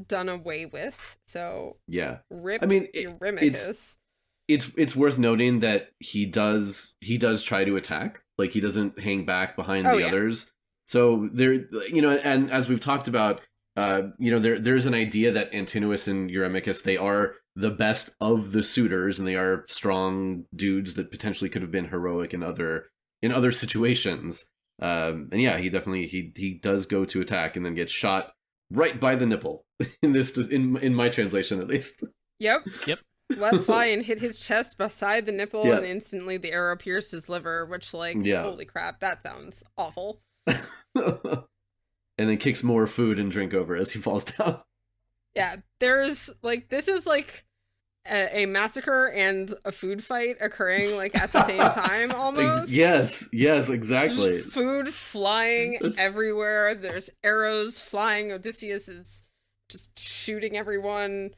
done away with. So yeah, rip Eurymachus. It's worth noting that he does try to attack. Like, he doesn't hang back behind the others. So there, you know, and as we've talked about, you know, there's an idea that Antinous and Eurymachus, they are the best of the suitors, and they are strong dudes that potentially could have been heroic in other situations. And yeah, he does go to attack and then gets shot right by the nipple in my translation at least. Yep. Let fly and hit his chest beside the nipple, and instantly the arrow pierced his liver, which, like, holy crap, that sounds awful. And then kicks more food and drink over as he falls down. Yeah, there's, like, this is, like, a massacre and a food fight occurring, like, at the same time, almost. Yes, exactly. There's food flying everywhere. There's arrows flying. Odysseus is just shooting everyone.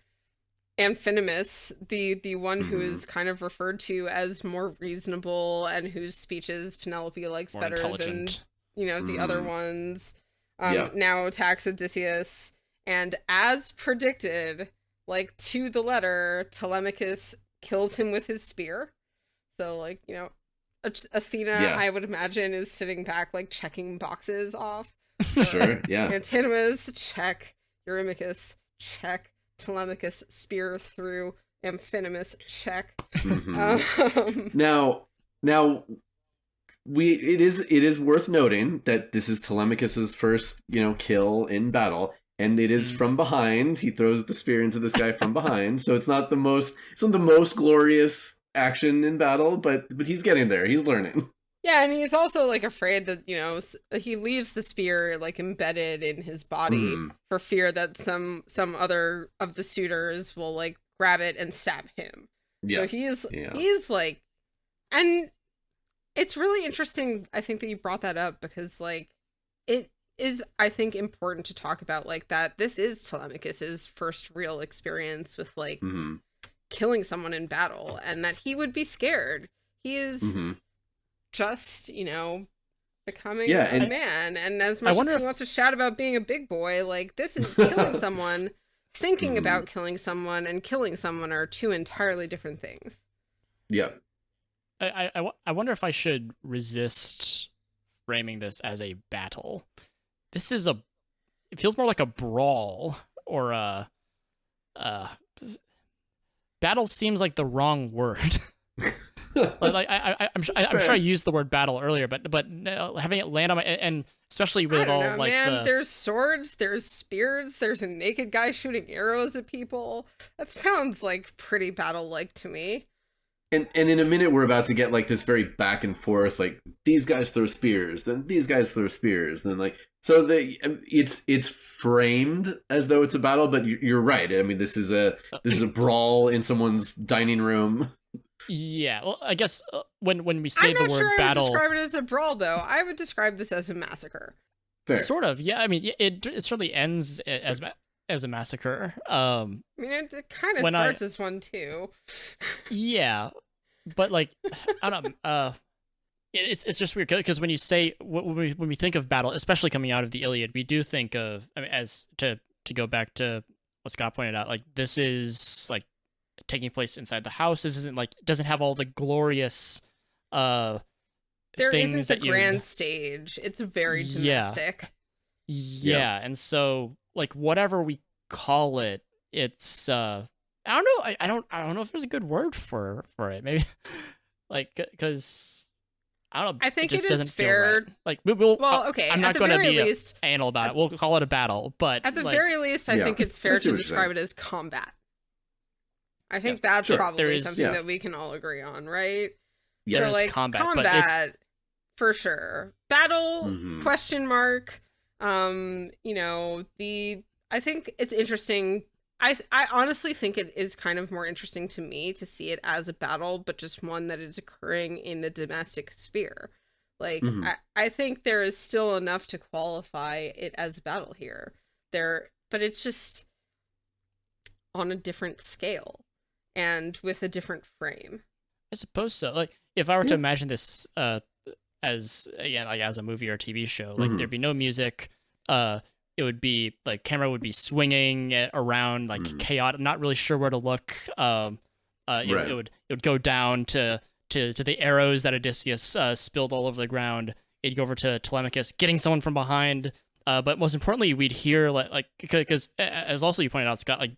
Amphinomus, the one who is kind of referred to as more reasonable and whose speeches Penelope likes more better than, you know, the other ones, now attacks Odysseus. And as predicted, like, to the letter, Telemachus kills him with his spear. So, like, you know, Athena, I would imagine, is sitting back, like, checking boxes off. Sure, yeah. Antinous, check. Eurymachus, check. Telemachus, spear through. Amphinomus, check. Now, it is worth noting that this is Telemachus's first, you know, kill in battle, and it is from behind. He throws the spear into this guy from behind, so it's not the most glorious action in battle, but he's getting there. He's learning. Yeah, and he's also, like, afraid that, you know, he leaves the spear, like, embedded in his body for fear that some other of the suitors will, like, grab it and stab him. Yeah. So he's like, and it's really interesting, I think, that you brought that up, because, like, it is, I think, important to talk about, like, that this is Telemachus's first real experience with, like, killing someone in battle, and that he would be scared. He is just, you know, becoming a man, and as much as he wants to shout about being a big boy, like, this is killing someone. Thinking about killing someone and killing someone are two entirely different things. Yeah. I wonder if I should resist framing this as a battle. This is it feels more like a brawl, or battle seems like the wrong word. I'm sure I used the word battle earlier, but having it land on my, and especially with all know, like man, there's swords, there's spears, there's a naked guy shooting arrows at people. That sounds like pretty battle-like to me. And in a minute we're about to get like this very back and forth, like these guys throw spears, then these guys throw spears, then like so it's framed as though it's a battle, but you're right. I mean, this is a brawl in someone's dining room. Yeah, well, I guess when we say the word sure battle, I would describe it as a brawl, though. I would describe this as a massacre. Fair. Sort of, yeah. I mean, it certainly ends as a massacre. I mean, it kind of starts as one too. Yeah, but like, I don't know. It's just weird because when you say when we think of battle, especially coming out of the Iliad, we do think of, I mean, as to go back to what Scott pointed out, like this is like taking place inside the house. This isn't like, doesn't have all the glorious there things isn't that the grand stage. It's very domestic. Yeah, and so like whatever we call it, it's I don't know. I don't know if there's a good word for it. Maybe like because I don't know. I think it just is doesn't fair. Feel right. Like we'll. Well, okay. I'm not going to be anal about it. We'll call it a battle, but at the very least, I think it's fair to describe it as combat. I think that's probably something that we can all agree on, right? Yeah, so, like, combat but it's... for sure. Battle, question mark. You know, I think it's interesting. I honestly think it is kind of more interesting to me to see it as a battle, but just one that is occurring in the domestic sphere. Like, Mhm. I think there is still enough to qualify it as a battle here. But it's just on a different scale and with a different frame. I suppose so. Like, if I were to Yeah. imagine this as, again, like as a movie or a TV show, like Mhm. there'd be no music. It would be like camera would be swinging around, like Mhm. chaotic. I'm not really sure where to look. Right. It would go down to the arrows that Odysseus spilled all over the ground. It'd go over to Telemachus getting someone from behind. But most importantly, we'd hear like because as also you pointed out, Scott,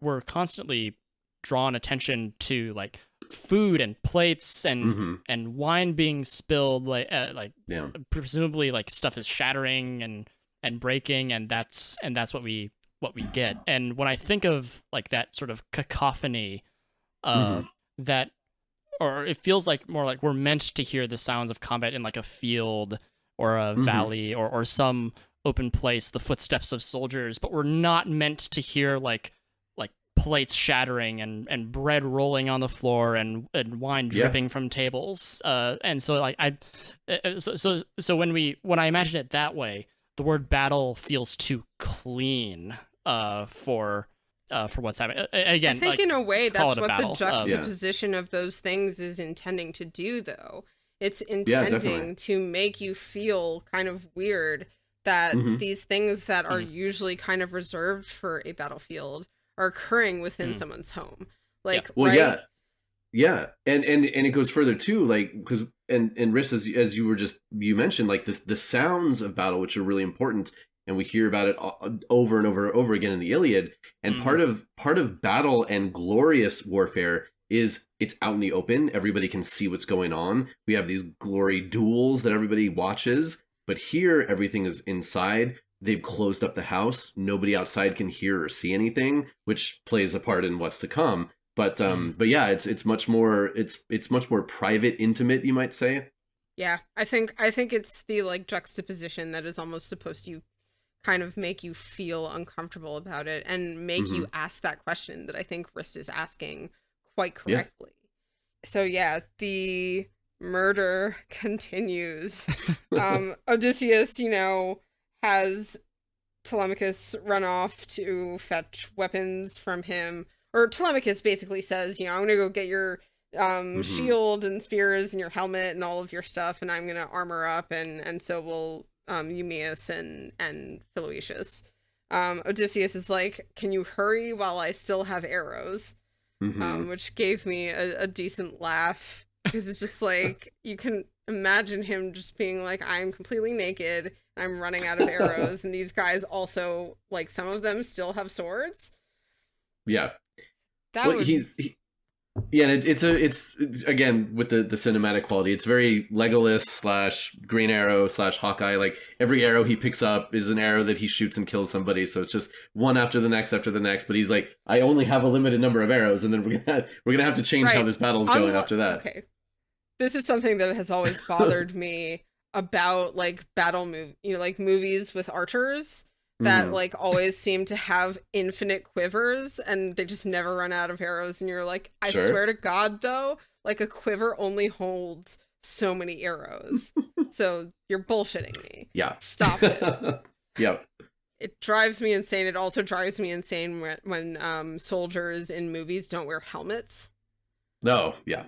we're constantly drawn attention to like food and plates Mhm. and wine being spilled, Yeah. presumably like stuff is shattering and breaking, and that's what we get. And when I think of like that sort of cacophony, Mhm. that or it feels like more like we're meant to hear the sounds of combat in like a field or a Mhm. valley or some open place, the footsteps of soldiers, but we're not meant to hear like plates shattering and bread rolling on the floor and wine Yeah. dripping from tables. And so like so when I imagine it that way, the word battle feels too clean for what's happening. Again, I think like, in a way just call that's it a what battle. the juxtaposition of those things is intending to do, though. It's definitely. intending to make you feel kind of weird that Mhm. these things that are Mhm. usually kind of reserved for a battlefield are occurring within Mm. someone's home. Like, Well, right? yeah. Yeah, and it goes further too, like because and Riss, as you were just you mentioned, like this the sounds of battle, which are really important, and we hear about it over and over and over again in the Iliad. And Mhm. part of battle and glorious warfare is it's out in the open. Everybody can see what's going on. We have these glory duels that everybody watches, but here everything is inside. They've closed up the house. Nobody outside can hear or see anything, which plays a part in what's to come. But yeah, it's much more it's much more private, intimate, you might say. Yeah, I think it's the like juxtaposition that is almost supposed to kind of make you feel uncomfortable about it and make Hmm. you ask that question that I think Wriste is asking quite Yeah. correctly. So yeah, the murder continues. Odysseus, has Telemachus run off to fetch weapons from him. Or Telemachus basically says, I'm gonna go get your Hmm. shield and spears and your helmet and all of your stuff, and I'm gonna armor up, and so will Eumaeus and Philoetius. Odysseus is like, can you hurry while I still have arrows? Hmm. Which gave me a decent laugh because it's just like you can imagine him just being like, I'm completely naked, I'm running out of arrows, and these guys also, like, some of them still have swords. Yeah. That Well, would, yeah, and it's again with the cinematic quality. It's very Legolas slash Green Arrow slash Hawkeye. Like every arrow he picks up is an arrow that he shoots and kills somebody. So it's just one after the next after the next. But he's like, I only have a limited number of arrows, and then we're gonna have to change how right. this battle's going after that. Okay, this is something that has always bothered me about like like movies with archers that Hmm. like always seem to have infinite quivers and they just never run out of arrows, and you're like, I Sure. swear to God though, like a quiver only holds so many arrows. So you're bullshitting me. Yeah. Stop it. Yep. It drives me insane. It also drives me insane when soldiers in movies don't wear helmets. No. Yeah.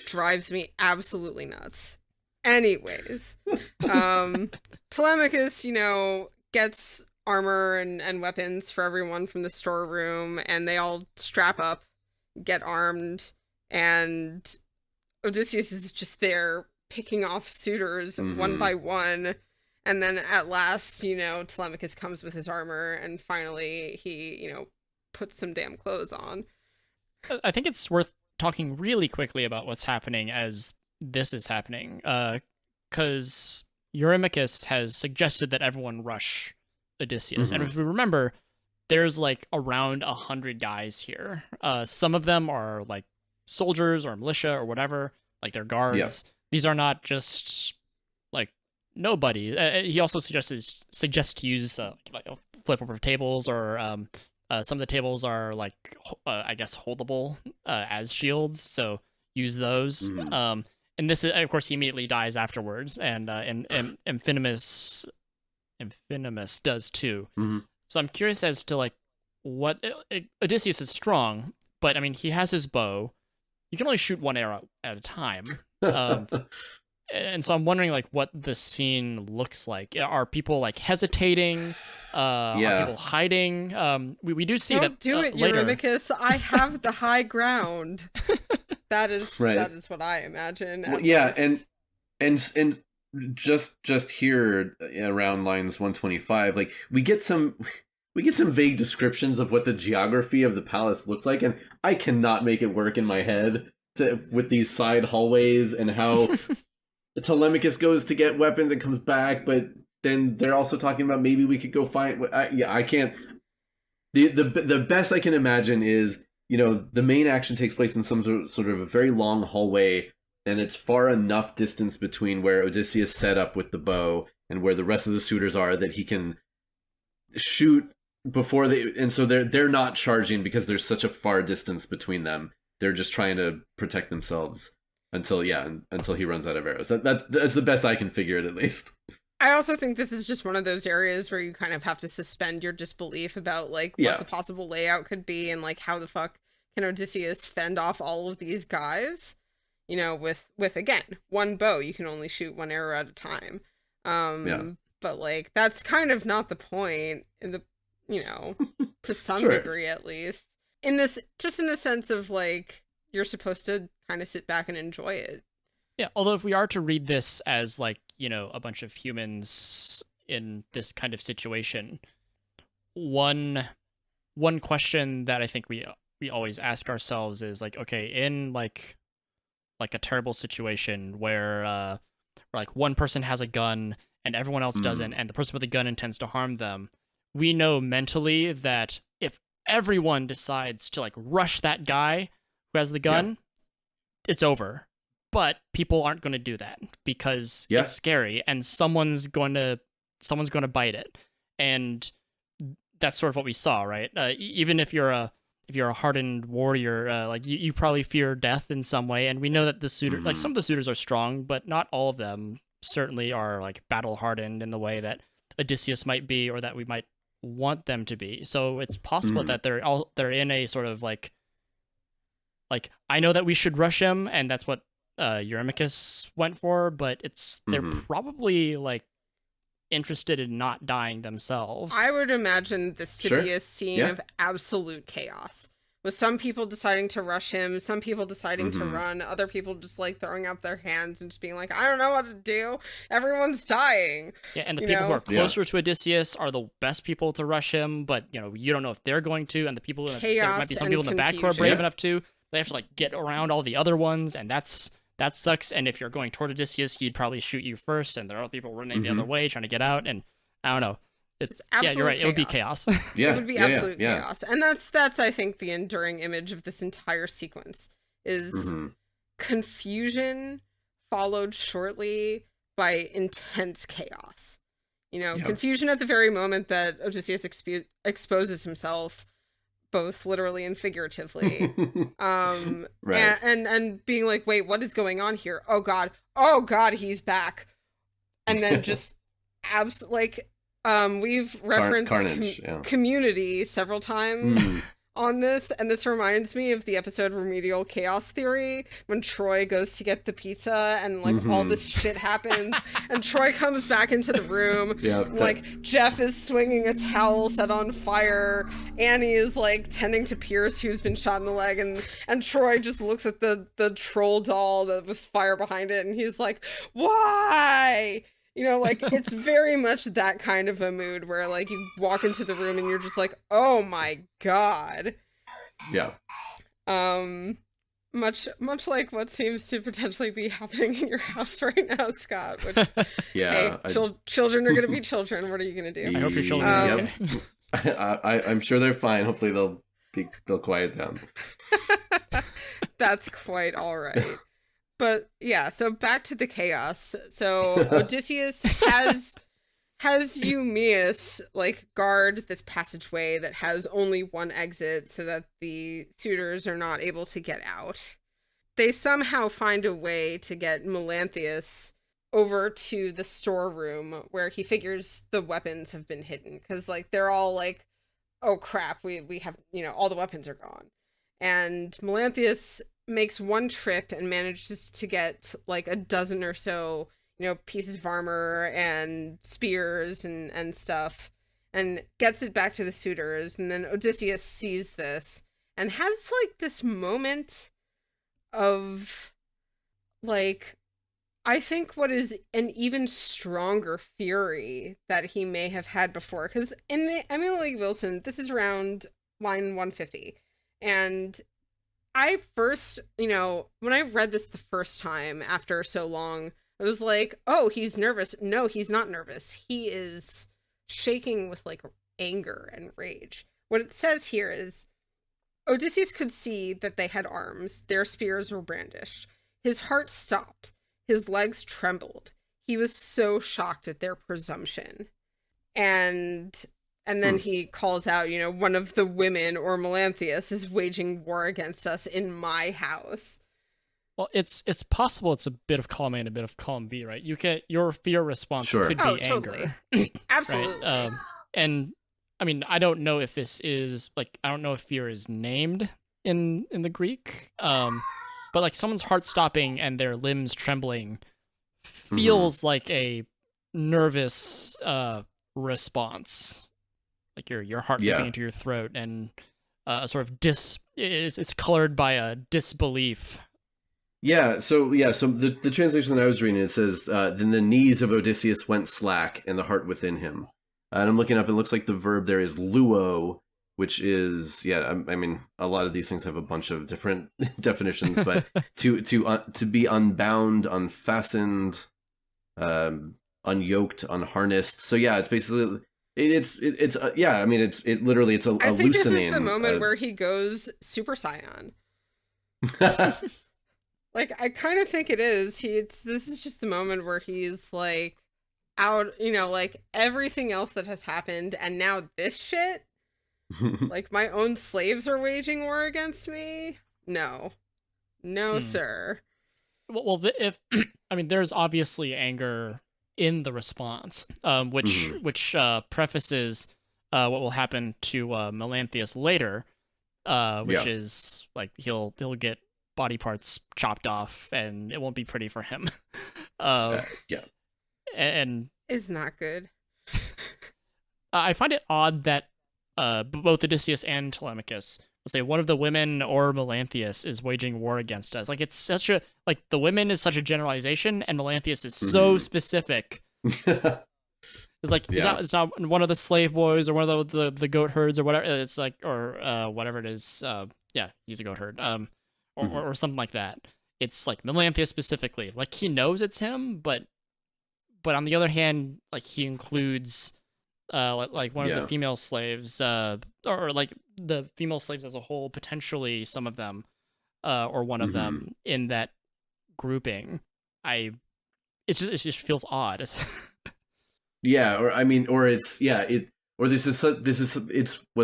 Drives me absolutely nuts. Anyways, Telemachus, gets armor and weapons for everyone from the storeroom, and they all strap up, get armed, and Odysseus is just there picking off suitors one Hmm. by one. And then at last, Telemachus comes with his armor, and finally he, puts some damn clothes on. I think it's worth talking really quickly about what's happening as this is happening, because Eurymachus has suggested that everyone rush Odysseus, and Hmm. if we remember, there's like around 100 guys here. Some of them are like soldiers or militia or whatever, like they're guards. Yeah. These are not just like nobody. He also suggests to use flip over tables, or some of the tables are like I guess holdable as shields, so use those. Hmm. and this is, of course, he immediately dies afterwards, and Amphinomus does too. Mm-hmm. So I'm curious as to like what Odysseus is strong, but I mean he has his bow. You can only shoot one arrow at a time. And so I'm wondering like what the scene looks like. Are people like hesitating? Are people hiding? We do see Don't do it, later. Eurymachus. I have the high ground. That is Right. that is what I imagine. Well, yeah, and just here around lines 125, like we get some vague descriptions of what the geography of the palace looks like, and I cannot make it work in my head with these side hallways and how Telemachus goes to get weapons and comes back, but then they're also talking about maybe we could go find. I can't. The best I can imagine is, the main action takes place in some sort of a very long hallway, and it's far enough distance between where Odysseus set up with the bow and where the rest of the suitors are that he can shoot before they. And so they're not charging because there's such a far distance between them. They're just trying to protect themselves until he runs out of arrows. That's the best I can figure it, at least. I also think this is just one of those areas where you kind of have to suspend your disbelief about like what the possible layout could be, and like how the fuck can Odysseus fend off all of these guys? With again, one bow, you can only shoot one arrow at a time. But like that's kind of not the point in the to some degree, at least. In the sense of like you're supposed to kind of sit back and enjoy it. Yeah, although if we are to read this as like, a bunch of humans in this kind of situation, one question that I think we always ask ourselves is like, okay, in like a terrible situation where like one person has a gun and everyone else doesn't, and the person with the gun intends to harm them, we know mentally that if everyone decides to like rush that guy who has the gun, it's over. But people aren't going to do that because it's scary, and someone's going to bite it, and that's sort of what we saw, right? Even if you're a hardened warrior, like you probably fear death in some way, and we know that the suitor, like some of the suitors are strong, but not all of them certainly are like battle hardened in the way that Odysseus might be, or that we might want them to be. So it's possible that they're in a sort of like I know that we should rush him, and that's what Eurymachus went for, but they're probably like interested in not dying themselves. I would imagine this to be a scene of absolute chaos, with some people deciding to rush him, some people deciding to run, other people just like throwing up their hands and just being like, I don't know what to do. Everyone's dying. Yeah, and the people who are closer to Odysseus are the best people to rush him, but you don't know if they're going to, and the people there might be some people in the back who are brave enough to. They have to like get around all the other ones, and that sucks. And if you're going toward Odysseus, he'd probably shoot you first, and there are people running the other way trying to get out. And I don't know. It's you're right. Chaos. It would be chaos. It would be absolute chaos, and that's I think the enduring image of this entire sequence is confusion followed shortly by intense chaos. Confusion at the very moment that Odysseus exposes himself, both literally and figuratively, right. and being like, wait, what is going on here? Oh god, he's back. And then just we've referenced Carnage, Community several times on this, and this reminds me of the episode Remedial Chaos Theory, when Troy goes to get the pizza and like all this shit happens, and Troy comes back into the room, like Jeff is swinging a towel set on fire, Annie is like tending to Pierce who's been shot in the leg, and Troy just looks at the troll doll with fire behind it, and he's like, why? It's very much that kind of a mood where like you walk into the room and you're just like, oh my god. Yeah. Much like what seems to potentially be happening in your house right now, Scott. Which, children are gonna be children. What are you gonna do? I hope your children are okay. I'm sure they're fine. Hopefully they'll quiet down. That's quite all right. But yeah, so back to the chaos. So Odysseus has Eumaeus like guard this passageway that has only one exit so that the suitors are not able to get out. they somehow find a way to get Melanthius over to the storeroom where he figures the weapons have been hidden, because like they're all like, oh crap, we have, you know, all the weapons are gone. And Melanthius makes one trip and manages to get like a dozen or so, you know, pieces of armor and spears and stuff, and gets it back to the suitors. And then Odysseus sees this and has like this moment of like, I think what is an even stronger fury that he may have had before. Because in the Emily Lee Wilson, this is around line 150. And I first, you know, when I read this the first time after so long, I was like, oh, he's nervous. No, he's not nervous. He is shaking with like anger and rage. What it says here is, Odysseus could see that they had arms. Their spears were brandished. His heart stopped. His legs trembled. He was so shocked at their presumption. And then he calls out, you know, one of the women, or Melanthius, is waging war against us in my house. Well, it's possible it's a bit of column A and a bit of column B, right? You get your fear response could be anger. Totally. Absolutely. Right? And I mean, I don't know if this is like, I don't know if fear is named in the Greek. But like someone's heart stopping and their limbs trembling feels like a nervous response, like your heart getting into your throat, and a sort of it's colored by a disbelief. So the translation that I was reading, it says, then the knees of Odysseus went slack and the heart within him. And I'm looking up, it looks like the verb there is luo, which is, I mean, a lot of these things have a bunch of different definitions, but to be unbound, unfastened, unyoked, unharnessed. So yeah, it's basically it's I mean, it's literally a loosening. I think this is the moment where he goes Super Saiyan. Like, I kind of think it is. This is just the moment where he's like out, you know, like everything else that has happened, and now this shit. Like, my own slaves are waging war against me? No, sir. Well, if I mean, there's obviously anger in the response, which prefaces what will happen to Melanthius later, which is like he'll get body parts chopped off, and it won't be pretty for him. And it's not good. I find it odd that both Odysseus and Telemachus, let's say one of the women or Melanthius, is waging war against us. Like, it's such a, like, the women is such a generalization, and Melanthius is so specific. It's like, it's not one of the slave boys or one of the goat herds or whatever. It's like, or whatever it is. He's a goat herd. Or something like that. It's like Melanthius specifically. Like, he knows it's him, but on the other hand, like, he includes like one of the female slaves, or like the female slaves as a whole, potentially some of them, or one of them in that grouping. It just feels odd. Was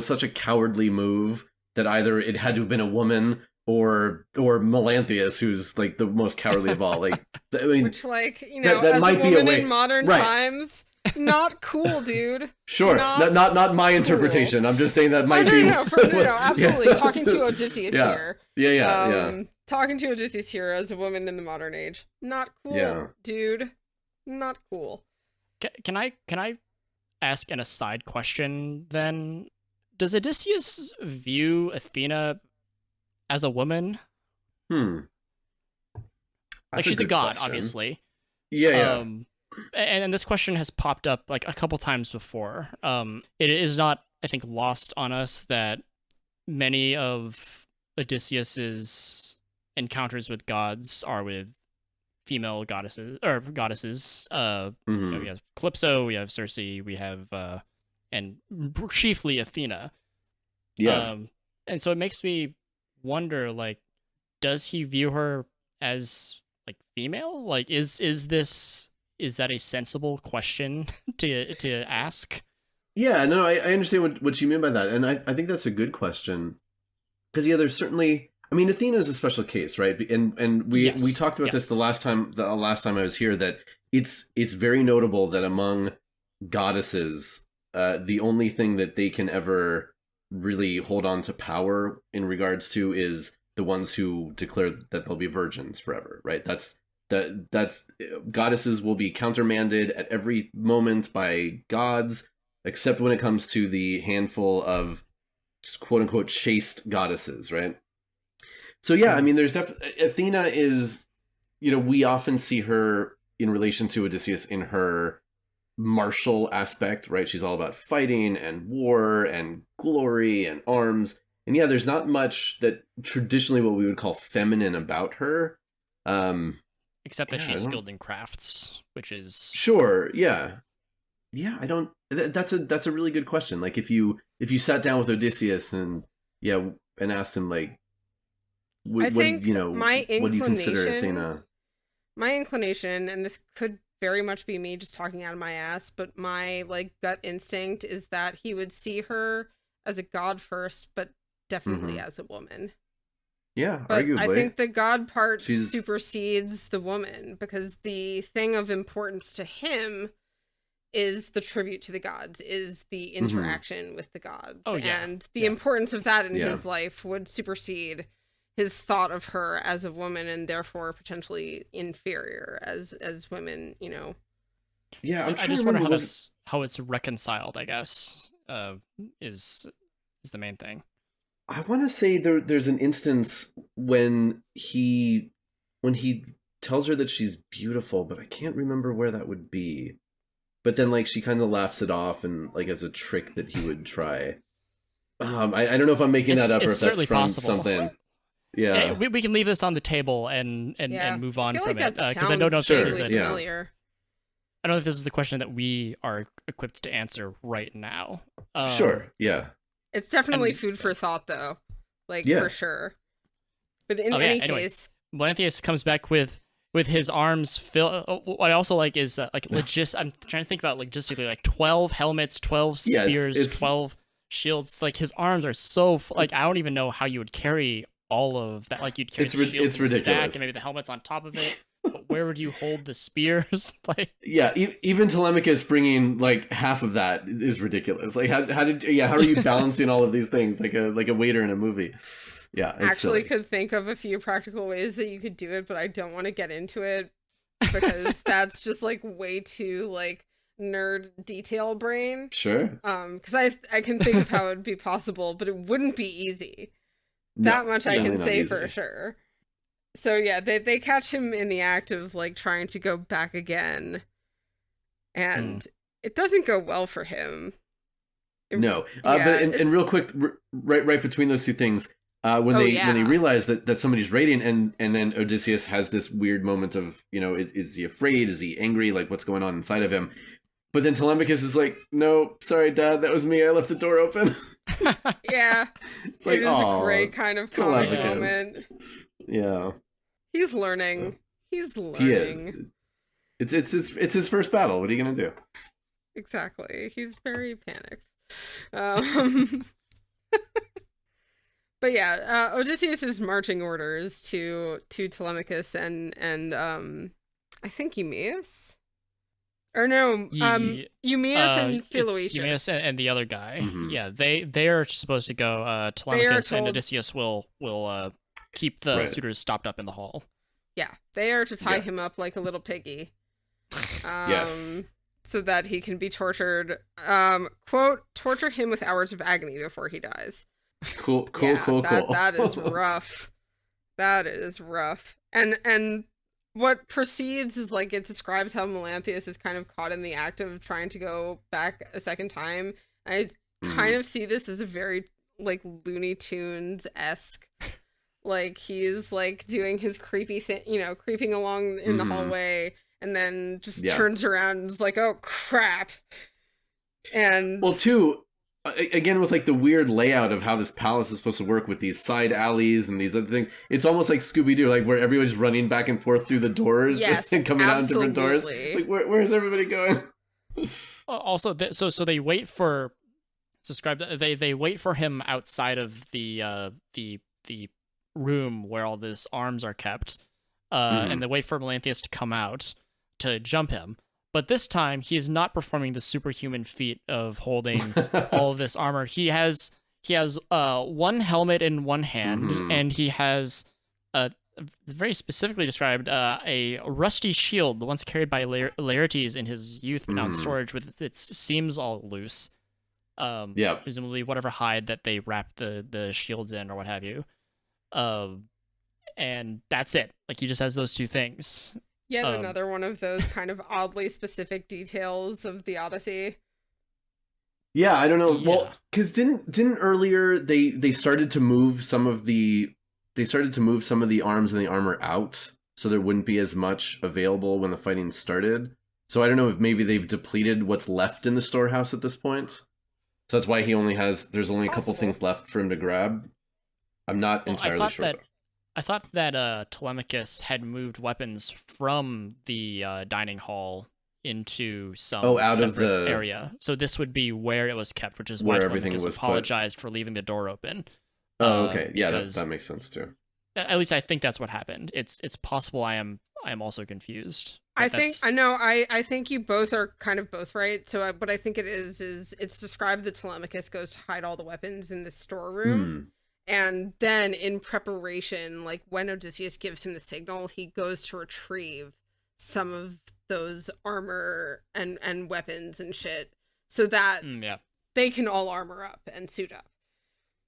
such a cowardly move that either it had to have been a woman or Melanthius, who's like the most cowardly of all. Like, I mean, which, like, you know, that as might a woman in modern times. Not cool, dude. Sure, not my interpretation. I'm just saying that might be. No, absolutely. Talking to Odysseus here. Talking to Odysseus here as a woman in the modern age. Not cool, dude. Not cool. Can I ask an aside question then? Does Odysseus view Athena as a woman? That's like, she's a god, question. Obviously. Yeah. And this question has popped up like a couple times before. It is not, I think, lost on us that many of Odysseus's encounters with gods are with female goddesses. You know, we have Calypso, we have Circe, we have and chiefly Athena. Yeah. And so it makes me wonder, like, does he view her as like female? Like, is that a sensible question to ask? Yeah, no, I understand what you mean by that, and I think that's a good question, because there's certainly, I mean, Athena is a special case, right? And we talked about this the last time I was here, that it's very notable that among goddesses, the only thing that they can ever really hold on to power in regards to is the ones who declare that they'll be virgins forever, right? That's goddesses will be countermanded at every moment by gods, except when it comes to the handful of quote unquote chaste goddesses, right? So yeah, I mean, there's Athena is, we often see her in relation to Odysseus in her martial aspect, right? She's all about fighting and war and glory and arms. And yeah, there's not much that traditionally what we would call feminine about her. Except that she's skilled in crafts, which is... Sure, yeah. Yeah, I don't... That's a really good question. Like, if you sat down with Odysseus and asked him, like, what do you consider Athena? My inclination, and this could very much be me just talking out of my ass, but my, like, gut instinct is that he would see her as a god first, but definitely as a woman. Yeah, but arguably. I think the god part supersedes the woman, because the thing of importance to him is the tribute to the gods, is the interaction with the gods. Oh, yeah. And the importance of that in his life would supersede his thought of her as a woman, and therefore potentially inferior as women, Yeah, I just wonder how it's reconciled, I guess, is the main thing. I want to say there's an instance when he tells her that she's beautiful, but I can't remember where that would be. But then, like, she kind of laughs it off and, like, as a trick that he would try. I don't know if I'm making that up or if that's from possible. Something. Yeah, we can leave this on the table and move on from it, because I don't know if this is familiar. I don't know if this is the question that we are equipped to answer right now. Sure, yeah. It's definitely food for thought, though, for sure. But in any case, Melanthius comes back with his arms filled. What I also like is I'm trying to think about logistically, like 12 helmets, 12 spears, 12 shields. Like, his arms are so I don't even know how you would carry all of that. Like, you'd carry the shield it's ridiculous. Stack and maybe the helmets on top of it. But where would you hold the spears? Even Telemachus bringing like half of that is ridiculous. Like, how are you balancing all of these things like a waiter in a movie? Yeah, it's actually silly. Could think of a few practical ways that you could do it, but I don't want to get into it because that's just like way too like nerd detail brain. Sure. Because I can think of how it would be possible, but it wouldn't be easy. That much I can say for sure. So yeah, they catch him in the act of like trying to go back again, and it doesn't go well for him. No, but real quick, right between those two things, when they realize that somebody's raiding, and then Odysseus has this weird moment of, is he afraid? Is he angry? Like, what's going on inside of him? But then Telemachus is like, no, sorry, Dad, that was me. I left the door open. Yeah, it's like, it is a great kind of comic moment. Yeah, he's learning. He is. It's his first battle. What are you gonna do? Exactly. He's very panicked. But yeah, Odysseus' marching orders to Telemachus and I think Eumaeus. Or no, Eumaeus and Philoetius. Eumaeus and the other guy. Mm-hmm. Yeah, they are supposed to go. Telemachus and Odysseus will keep the suitors stopped up in the hall. Yeah, they are to tie him up like a little piggy. Yes. So that he can be tortured. Quote, torture him with hours of agony before he dies. Cool. That is rough. That is rough. And what proceeds is like it describes how Melanthius is kind of caught in the act of trying to go back a second time. I kind of see this as a very like Looney Tunes-esque. Like he's like doing his creepy thing, creeping along in the hallway, and then just turns around and is like, "Oh crap!" And again, with like the weird layout of how this palace is supposed to work with these side alleys and these other things, it's almost like Scooby-Doo, like where everyone's running back and forth through the doors and coming out in different doors. Like, where's everybody going? Also, so they wait for they wait for him outside of the room where all these arms are kept, and they wait for Melanthius to come out to jump him. But this time, he is not performing the superhuman feat of holding all of this armor. He has one helmet in one hand, and he has very specifically described a rusty shield, the once carried by Laertes in his youth, but now in storage with its seams all loose. Presumably whatever hide that they wrap the shields in or what have you. And that's it. Like, he just has those two things. Yet another one of those kind of oddly specific details of the Odyssey. Yeah, I don't know. Yeah. Well, because didn't earlier they started to move some of the arms and the armor out, so there wouldn't be as much available when the fighting started. So I don't know if maybe they've depleted what's left in the storehouse at this point. So that's why there's only a couple things left for him to grab. I'm not entirely sure. I thought that Telemachus had moved weapons from the dining hall into some out separate of the area. So this would be where it was kept, which is why Telemachus apologized for leaving the door open. Oh, okay. Yeah, that makes sense too. At least I think that's what happened. It's possible I am also confused. I think you both are kind of both right. So what I think it is it's described that Telemachus goes to hide all the weapons in the storeroom. And then in preparation, like when Odysseus gives him the signal, he goes to retrieve some of those armor and weapons and shit so that they can all armor up and suit up.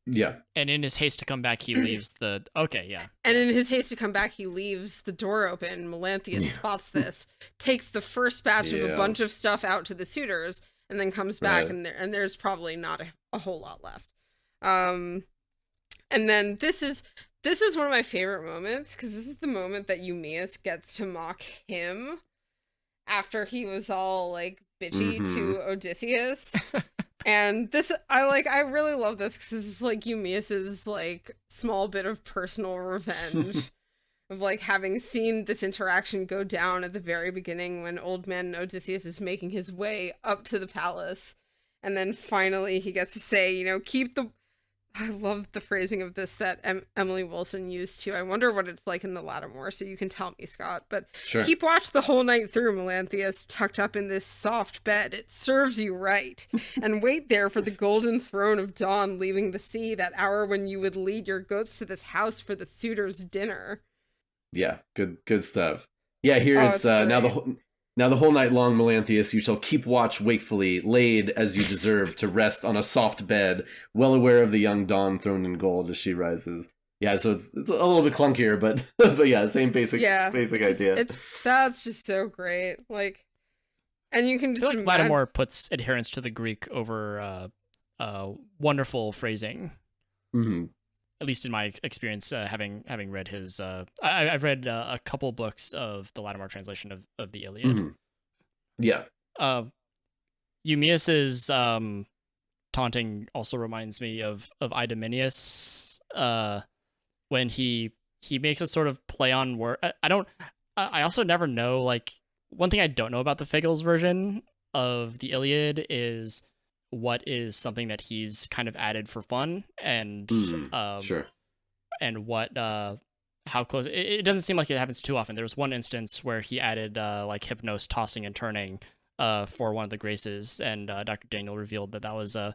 Yeah. And in his haste to come back, he leaves the... Okay, yeah. And in his haste to come back, he leaves the door open. Melanthius spots this, takes the first batch of a bunch of stuff out to the suitors, and then comes back, and there's probably not a whole lot left. And then this is one of my favorite moments, because this is the moment that Eumaeus gets to mock him after he was all, like, bitchy to Odysseus. And this, I really love this, because this is, like, Eumaeus's, like, small bit of personal revenge of, like, having seen this interaction go down at the very beginning when old man Odysseus is making his way up to the palace. And then finally he gets to say, I love the phrasing of this that Emily Wilson used too. I wonder what it's like in the Lattimore, so you can tell me, Scott. But sure. Keep watch the whole night through, Melanthius, tucked up in this soft bed. It serves you right. And wait there for the golden throne of dawn leaving the sea, that hour when you would lead your goats to this house for the suitors' dinner. Yeah, good stuff. Yeah, here it's now the whole night long, Melanthius, you shall keep watch wakefully, laid as you deserve to rest on a soft bed, well aware of the young dawn throned in gold as she rises. Yeah, so it's a little bit clunkier, but yeah, same basic idea. That's just so great. Like, and you can just imagine... Lattimore puts adherence to the Greek over wonderful phrasing. Mm-hmm. At least in my experience, having read his, I've read a couple books of the Lattimore translation of the Iliad. Mm-hmm. Yeah. Eumaeus's taunting also reminds me of Idomeneus, when he makes a sort of play on word. I also never know, like, one thing I don't know about the Figgles version of the Iliad is what is something that he's kind of added for fun, and sure, and what how close it doesn't seem like it happens too often. There was one instance where he added like Hypnos tossing and turning for one of the graces, and Dr. Daniel revealed that was an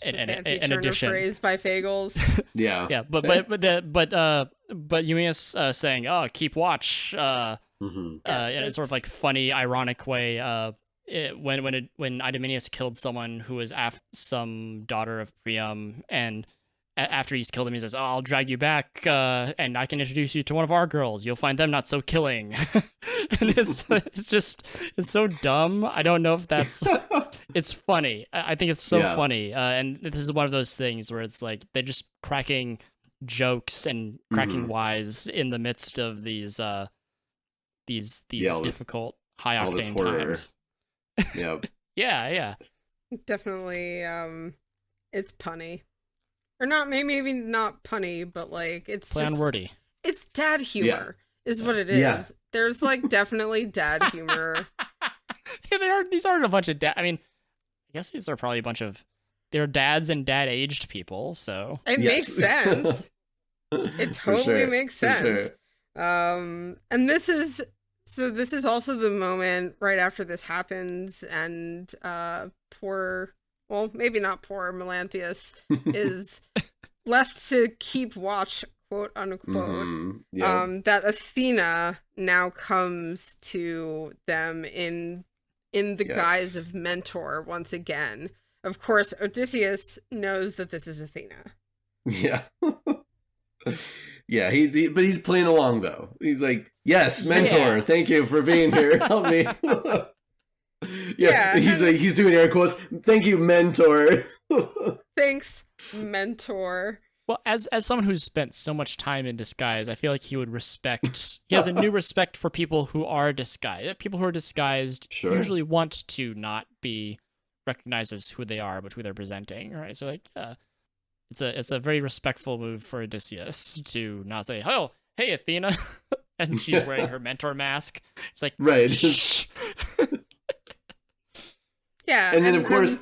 addition phrase by Fagles. yeah, but Eumaeus saying, "Oh, keep watch," in a sort of like funny, ironic way. When Idomeneus killed someone who was some daughter of Priam, and after he's killed him, he says, "Oh, I'll drag you back, and I can introduce you to one of our girls. You'll find them not so killing." And it's so dumb. I don't know if that's it's funny. I think it's so funny. And this is one of those things where it's like they're just cracking jokes and cracking wise in the midst of these difficult high octane times. Yep. Yeah. Definitely, it's punny. Or not, maybe not punny, but like it's play on wordy. It's dad humor is what it is. Yeah. There's like definitely dad humor. Yeah, these aren't a bunch of I mean, I guess these are probably they're dads and dad-aged people, so it makes sense. It totally makes sense. And this is also the moment right after this happens, and maybe not poor Melanthius is left to keep watch, quote unquote. That Athena now comes to them in the guise of mentor once again. Of course, Odysseus knows that this is Athena. Yeah. Yeah, but he's playing along though. He's like, "Yes, mentor, thank you for being here. Help me." He's doing air quotes. "Thank you, mentor." Thanks, mentor. Well, as someone who's spent so much time in disguise, I feel like he would respect. He has a new respect for people who are disguised. People who are disguised usually want to not be recognized as who they are, but who they're presenting, right? So, like, it's a very respectful move for Odysseus to not say, "Oh, hey, Athena," and she's wearing her mentor mask. It's like, right. Yeah, and then of course.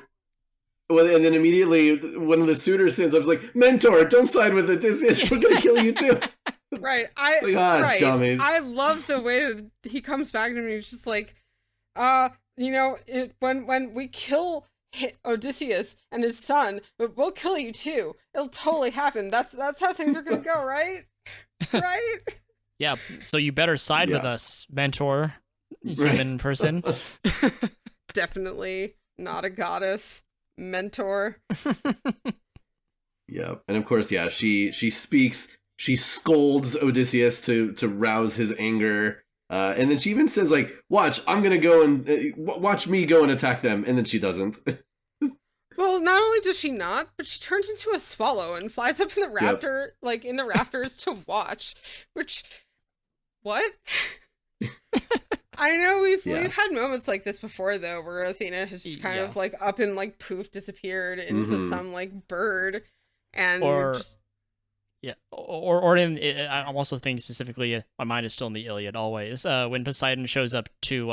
Well, and then immediately one of the suitors stands up, like, "Mentor, don't side with Odysseus. We're gonna kill you too." Right. Dummies. I love the way that he comes back and he's just like, when we kill Odysseus and his son, but we'll kill you too. It'll totally happen. That's how things are gonna go, right? Right? Yeah. So you better side with us, mentor, human person. Definitely not a goddess. Mentor. Yeah, and of course, she speaks. She scolds Odysseus to rouse his anger, and then she even says, like, "Watch, I'm gonna go and watch me go and attack them," and then she doesn't. Well, not only does she not, but she turns into a swallow and flies up in the raptor, like in the rafters to watch. Which, what? I know we've had moments like this before though, where Athena has just kind of like up and like poof disappeared into some like bird, and or I'm also thinking specifically. My mind is still in the Iliad always. When Poseidon shows up to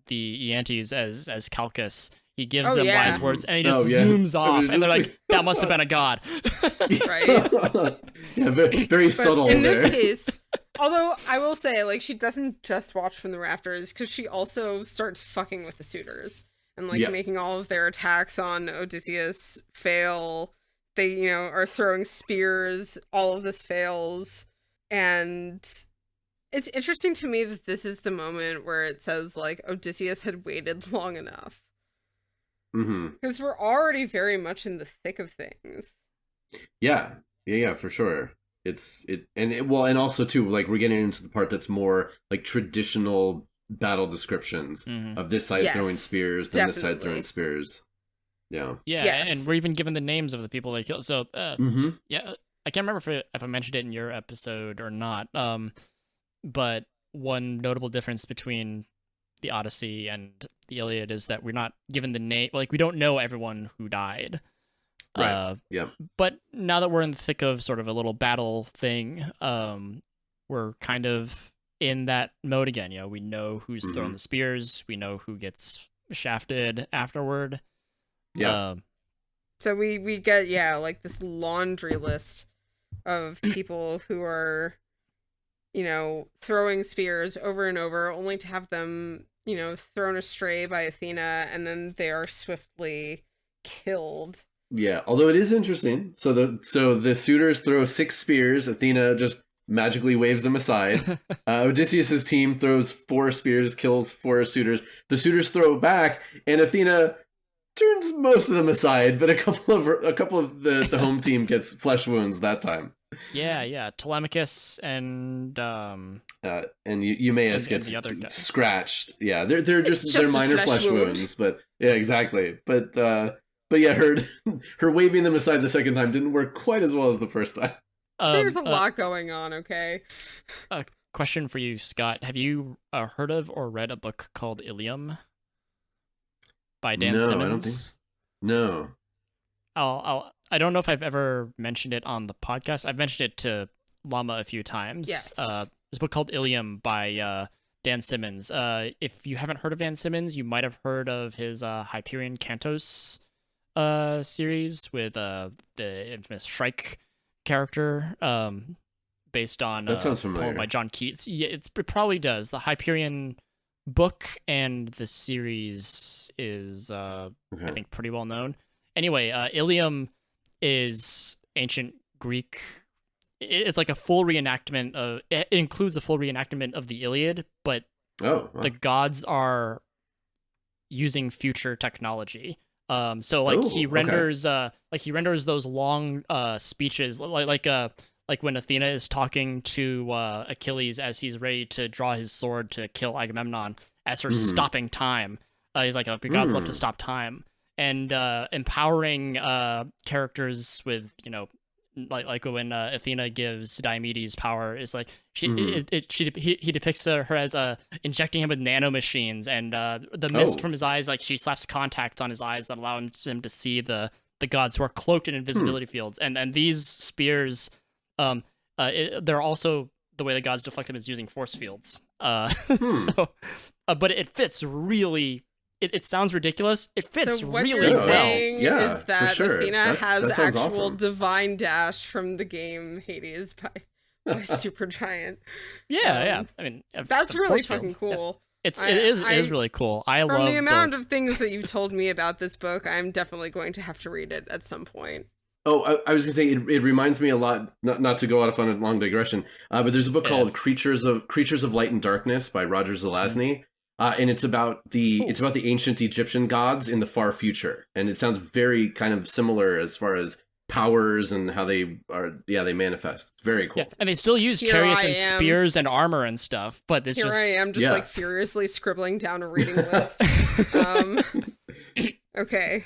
the Aeantes as Calchas, he gives them wise words, and he just zooms off, and they're like, "That must have been a god." Right? Yeah, very, very subtle. In this case. Although, I will say, like, she doesn't just watch from the rafters, because she also starts fucking with the suitors. And, like, making all of their attacks on Odysseus fail. They, are throwing spears. All of this fails. And it's interesting to me that this is the moment where it says, like, Odysseus had waited long enough. Because we're already very much in the thick of things. Yeah, for sure. And also too, like, we're getting into the part that's more like traditional battle descriptions of this side throwing spears, then this side throwing spears. Yeah. And we're even given the names of the people they killed. So I can't remember if I mentioned it in your episode or not. But one notable difference between the Odyssey and the Iliad is that we're not given the name. Like, we don't know everyone who died. Right. But now that we're in the thick of sort of a little battle thing, we're kind of in that mode again. We know who's throwing the spears. We know who gets shafted afterward. Yeah. So we get like this laundry list of people who are, throwing spears over and over, only to have them, thrown astray by Athena, and then they are swiftly killed. Yeah, although it is interesting. So the suitors throw 6 spears. Athena just magically waves them aside. Odysseus's team throws 4 spears, kills 4 suitors. The suitors throw back, and Athena turns most of them aside, but a couple of the home team gets flesh wounds that time. Yeah. Telemachus and Eumaeus gets scratched. Yeah, they're just minor flesh wounds, but yeah, exactly. But yeah, her waving them aside the second time didn't work quite as well as the first time. There's a lot going on, okay? A question for you, Scott. Have you heard of or read a book called Ilium by Dan Simmons? No, I don't think so. No. I don't know if I've ever mentioned it on the podcast. I've mentioned it to Llama a few times. Yes. There's a book called Ilium by Dan Simmons. If you haven't heard of Dan Simmons, you might have heard of his Hyperion Cantos series with the infamous Shrike character. based on That sounds a familiar. poem by John Keats. Yeah, it probably does. The Hyperion book and the series is, I think, pretty well known. Anyway, Ilium is ancient Greek. It's like a full reenactment of. It includes a full reenactment of the Iliad, but the gods are using future technology. So like he renders those long speeches like when Athena is talking to Achilles as he's ready to draw his sword to kill Agamemnon as her stopping time. He's like, the gods love to stop time, and empowering characters with, you know, like when Athena gives Diomedes power, it's like he depicts her as injecting him with nanomachines, and the mist from his eyes, like she slaps contacts on his eyes that allow him to see the gods who are cloaked in invisibility fields, and these spears, they're also, the way the gods deflect them is using force fields. So, but it fits really. It sounds ridiculous. It fits so what really you're well. saying is that for sure. Athena has that actual awesome. divine dash from the game Hades by Supergiant. Yeah. I mean, that's really force fucking fields. cool. Yeah. It is really cool. I from love the amount of things that you told me about this book. I'm definitely going to have to read it at some point. Oh, I was gonna say it reminds me a lot. Not to go out on a long digression, but there's a book called Creatures of Light and Darkness by Roger Zelazny, and it's about the ancient Egyptian gods in the far future, and it sounds very kind of similar as far as powers and how they are. Yeah, they manifest. It's very cool. Yeah, and they still use chariots and spears and armor and stuff. But this I am just like furiously scribbling down a reading list. Okay.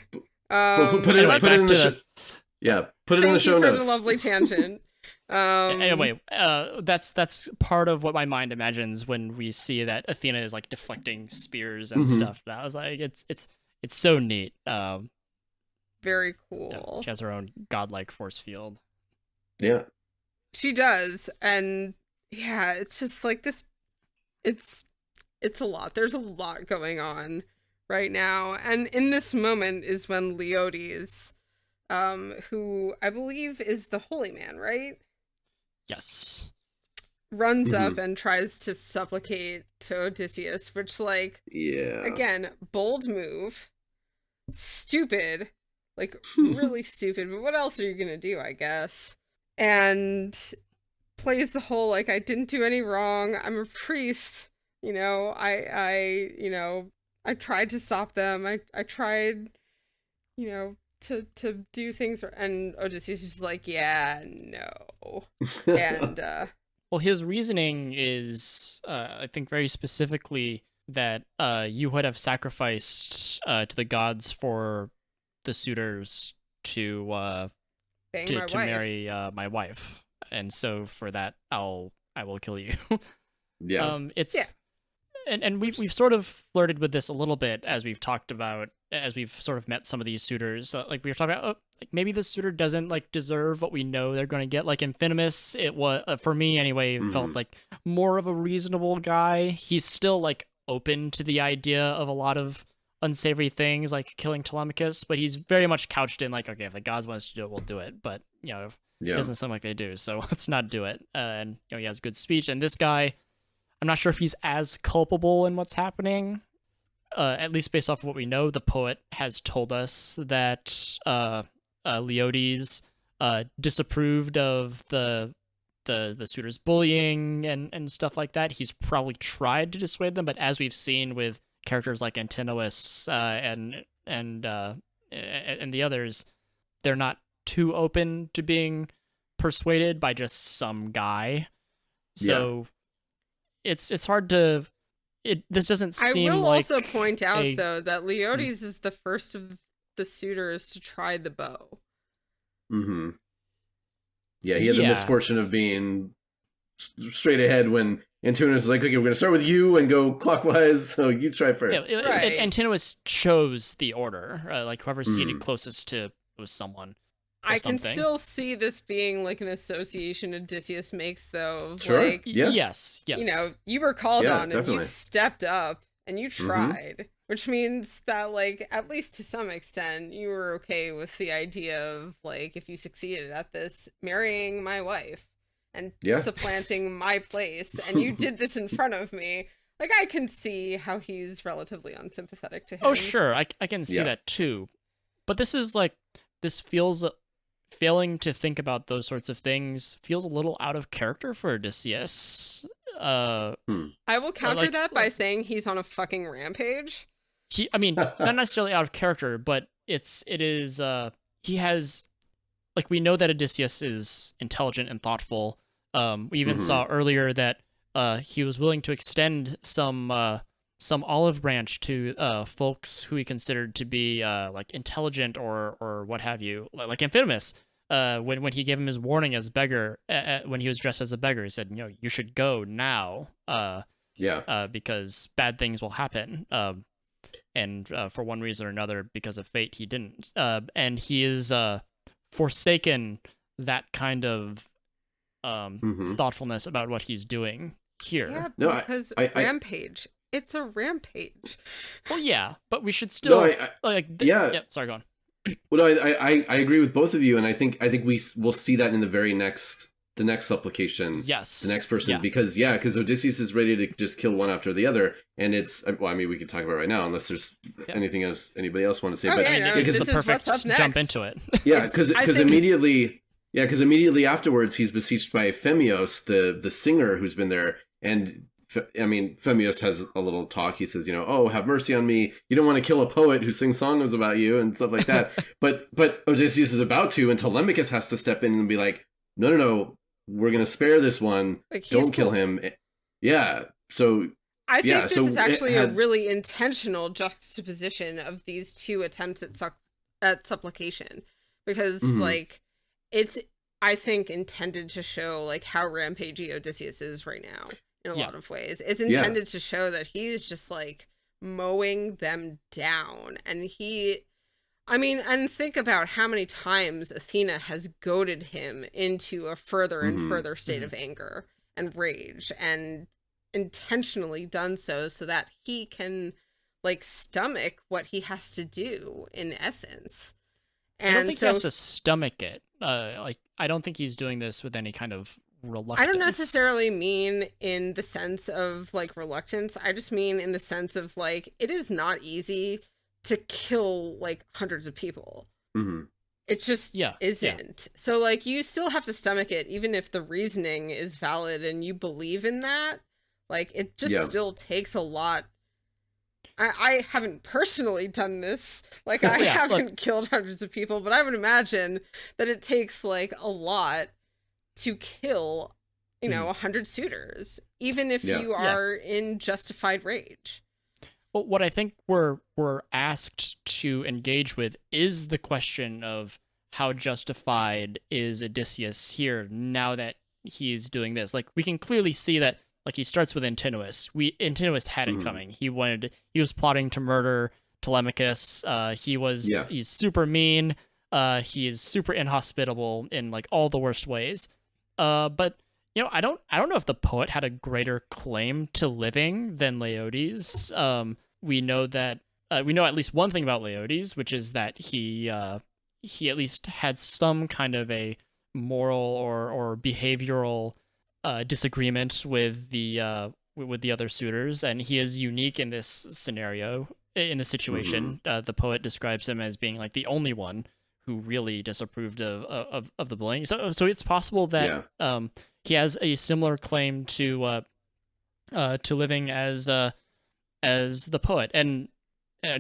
Put it in the put it in the show notes. Thank you for the lovely tangent. Anyway, that's part of what my mind imagines when we see that Athena is like deflecting spears and stuff. And I was like, it's so neat. Very cool. Yeah, she has her own godlike force field. Yeah, she does, and yeah, it's just like this. It's a lot. There's a lot going on right now, and in this moment is when Leodes, who I believe is the holy man, right? Yes. Runs up and tries to supplicate to Odysseus, which, like, again, bold move, stupid, like really stupid, but what else are you gonna do, I guess? And plays the whole, like, I didn't do any wrong, I'm a priest, you know, I tried to stop them, I tried, you know, to do things, and Odysseus is like, yeah, no. And well, his reasoning is I think very specifically that you would have sacrificed to the gods for the suitors to marry my wife, and so for that I will kill you. And we've sort of flirted with this a little bit as we've talked about, as we've sort of met some of these suitors. Like we were talking about, like maybe this suitor doesn't like deserve what we know they're going to get. Like Infinimus, it was for me anyway, felt like more of a reasonable guy. He's still like open to the idea of a lot of unsavory things, like killing Telemachus, but he's very much couched in like, okay, if the gods want us to do it, we'll do it. But you know, it doesn't seem like they do, so let's not do it. And you know, he has good speech. And this guy, I'm not sure if he's as culpable in what's happening. At least based off of what we know, the poet has told us that Leodes disapproved of the suitors bullying and stuff like that. He's probably tried to dissuade them, but as we've seen with characters like Antinous and the others, they're not too open to being persuaded by just some guy. So it's hard to. This doesn't seem like. I will also point out though that Leodes is the first of the suitors to try the bow. Mm-hmm. Yeah, he had the misfortune of being straight ahead when Antinous is like, okay, we're going to start with you and go clockwise, so you try first. Yeah, right. Antinous chose the order. Like whoever's seated closest to was someone. I can still see this being like an association Odysseus makes, though. Sure. Like, yes. You know, you were called on definitely. and you stepped up and you tried, which means that, like, at least to some extent, you were okay with the idea of, like, if you succeeded at this, marrying my wife. and supplanting my place, and you did this in front of me. Like, I can see how he's relatively unsympathetic to him. Oh, sure, I can see that too. But this is like, this feels, failing to think about those sorts of things feels a little out of character for Odysseus. I will counter that by saying he's on a fucking rampage. I mean, not necessarily out of character, but it is, he has, like, we know that Odysseus is intelligent and thoughtful. We even saw earlier that he was willing to extend some olive branch to folks who he considered to be like intelligent or what have you, like Amphidamus. When he gave him his warning as beggar, when he was dressed as a beggar, he said, you should go now, because bad things will happen. And for one reason or another, because of fate, he didn't. And he is forsaken that kind of thoughtfulness about what he's doing here. Yeah, because rampage. It's a rampage. Well, yeah, but we should still sorry, go on. Well, no, I agree with both of you, and I think will see that in the next supplication. Yes, the next person, because Odysseus is ready to just kill one after the other, and it's, well, I mean, we could talk about it right now unless there's anything else anybody else want to say. It's the perfect jump into it. Yeah, because immediately afterwards he's besieged by Phemios, the singer who's been there, and I mean, Phemios has a little talk. He says, oh, have mercy on me. You don't want to kill a poet who sings songs about you and stuff like that. but Odysseus is about to, and Telemachus has to step in and be like, no, we're going to spare this one. Like, don't kill him. Yeah. So I think this is actually a really intentional juxtaposition of these two attempts at supplication, because like it's, I think, intended to show like how rampagey Odysseus is right now. In a lot of ways, it's intended to show that he's just like mowing them down, and and think about how many times Athena has goaded him into a further and further state of anger and rage, and intentionally done so that he can like stomach what he has to do in essence. And I don't think he has to stomach it. I don't think he's doing this with any kind of reluctance. I don't necessarily mean in the sense of like reluctance. I just mean in the sense of like, it is not easy to kill like hundreds of people. It just isn't. So like, you still have to stomach it, even if the reasoning is valid and you believe in that. Like, it just still takes a lot. I haven't personally done this. Like, I haven't killed hundreds of people, but I would imagine that it takes like a lot to kill, 100 suitors, even if you are in justified rage. Well, what I think we're asked to engage with is the question of how justified is Odysseus here now that he's doing this. Like, we can clearly see that, like, he starts with Antinous. Antinous had it coming. He was plotting to murder Telemachus. He's super mean. He is super inhospitable in like all the worst ways. But I don't know if the poet had a greater claim to living than Leodes. We know that we know at least one thing about Leodes, which is that he at least had some kind of a moral or behavioral disagreement with the other suitors, and he is unique in this scenario, in this situation. The poet describes him as being like the only one who really disapproved of the bullying. So it's possible that he has a similar claim to living as the poet. And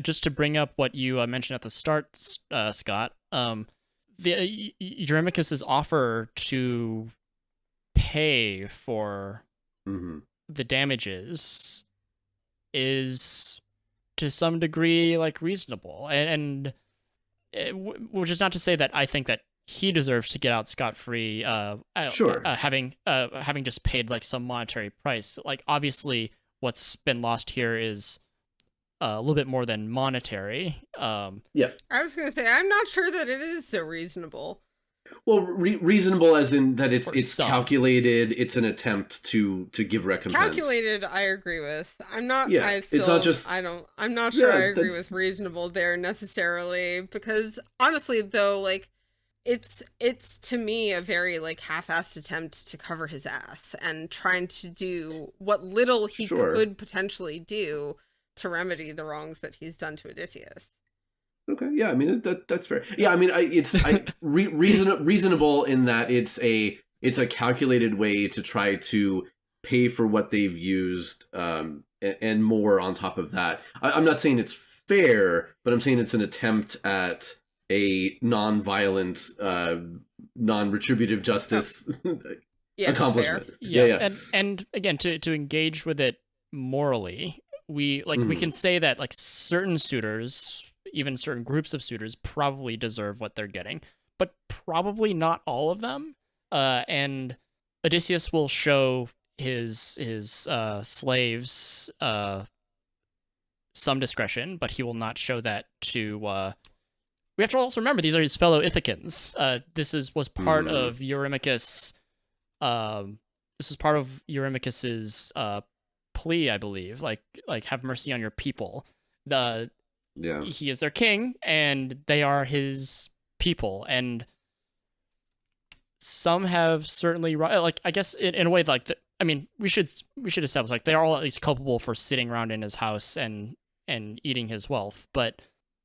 just to bring up what you mentioned at the start, Scott, the Eurymachus's offer to pay for the damages is to some degree like reasonable, and which is not to say that I think that he deserves to get out scot-free. Having just paid like some monetary price. Like, obviously, what's been lost here is a little bit more than monetary. I was gonna say, I'm not sure that it is so reasonable. Well, reasonable as in that it's calculated. It's an attempt to give recompense. Calculated, I agree with. I'm not. Yeah, it's not just. I'm not sure I agree with reasonable there necessarily, because honestly, though, like, it's to me a very like half-assed attempt to cover his ass and trying to do what little he could potentially do to remedy the wrongs that he's done to Odysseus. Okay, yeah, I mean that's fair. Yeah, I mean reasonable in that it's a calculated way to try to pay for what they've used, and more on top of that. I'm not saying it's fair, but I'm saying it's an attempt at a non-violent, non-retributive justice accomplishment. Yeah. And again, to engage with it morally, we can say that like certain suitors, even certain groups of suitors, probably deserve what they're getting, but probably not all of them. And Odysseus will show his slaves some discretion, but he will not show that to. We have to also remember these are his fellow Ithacans. This was part of Eurymachus. This is part of Eurymachus's plea, I believe. Like have mercy on your people. He is their king, and they are his people, and some have certainly like I guess in a way like I mean we should establish like they are all at least culpable for sitting around in his house and eating his wealth, but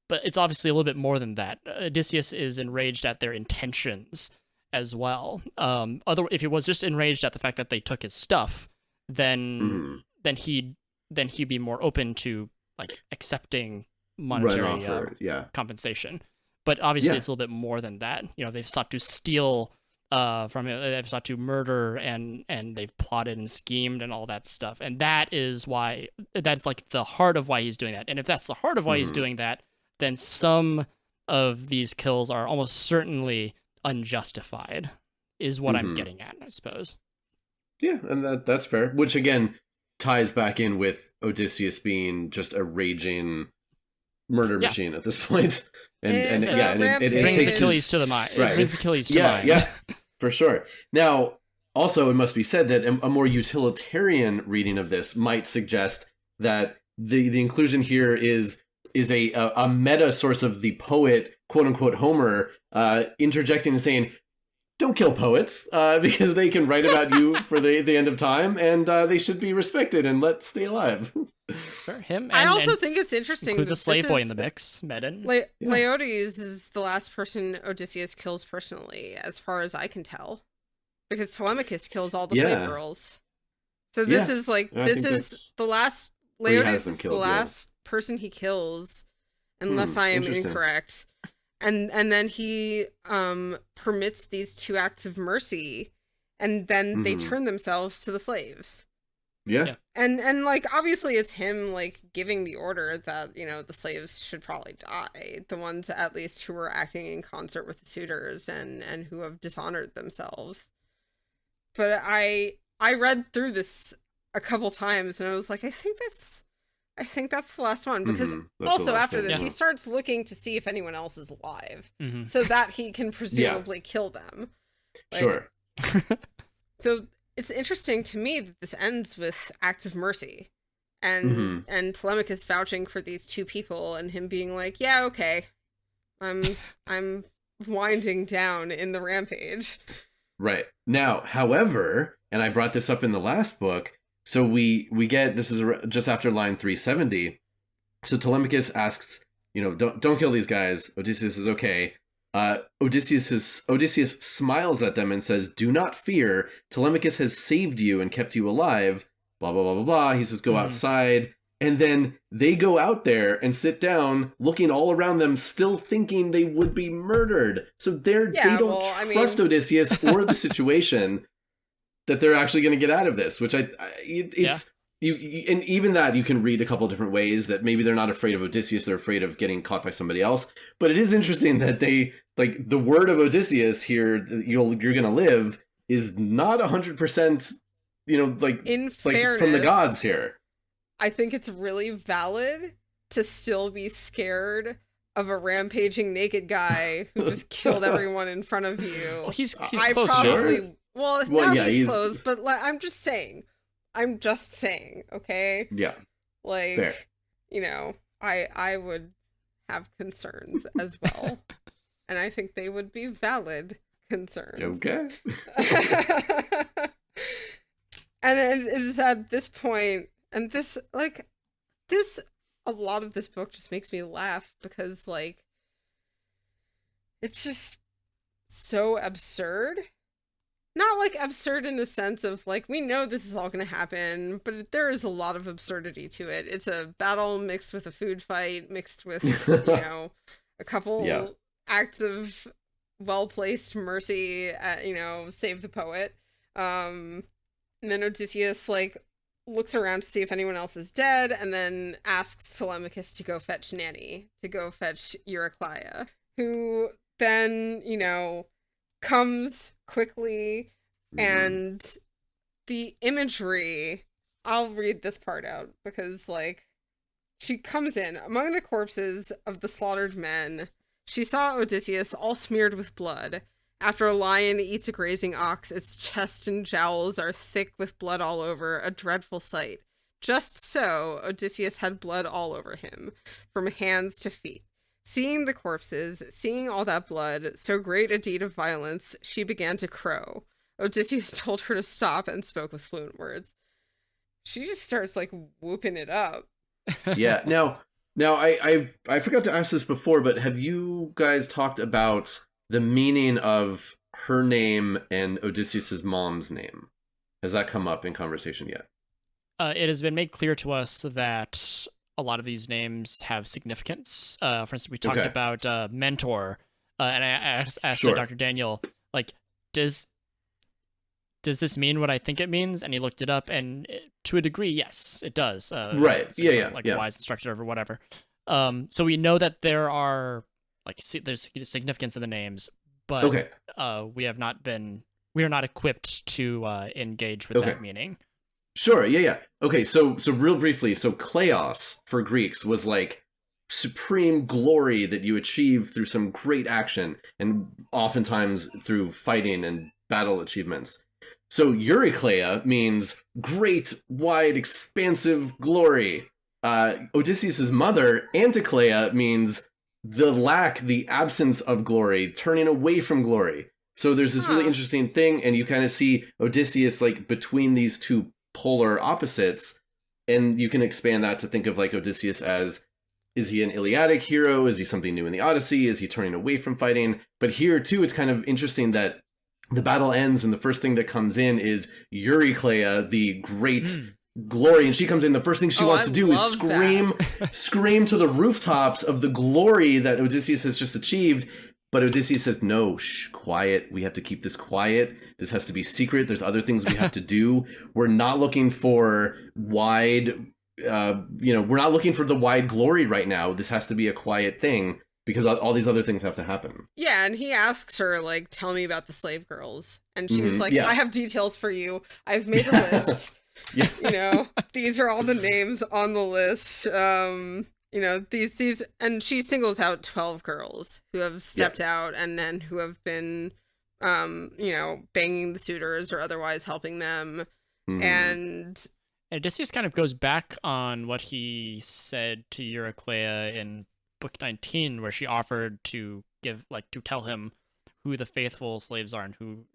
it's obviously a little bit more than that. Odysseus is enraged at their intentions as well. If he was just enraged at the fact that they took his stuff, then he'd be more open to like accepting monetary compensation. But obviously it's a little bit more than that. You know, they've sought to steal from him, they've sought to murder, and they've plotted and schemed and all that stuff. And that's like the heart of why he's doing that. And if that's the heart of why he's doing that, then some of these kills are almost certainly unjustified, is what I'm getting at, I suppose. Yeah, and that's fair. Which again ties back in with Odysseus being just a raging murder machine at this point. And it brings takes Achilles to the mind. Right. It brings Achilles to mind. Yeah, for sure. Now, also, it must be said that a more utilitarian reading of this might suggest that the inclusion here is a meta source of the poet, quote unquote Homer, interjecting and saying, don't kill poets, because they can write about you for the end of time, and they should be respected and let stay alive. For him, I also think it's interesting. Includes a slave boy in the mix, Medon. Laertes is the last person Odysseus kills personally, as far as I can tell, because Telemachus kills all the slave girls. So this is the last. Laertes is the last person he kills, unless I am incorrect. And then he permits these two acts of mercy, and then they turn themselves to the slaves. Yeah. And like obviously it's him like giving the order that, you know, the slaves should probably die. The ones at least who were acting in concert with the suitors and who have dishonored themselves. But I read through this a couple times and I was like, I think that's the last one, because also after this he starts looking to see if anyone else is alive, so that he can presumably kill them. Sure. So it's interesting to me that this ends with acts of mercy, and Telemachus vouching for these two people, and him being like, "Yeah, okay, I'm winding down in the rampage." Right. Now, however, and I brought this up in the last book, so we get, this is just after line 370. So Telemachus asks, you know, don't kill these guys. Odysseus is okay. Odysseus smiles at them and says, "Do not fear. Telemachus has saved you and kept you alive." Blah, blah, blah, blah, blah. He says, "Go outside." And then they go out there and sit down, looking all around them, still thinking they would be murdered. So they don't trust Odysseus or the situation that they're actually going to get out of this, which you and even that you can read a couple of different ways, that maybe they're not afraid of Odysseus, they're afraid of getting caught by somebody else. But it is interesting that they, like, the word of Odysseus here, you're going to live, is not 100%, you know, like, in fairness, from the gods here. I think it's really valid to still be scared of a rampaging naked guy who just killed everyone in front of you. Well, he's I close. Probably, sure. Well, now he's close, but like, I'm just saying, okay? Yeah. Like, fair. You know, I would have concerns as well. and I think they would be valid concerns. Okay. And it is at this point, and this, like, this, a lot of this book just makes me laugh because, like, it's just so absurd. Not, like, absurd in the sense of, like, we know this is all going to happen, but there is a lot of absurdity to it. It's a battle mixed with a food fight, mixed with, you know, a couple acts of well-placed mercy at, you know, save the poet. And then Odysseus, like, looks around to see if anyone else is dead, and then asks Telemachus to go fetch Nanny, to go fetch Eurycleia, who then, you know, comes quickly, and the imagery, I'll read this part out, because, like, she comes in. Among the corpses of the slaughtered men, she saw Odysseus all smeared with blood. After a lion eats a grazing ox, its chest and jowls are thick with blood all over, a dreadful sight. Just so, Odysseus had blood all over him, from hands to feet. Seeing the corpses, seeing all that blood, so great a deed of violence, she began to crow. Odysseus told her to stop and spoke with fluent words. She just starts, like, whooping it up. Yeah. Now I forgot to ask this before, but have you guys talked about the meaning of her name and Odysseus's mom's name? Has that come up in conversation yet? It has been made clear to us that a lot of these names have significance. For instance, we talked about mentor, and I asked Dr. Daniel, like, does this mean what I think it means? And he looked it up, and to a degree, yes, it does. Right. Like wise instructor or whatever. So we know that there are, like, there's significance in the names, but we are not equipped to engage with that meaning. Sure, yeah. Okay, so real briefly, so kleos for Greeks was like supreme glory that you achieve through some great action, and oftentimes through fighting and battle achievements. So Eurycleia means great, wide, expansive glory. Odysseus's mother, Anticleia, means the absence of glory, turning away from glory. So there's this really interesting thing, and you kind of see Odysseus, like, between these two polar opposites, and you can expand that to think of, like, Odysseus as, is he an Iliadic hero? Is he something new in the Odyssey? Is he turning away from fighting? But here too, it's kind of interesting that the battle ends and the first thing that comes in is Eurycleia, the great glory, and she comes in, the first thing she wants to do is scream to the rooftops of the glory that Odysseus has just achieved. But Odysseus says, no, quiet. We have to keep this quiet. This has to be secret. There's other things we have to do. We're not looking for wide, we're not looking for the wide glory right now. This has to be a quiet thing because all these other things have to happen. Yeah, and he asks her, like, tell me about the slave girls. And she's like, I have details for you. I've made a list. You know, these are all the names on the list. You know, these, and she singles out 12 girls who have stepped out and then who have been, you know, banging the suitors or otherwise helping them. And Odysseus kind of goes back on what he said to Eurycleia in book 19, where she offered to tell him who the faithful slaves are and who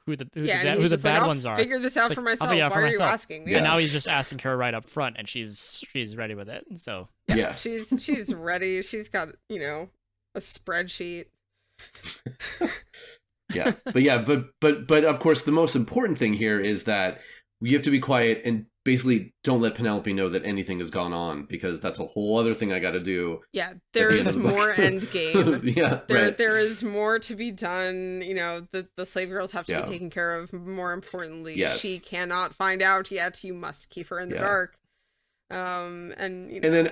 the bad ones are. Figure this out for myself. Why are you asking? And now he's just asking her right up front, and she's ready with it. So she's ready. She's got, you know, a spreadsheet. But of course, the most important thing here is that you have to be quiet and basically don't let Penelope know that anything has gone on, because that's a whole other thing I got to do. Yeah, there is more end game. There is more to be done. You know, the slave girls have to be taken care of. More importantly, she cannot find out yet. You must keep her in the dark. And you know. And then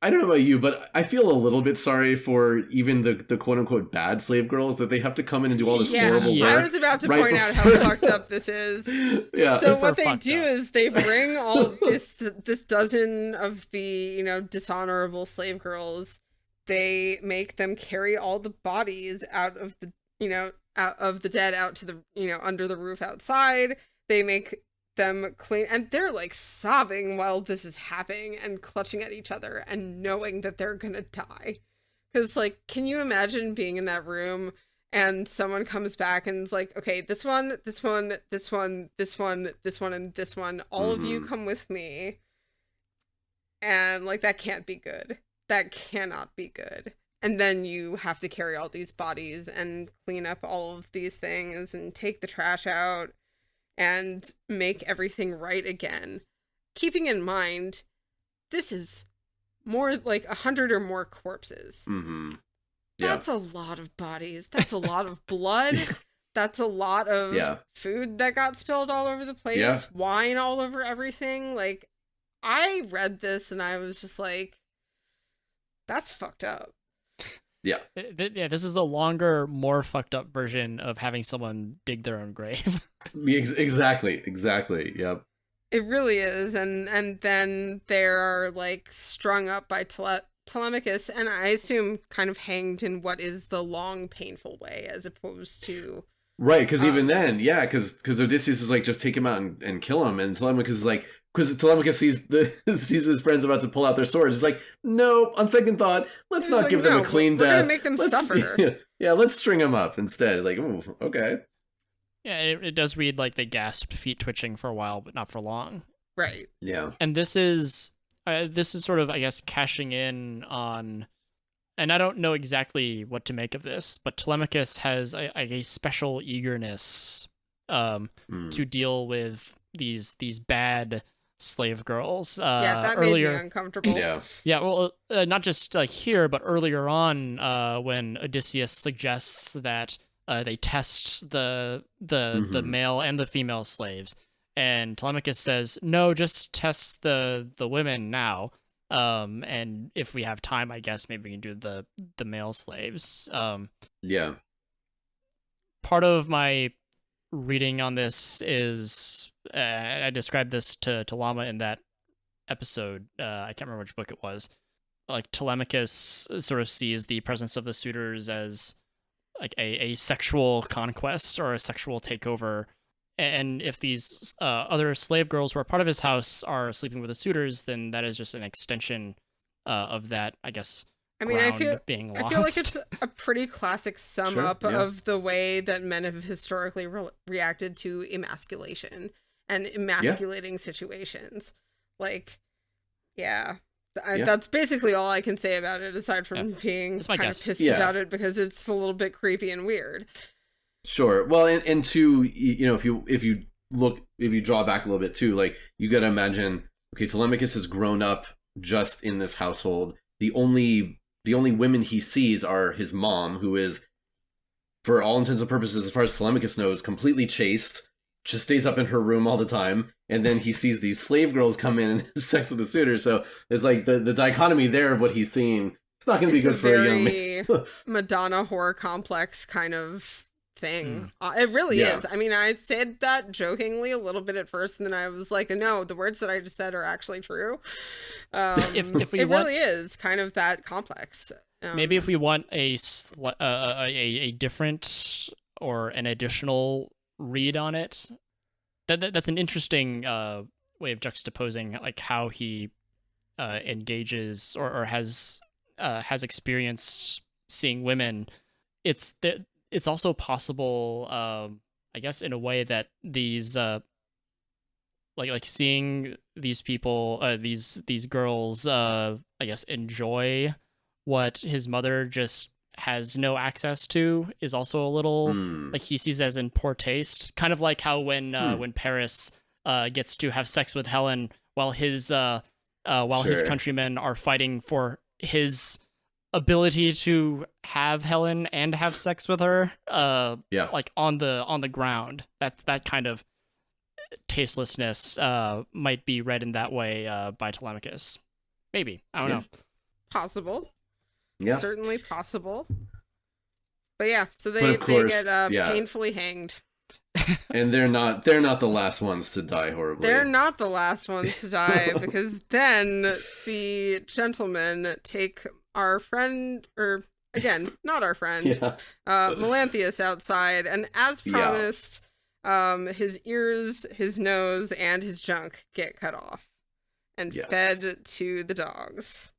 I don't know about you, but I feel a little bit sorry for even the quote unquote bad slave girls, that they have to come in and do all this horrible work. I was about to point out how fucked up this is. So what they do is they bring all this dozen of the, you know, dishonorable slave girls. They make them carry all the bodies out of the, you know, out of the dead out to the, you know, under the roof outside. They make them clean, and they're like sobbing while this is happening and clutching at each other and knowing that they're gonna die, Because, like, can you imagine being in that room and someone comes back and is like, okay, this one, this one, this one, this one, this one, and this one, all of you come with me. And, like, that can't be good. That cannot be good. And then you have to carry all these bodies and clean up all of these things and take the trash out and make everything right again. Keeping in mind, this is more like 100 or more corpses. Yeah. That's a lot of bodies. That's a lot of blood. That's a lot of food that got spilled all over the place. Wine all over everything. Like, I read this and I was just like, that's fucked up. Yeah, this is a longer, more fucked up version of having someone dig their own grave. Exactly. Yep. It really is, and then they're like strung up by Telemachus, and I assume kind of hanged in what is the long, painful way, as opposed to right. Because even then, because Odysseus is like, just take him out and kill him, and Telemachus is like, because Telemachus sees his friends about to pull out their swords. He's like, no. On second thought, let's not give them a clean death. We're gonna make them suffer. Yeah, let's string them up instead. It's like, ooh, okay. Yeah, it does read like they gasped, feet twitching for a while, but not for long. Right. Yeah. And this is sort of, I guess, cashing in on, and I don't know exactly what to make of this, but Telemachus has a special eagerness to deal with these bad slave girls. That earlier, made me uncomfortable. Yeah, well, not just like here, but earlier on, when Odysseus suggests that they test the male and the female slaves, and Telemachus says, "No, just test the women now. And if we have time, I guess maybe we can do the male slaves." Yeah. Part of my reading on this is I described this to Llama in that episode. I can't remember which book it was. Like, Telemachus sort of sees the presence of the suitors as like a sexual conquest or a sexual takeover. And if these other slave girls who are part of his house are sleeping with the suitors, then that is just an extension of that, I guess. I mean, I feel like it's a pretty classic sum up of the way that men have historically reacted to emasculation and emasculating situations. Like, that's basically all I can say about it, aside from being kind of pissed about it because it's a little bit creepy and weird. Sure. Well, and to, if you draw back a little bit too, like, you got to imagine, okay, Telemachus has grown up just in this household. The only women he sees are his mom, who is, for all intents and purposes, as far as Telemachus knows, completely chaste, just stays up in her room all the time. And then he sees these slave girls come in and have sex with the suitors. So it's like the dichotomy there of what he's seeing. It's not going to be good for a young man. Madonna horror complex kind of thing. It really is. I mean, I said that jokingly a little bit at first, and then I was like, no, the words that I just said are actually true. If we really is kind of that complex. Maybe if we want a different or an additional read on it, that's an interesting way of juxtaposing like how he engages or has experienced seeing women. It's also possible, I guess, in a way that these like seeing these people, these girls, I guess, enjoy what his mother just has no access to, is also a little like he sees as in poor taste. Kind of like how when Paris gets to have sex with Helen while his countrymen are fighting for his ability to have Helen and have sex with her, like on the ground. That kind of tastelessness might be read in that way by Telemachus. Maybe, I don't know. Possible. Yeah, certainly possible. But so they get painfully hanged. And they're not the last ones to die horribly. They're not the last ones to die, because then the gentlemen take our friend, or again, not our friend, Melanthius outside, and as promised, his ears, his nose, and his junk get cut off and fed to the dogs.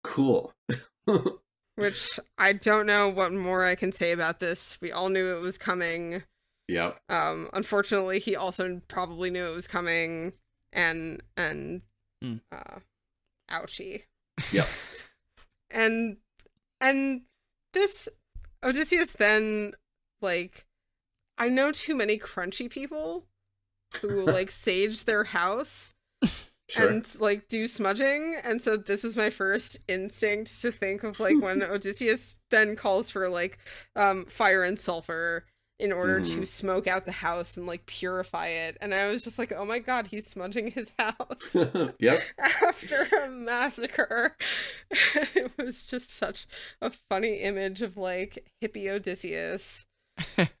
Cool. Which I don't know what more I can say about this. We all knew it was coming. Yep. Unfortunately, he also probably knew it was coming, and ouchie. Yep. and this Odysseus then, like, I know too many crunchy people who like sage their house. Sure. And like do smudging, and so this was my first instinct to think of like when Odysseus then calls for like fire and sulfur in order to smoke out the house and like purify it, and I was just like, oh my god, he's smudging his house. Yep. After a massacre. It was just such a funny image of like hippie Odysseus.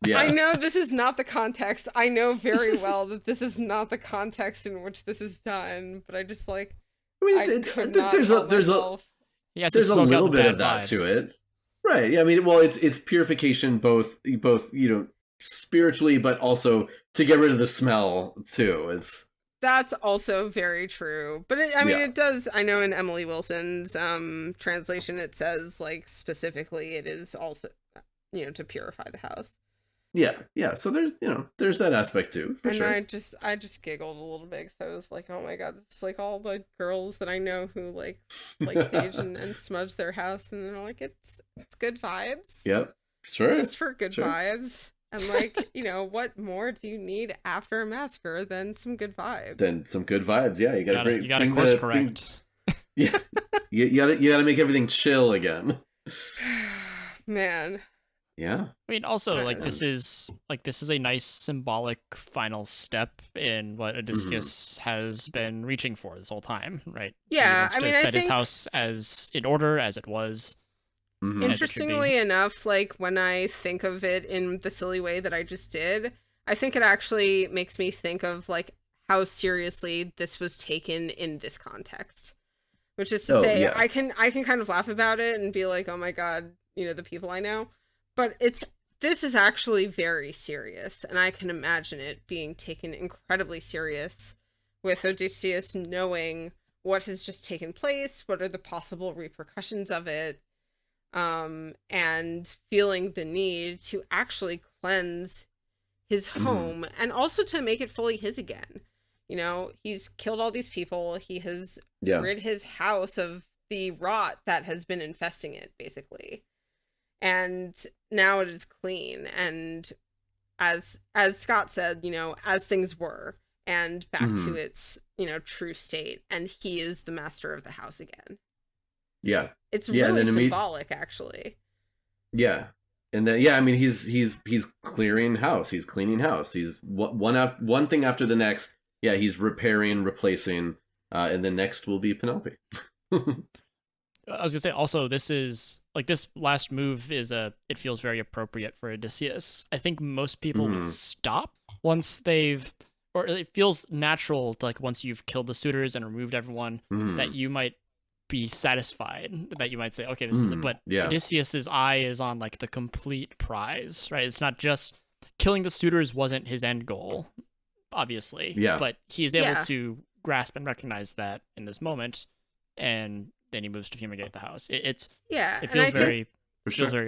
Yeah. I know this is not the context. I know very well that this is not the context in which this is done, but I just like, I mean, there's a little bit of that to it, right? Yeah, I mean, well, it's purification, both spiritually, but also to get rid of the smell too. That's also very true, but it does. I know in Emily Wilson's translation, it says like specifically, it is also, to purify the house. Yeah. So there's that aspect too. For sure. I just giggled a little bit because I was like, oh my god, it's like all the girls that I know who like sage and smudge their house, and they're like, it's good vibes. Yep, sure. Just for good vibes. And like, what more do you need after a massacre than some good vibes? Yeah, you gotta course correct. Yeah, you gotta make everything chill again. Man. Yeah. I mean, also, this is a nice symbolic final step in what Odysseus has been reaching for this whole time, right? Yeah, he wants to set his house as in order as it was. Interestingly enough, like when I think of it in the silly way that I just did, I think it actually makes me think of like how seriously this was taken in this context. Which is to say, yeah. I can kind of laugh about it and be like, oh my god, the people I know. But this is actually very serious, and I can imagine it being taken incredibly serious with Odysseus knowing what has just taken place, what are the possible repercussions of it, and feeling the need to actually cleanse his home and also to make it fully his again. He's killed all these people. He has rid his house of the rot that has been infesting it, basically. And now it is clean, and as Scott said, as things were, and back to its, true state, and he is the master of the house again. Yeah. It's really symbolic, actually. Yeah. And then, I mean, he's clearing house. He's cleaning house. He's one thing after the next. Yeah, he's repairing, replacing, and the next will be Penelope. I was gonna say also, this last move it feels very appropriate for Odysseus. I think most people would stop once or it feels natural to, like, once you've killed the suitors and removed everyone, that you might be satisfied, that you might say, okay, this is it. But Odysseus's eye is on like the complete prize, right? It's not just killing the suitors wasn't his end goal, obviously. Yeah. But he is able to grasp and recognize that in this moment, and then he moves to fumigate the house. It feels very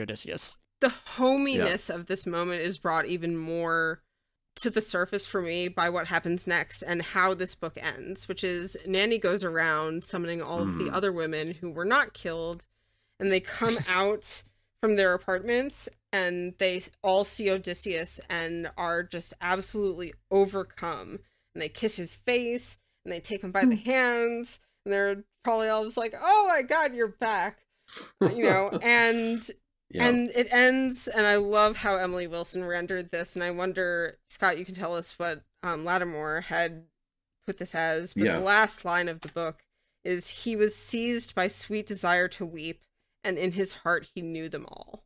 Odysseus. The hominess of this moment is brought even more to the surface for me by what happens next and how this book ends, which is Nanny goes around summoning all of the other women who were not killed, and they come out from their apartments and they all see Odysseus and are just absolutely overcome, and they kiss his face and they take him by the hands, and they're probably all just like, oh my god, you're back, and and it ends, and I love how Emily Wilson rendered this, and I wonder, Scott, you can tell us what Lattimore had put this as, but the last line of the book is, he was seized by sweet desire to weep, and in his heart he knew them all.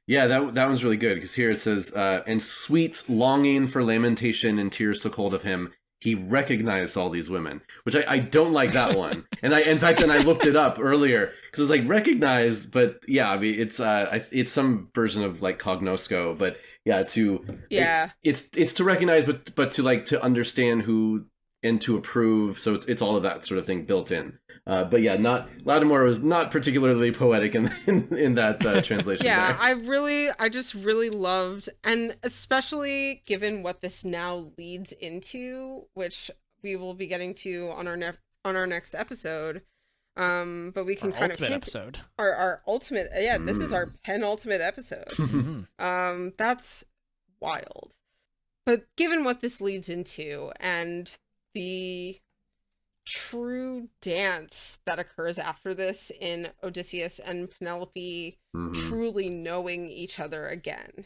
Yeah, that one's really good, because here it says, and sweet longing for lamentation and tears took hold of him. He recognized all these women, which I don't like that one. And in fact, I looked it up earlier because it's like recognized, but yeah, I mean, it's some version of like cognosco, but it's to recognize, but to like to understand who and to approve. So it's all of that sort of thing built in. But yeah, not Lattimore was not particularly poetic in that translation. Yeah, there. I just really loved, and especially given what this now leads into, which we will be getting to on our next episode. But we can Our kind ultimate of hint episode. Our ultimate, yeah, this is our penultimate episode. That's wild. But given what this leads into and the true dance that occurs after this in Odysseus and Penelope truly knowing each other again,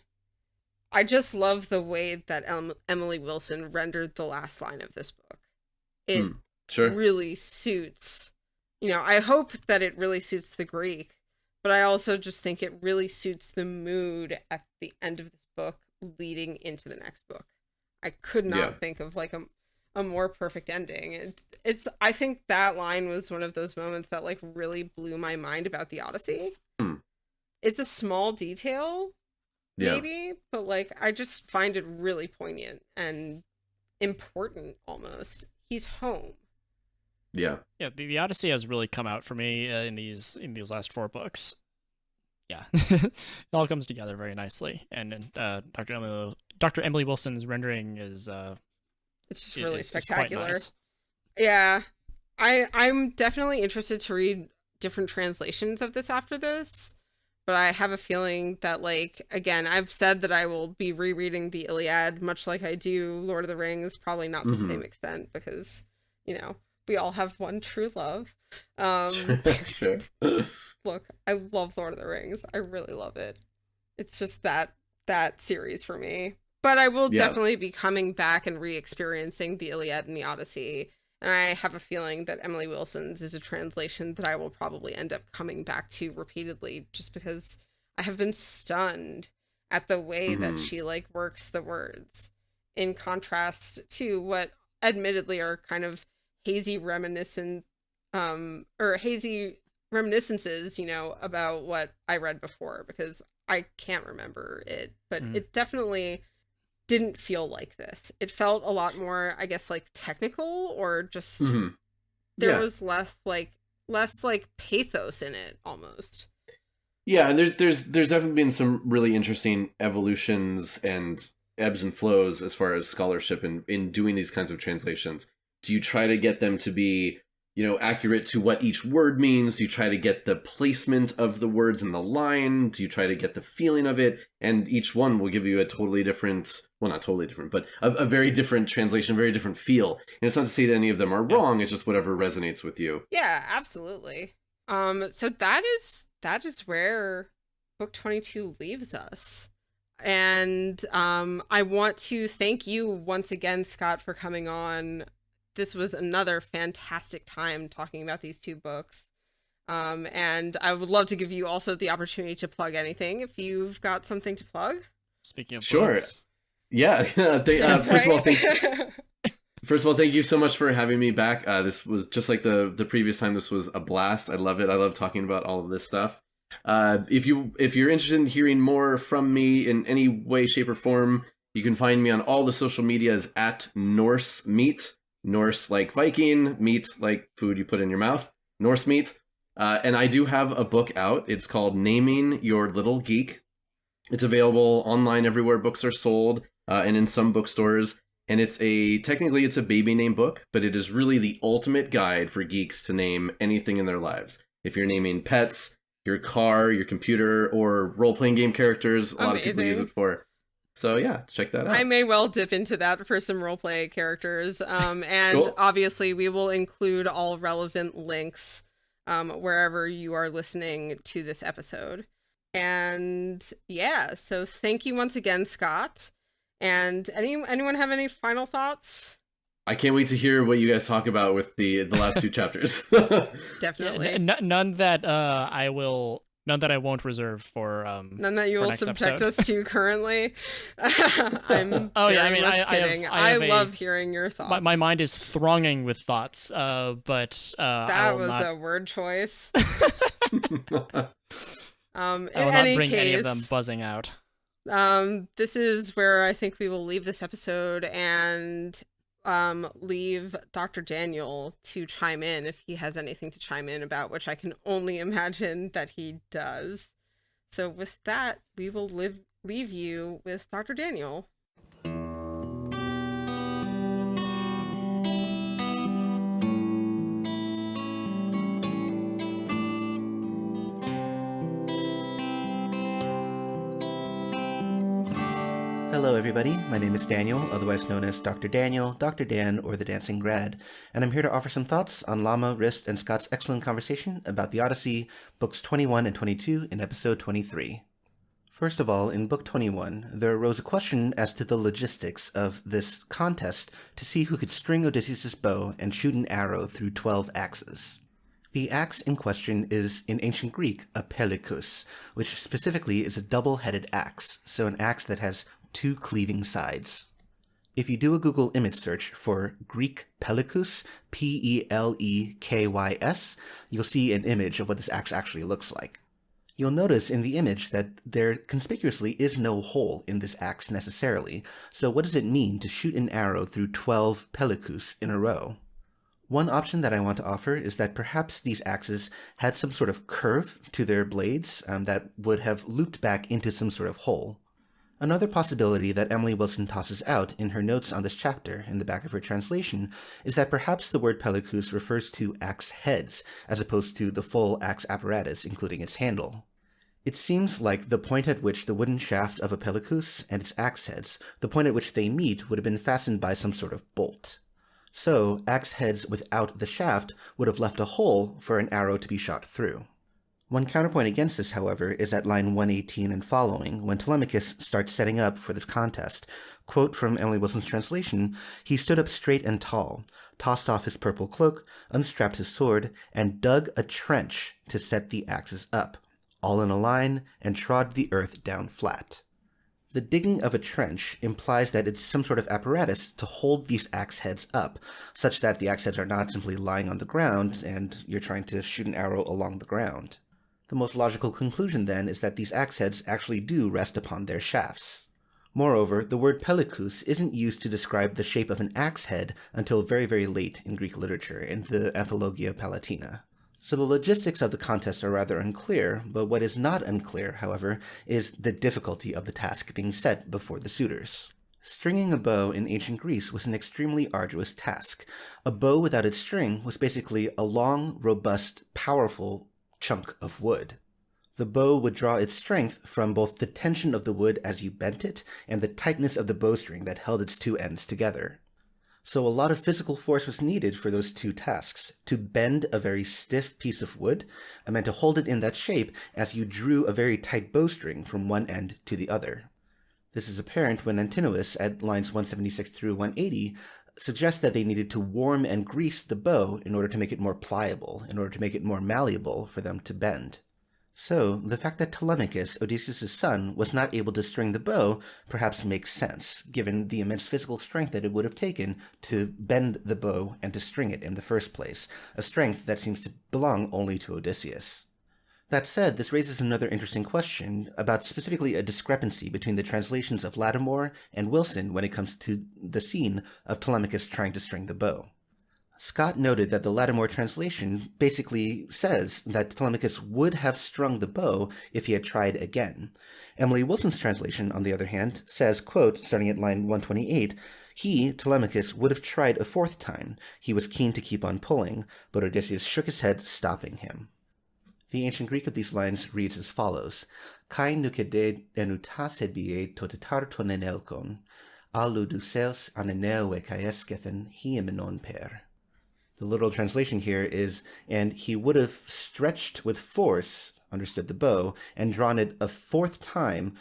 I just love the way that Emily Wilson rendered the last line of this book. It really suits, I hope that it really suits the Greek, but I also just think it really suits the mood at the end of this book leading into the next book. I could not think of like a more perfect ending. I think that line was one of those moments that like really blew my mind about the Odyssey. It's a small detail, maybe, but like I just find it really poignant and important almost. He's home. Yeah. The Odyssey has really come out for me in these last 4 books. Yeah, it all comes together very nicely, and Dr. Emily Wilson's rendering is it's just really spectacular. Nice. Yeah, I'm definitely interested to read different translations of this after this, but I have a feeling that, like, again, I've said that I will be rereading the Iliad, much like I do Lord of the Rings, probably not to the same extent because, we all have one true love. Sure. Look, I love Lord of the Rings. I really love it. It's just that series for me. But I will definitely be coming back and re-experiencing the Iliad and the Odyssey. And I have a feeling that Emily Wilson's is a translation that I will probably end up coming back to repeatedly just because I have been stunned at the way that she like works the words in contrast to what admittedly are kind of hazy reminiscences, about what I read before because I can't remember it, but it definitely didn't feel like this. It felt a lot more, I guess, like technical or just there was less pathos in it almost. Yeah, and there's definitely been some really interesting evolutions and ebbs and flows as far as scholarship in doing these kinds of translations. Do you try to get them to be, accurate to what each word means? Do you try to get the placement of the words in the line? Do you try to get the feeling of it? And each one will give you a totally different, well, not totally different, but a very different translation, very different feel. And it's not to say that any of them are wrong. It's just whatever resonates with you. Yeah, absolutely. So that is where book 22 leaves us. And I want to thank you once again, Scott, for coming on. This was another fantastic time talking about these 2 books. And I would love to give you also the opportunity to plug anything if you've got something to plug. Speaking of books. Yeah. First of all, thank you so much for having me back. This was just like the previous time. This was a blast. I love it. I love talking about all of this stuff. If you're interested in hearing more from me in any way, shape, or form, you can find me on all the social medias at Norse Meat. Norse like Viking, meat like food you put in your mouth, Norse meat. And I do have a book out. It's called Naming Your Little Geek. It's available online everywhere books are sold and in some bookstores. And technically it's a baby name book, but it is really the ultimate guide for geeks to name anything in their lives. If you're naming pets, your car, your computer, or role-playing game characters, a lot of people use it for. So yeah, check that out. I may well dip into that for some roleplay characters. And cool. Obviously we will include all relevant links wherever you are listening to this episode. And yeah, so thank you once again, Scott. And anyone have any final thoughts? I can't wait to hear what you guys talk about with the last 2 chapters. Definitely. None that I won't reserve for none that you will subject us to currently. I'm kidding. I love hearing your thoughts. My mind is thronging with thoughts, but that was a word choice. I will not bring any of them buzzing out. This is where I think we will leave this episode, and leave Dr. Daniel to chime in if he has anything to chime in about, which I can only imagine that he does. So with that, we will leave you with Dr. Daniel. Hello everybody, my name is Daniel, otherwise known as Dr. Daniel, Dr. Dan, or the Dancing Grad, and I'm here to offer some thoughts on Llama, Wriste, and Scott's excellent conversation about the Odyssey, books 21 and 22 in episode 23. First of all, in book 21, there arose a question as to the logistics of this contest to see who could string Odysseus' bow and shoot an arrow through 12 axes. The axe in question is, in ancient Greek, a pelikus, which specifically is a double-headed axe, so an axe that has two cleaving sides. If you do a Google image search for Greek pelikus, P-E-L-E-K-Y-S, you'll see an image of what this axe actually looks like. You'll notice in the image that there conspicuously is no hole in this axe necessarily, so what does it mean to shoot an arrow through 12 pelikus in a row? One option that I want to offer is that perhaps these axes had some sort of curve to their blades that would have looped back into some sort of hole. Another possibility that Emily Wilson tosses out in her notes on this chapter in the back of her translation is that perhaps the word pelikus refers to axe heads, as opposed to the full axe apparatus, including its handle. It seems like the point at which the wooden shaft of a pelikus and its axe heads, the point at which they meet, would have been fastened by some sort of bolt. So, axe heads without the shaft would have left a hole for an arrow to be shot through. One counterpoint against this, however, is at line 118 and following, when Telemachus starts setting up for this contest. Quote from Emily Wilson's translation, "He stood up straight and tall, tossed off his purple cloak, unstrapped his sword, and dug a trench to set the axes up, all in a line, and trod the earth down flat." The digging of a trench implies that it's some sort of apparatus to hold these axe heads up, such that the axe heads are not simply lying on the ground and you're trying to shoot an arrow along the ground. The most logical conclusion, then, is that these axe heads actually do rest upon their shafts. Moreover, the word pelikus isn't used to describe the shape of an axe head until very, very late in Greek literature, in the Anthologia Palatina. So the logistics of the contest are rather unclear, but what is not unclear, however, is the difficulty of the task being set before the suitors. Stringing a bow in ancient Greece was an extremely arduous task. A bow without its string was basically a long, robust, powerful chunk of wood. The bow would draw its strength from both the tension of the wood as you bent it and the tightness of the bowstring that held its two ends together. So a lot of physical force was needed for those two tasks, to bend a very stiff piece of wood and to hold it in that shape as you drew a very tight bowstring from one end to the other. This is apparent when Antinous, at lines 176 through 180, suggests that they needed to warm and grease the bow in order to make it more pliable, in order to make it more malleable for them to bend. So, the fact that Telemachus, Odysseus' son, was not able to string the bow perhaps makes sense, given the immense physical strength that it would have taken to bend the bow and to string it in the first place, a strength that seems to belong only to Odysseus. That said, this raises another interesting question about specifically a discrepancy between the translations of Lattimore and Wilson when it comes to the scene of Telemachus trying to string the bow. Scott noted that the Lattimore translation basically says that Telemachus would have strung the bow if he had tried again. Emily Wilson's translation, on the other hand, says, quote, starting at line 128, "He, Telemachus, would have tried a fourth time. He was keen to keep on pulling, but Odysseus shook his head, stopping him." The ancient Greek of these lines reads as follows: "Kai nukede enutasedie totitar tonenelkon, aluduseus aneneoe kaieskethen hiemenon per." The literal translation here is, "And he would have stretched with force," understood the bow, "and drawn it a fourth time,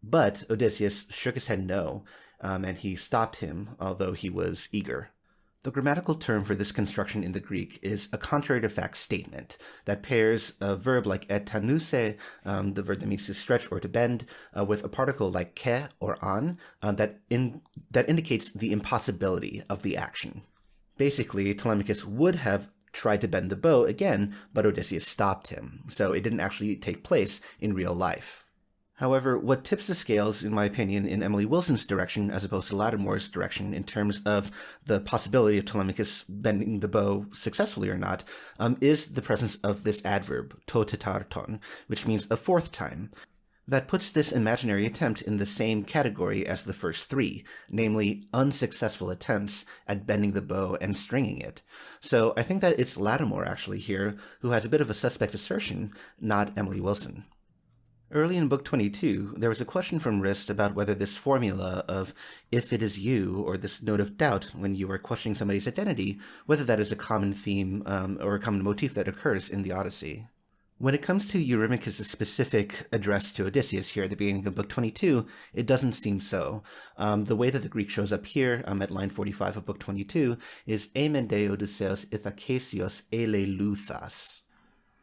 but Odysseus shook his head no, and he stopped him, although he was eager." The grammatical term for this construction in the Greek is a contrary-to-fact statement that pairs a verb like etanuse, the verb that means to stretch or to bend, with a particle like ke or an, that indicates the impossibility of the action. Basically, Telemachus would have tried to bend the bow again, but Odysseus stopped him, so it didn't actually take place in real life. However, what tips the scales, in my opinion, in Emily Wilson's direction as opposed to Lattimore's direction in terms of the possibility of Telemachus bending the bow successfully or not, is the presence of this adverb, to tetarton, which means a fourth time. That puts this imaginary attempt in the same category as the first three, namely unsuccessful attempts at bending the bow and stringing it. So I think that it's Lattimore, actually, here, who has a bit of a suspect assertion, not Emily Wilson. Early in Book 22, there was a question from Wriste about whether this formula of if it is you, or this note of doubt when you are questioning somebody's identity, whether that is a common theme or a common motif that occurs in the Odyssey. When it comes to Eurymachus' specific address to Odysseus here at the beginning of Book 22, it doesn't seem so. The way that the Greek shows up here at line 45 of Book 22 is emende Odysseus ithakesios eleuthas.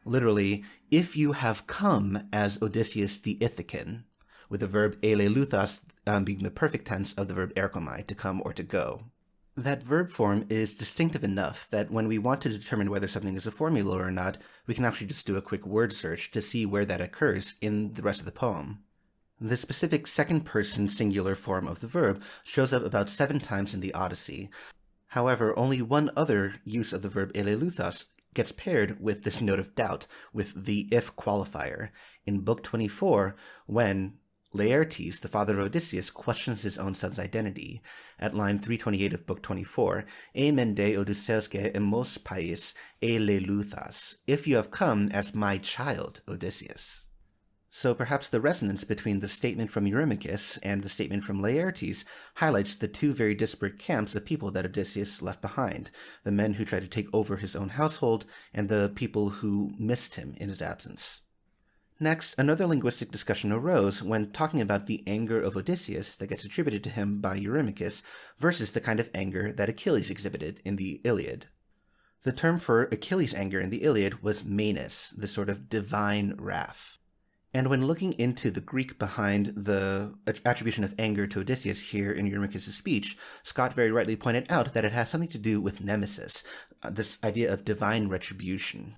Literally, if you have come as Odysseus the Ithacan, with the verb eleuthas being the perfect tense of the verb erkomai, to come or to go. That verb form is distinctive enough that when we want to determine whether something is a formula or not, we can actually just do a quick word search to see where that occurs in the rest of the poem. The specific second-person singular form of the verb shows up about 7 times in the Odyssey. However, only one other use of the verb eleuthas gets paired with this note of doubt, with the if qualifier, in Book 24, when Laertes, the father of Odysseus, questions his own son's identity. At line 328 of Book 24, emende Odysseus ge emos pais eleuthas, if you have come as my child, Odysseus. So perhaps the resonance between the statement from Eurymachus and the statement from Laertes highlights the two very disparate camps of people that Odysseus left behind, the men who tried to take over his own household and the people who missed him in his absence. Next, another linguistic discussion arose when talking about the anger of Odysseus that gets attributed to him by Eurymachus versus the kind of anger that Achilles exhibited in the Iliad. The term for Achilles' anger in the Iliad was menis, the sort of divine wrath. And when looking into the Greek behind the attribution of anger to Odysseus here in Eurymachus' speech, Scott very rightly pointed out that it has something to do with nemesis, this idea of divine retribution.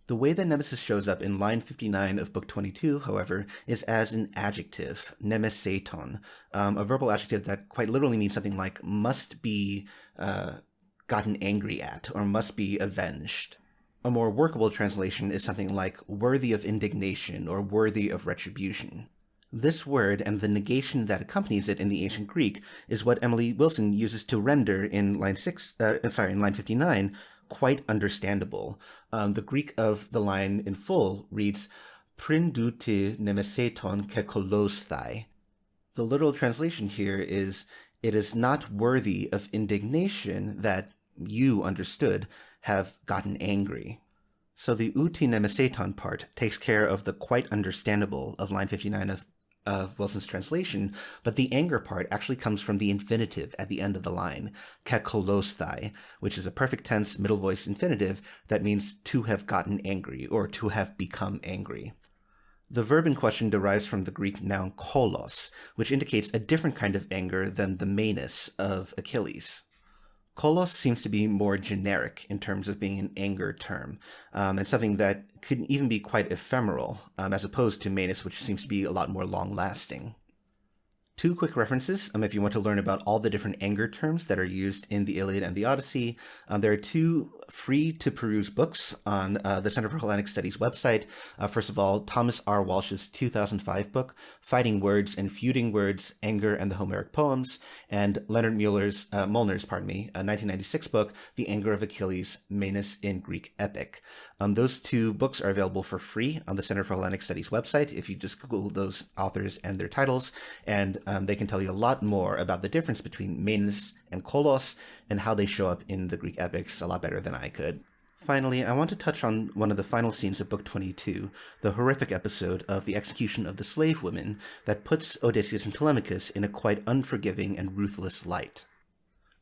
The way that nemesis shows up in line 59 of Book 22, however, is as an adjective, nemeseton, a verbal adjective that quite literally means something like must be gotten angry at or must be avenged. A more workable translation is something like worthy of indignation or worthy of retribution. This word and the negation that accompanies it in the ancient Greek is what Emily Wilson uses to render in line 59 quite understandable. The Greek of the line in full reads "Prinduti nemeseton kekolosthai." The literal translation here is, "It is not worthy of indignation that you understood have gotten angry." So the uti nemeseton part takes care of the quite understandable of line 59 of Wilson's translation, but the anger part actually comes from the infinitive at the end of the line, kekolosthai, which is a perfect tense middle voice infinitive that means to have gotten angry or to have become angry. The verb in question derives from the Greek noun kolos, which indicates a different kind of anger than the menis of Achilles. Kolos seems to be more generic in terms of being an anger term, and something that could even be quite ephemeral, as opposed to menis, which seems to be a lot more long-lasting. Two quick references, if you want to learn about all the different anger terms that are used in the Iliad and the Odyssey. There are two free-to-peruse books on the Center for Hellenic Studies website. First of all, Thomas R. Walsh's 2005 book, Fighting Words and Feuding Words, Anger and the Homeric Poems, and Leonard Muller's 1996 book, The Anger of Achilles, Menis in Greek Epic. Those two books are available for free on the Center for Hellenic Studies website if you just Google those authors and their titles, and they can tell you a lot more about the difference between menis and kolos and how they show up in the Greek epics a lot better than I could. Finally, I want to touch on one of the final scenes of Book 22, the horrific episode of the execution of the slave women that puts Odysseus and Telemachus in a quite unforgiving and ruthless light.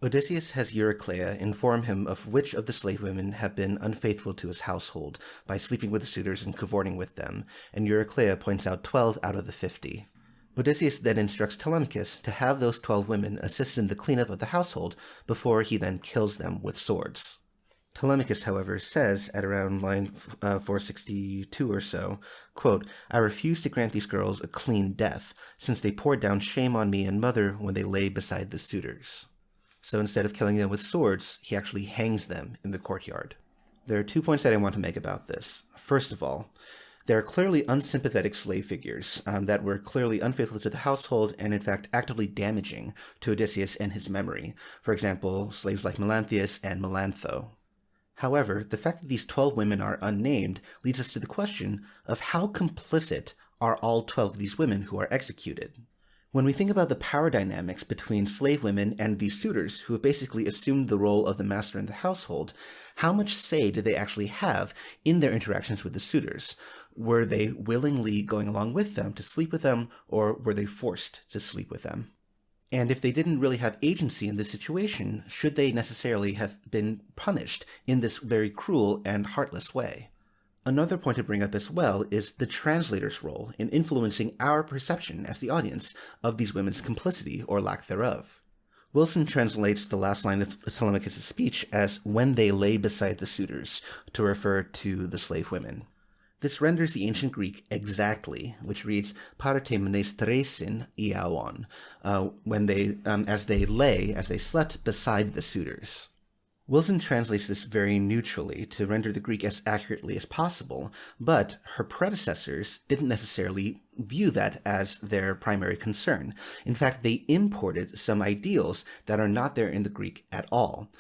Odysseus has Eurycleia inform him of which of the slave women have been unfaithful to his household by sleeping with the suitors and cavorting with them, and Eurycleia points out 12 out of the 50. Odysseus then instructs Telemachus to have those 12 women assist in the cleanup of the household before he then kills them with swords. Telemachus, however, says at around line 462 or so, quote, "I refuse to grant these girls a clean death, since they poured down shame on me and mother when they lay beside the suitors." So instead of killing them with swords, he actually hangs them in the courtyard. There are 2 points that I want to make about this. First of all, there are clearly unsympathetic slave figures that were clearly unfaithful to the household and, in fact, actively damaging to Odysseus and his memory. For example, slaves like Melanthius and Melantho. However, the fact that these 12 women are unnamed leads us to the question of how complicit are all 12 of these women who are executed? When we think about the power dynamics between slave women and these suitors who have basically assumed the role of the master in the household, how much say did they actually have in their interactions with the suitors? Were they willingly going along with them to sleep with them, or were they forced to sleep with them? And if they didn't really have agency in this situation, should they necessarily have been punished in this very cruel and heartless way? Another point to bring up as well is the translator's role in influencing our perception as the audience of these women's complicity or lack thereof. Wilson translates the last line of Telemachus' speech as "when they lay beside the suitors" to refer to the slave women. This renders the ancient Greek exactly, which reads "parte menestresin iauon," when they, as they slept beside the suitors. Wilson translates this very neutrally to render the Greek as accurately as possible, but her predecessors didn't necessarily view that as their primary concern. In fact, they imported some ideals that are not there in the Greek at all.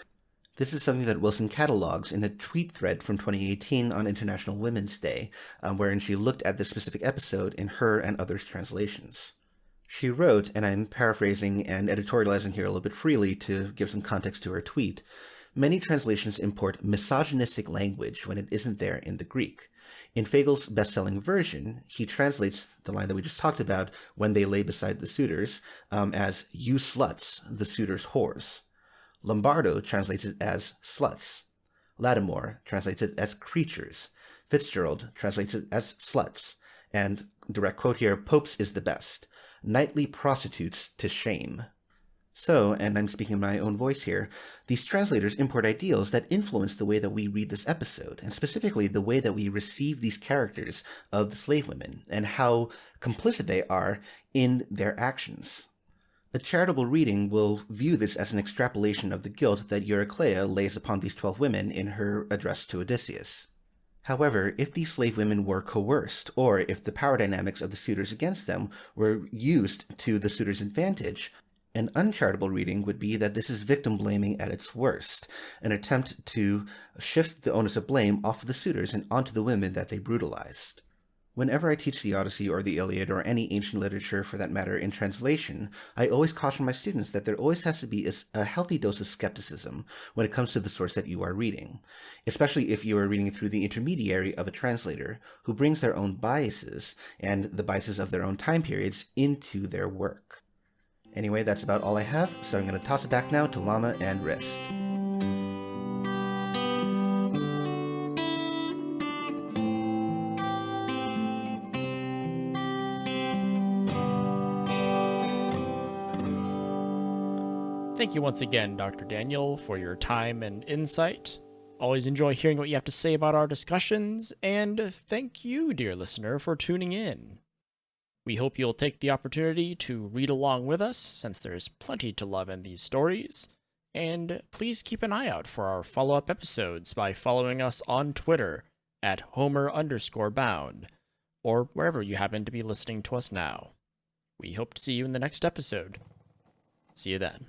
This is something that Wilson catalogs in a tweet thread from 2018 on International Women's Day, wherein she looked at this specific episode in her and others' translations. She wrote, and I'm paraphrasing and editorializing here a little bit freely to give some context to her tweet, "Many translations import misogynistic language when it isn't there in the Greek. In Fagel's best-selling version, he translates the line that we just talked about, when they lay beside the suitors, as 'you sluts, the suitors' whores.' Lombardo translates it as sluts. Lattimore translates it as creatures. Fitzgerald translates it as sluts. And, direct quote here, Pope's is the best. Nightly prostitutes to shame." So, and I'm speaking in my own voice here, these translators import ideals that influence the way that we read this episode, and specifically the way that we receive these characters of the slave women, and how complicit they are in their actions. A charitable reading will view this as an extrapolation of the guilt that Eurycleia lays upon these 12 women in her address to Odysseus. However, if these slave women were coerced, or if the power dynamics of the suitors against them were used to the suitors' advantage, an uncharitable reading would be that this is victim blaming at its worst, an attempt to shift the onus of blame off of the suitors and onto the women that they brutalized. Whenever I teach the Odyssey or the Iliad or any ancient literature for that matter in translation, I always caution my students that there always has to be a healthy dose of skepticism when it comes to the source that you are reading, especially if you are reading through the intermediary of a translator who brings their own biases and the biases of their own time periods into their work. Anyway, that's about all I have, so I'm going to toss it back now to Llama and Wriste. Thank you once again, Dr. Daniel, for your time and insight. Always enjoy hearing what you have to say about our discussions, and thank you, dear listener, for tuning in. We hope you'll take the opportunity to read along with us, since there's plenty to love in these stories, and please keep an eye out for our follow-up episodes by following us on Twitter at Homer_bound, or wherever you happen to be listening to us now. We hope to see you in the next episode. See you then.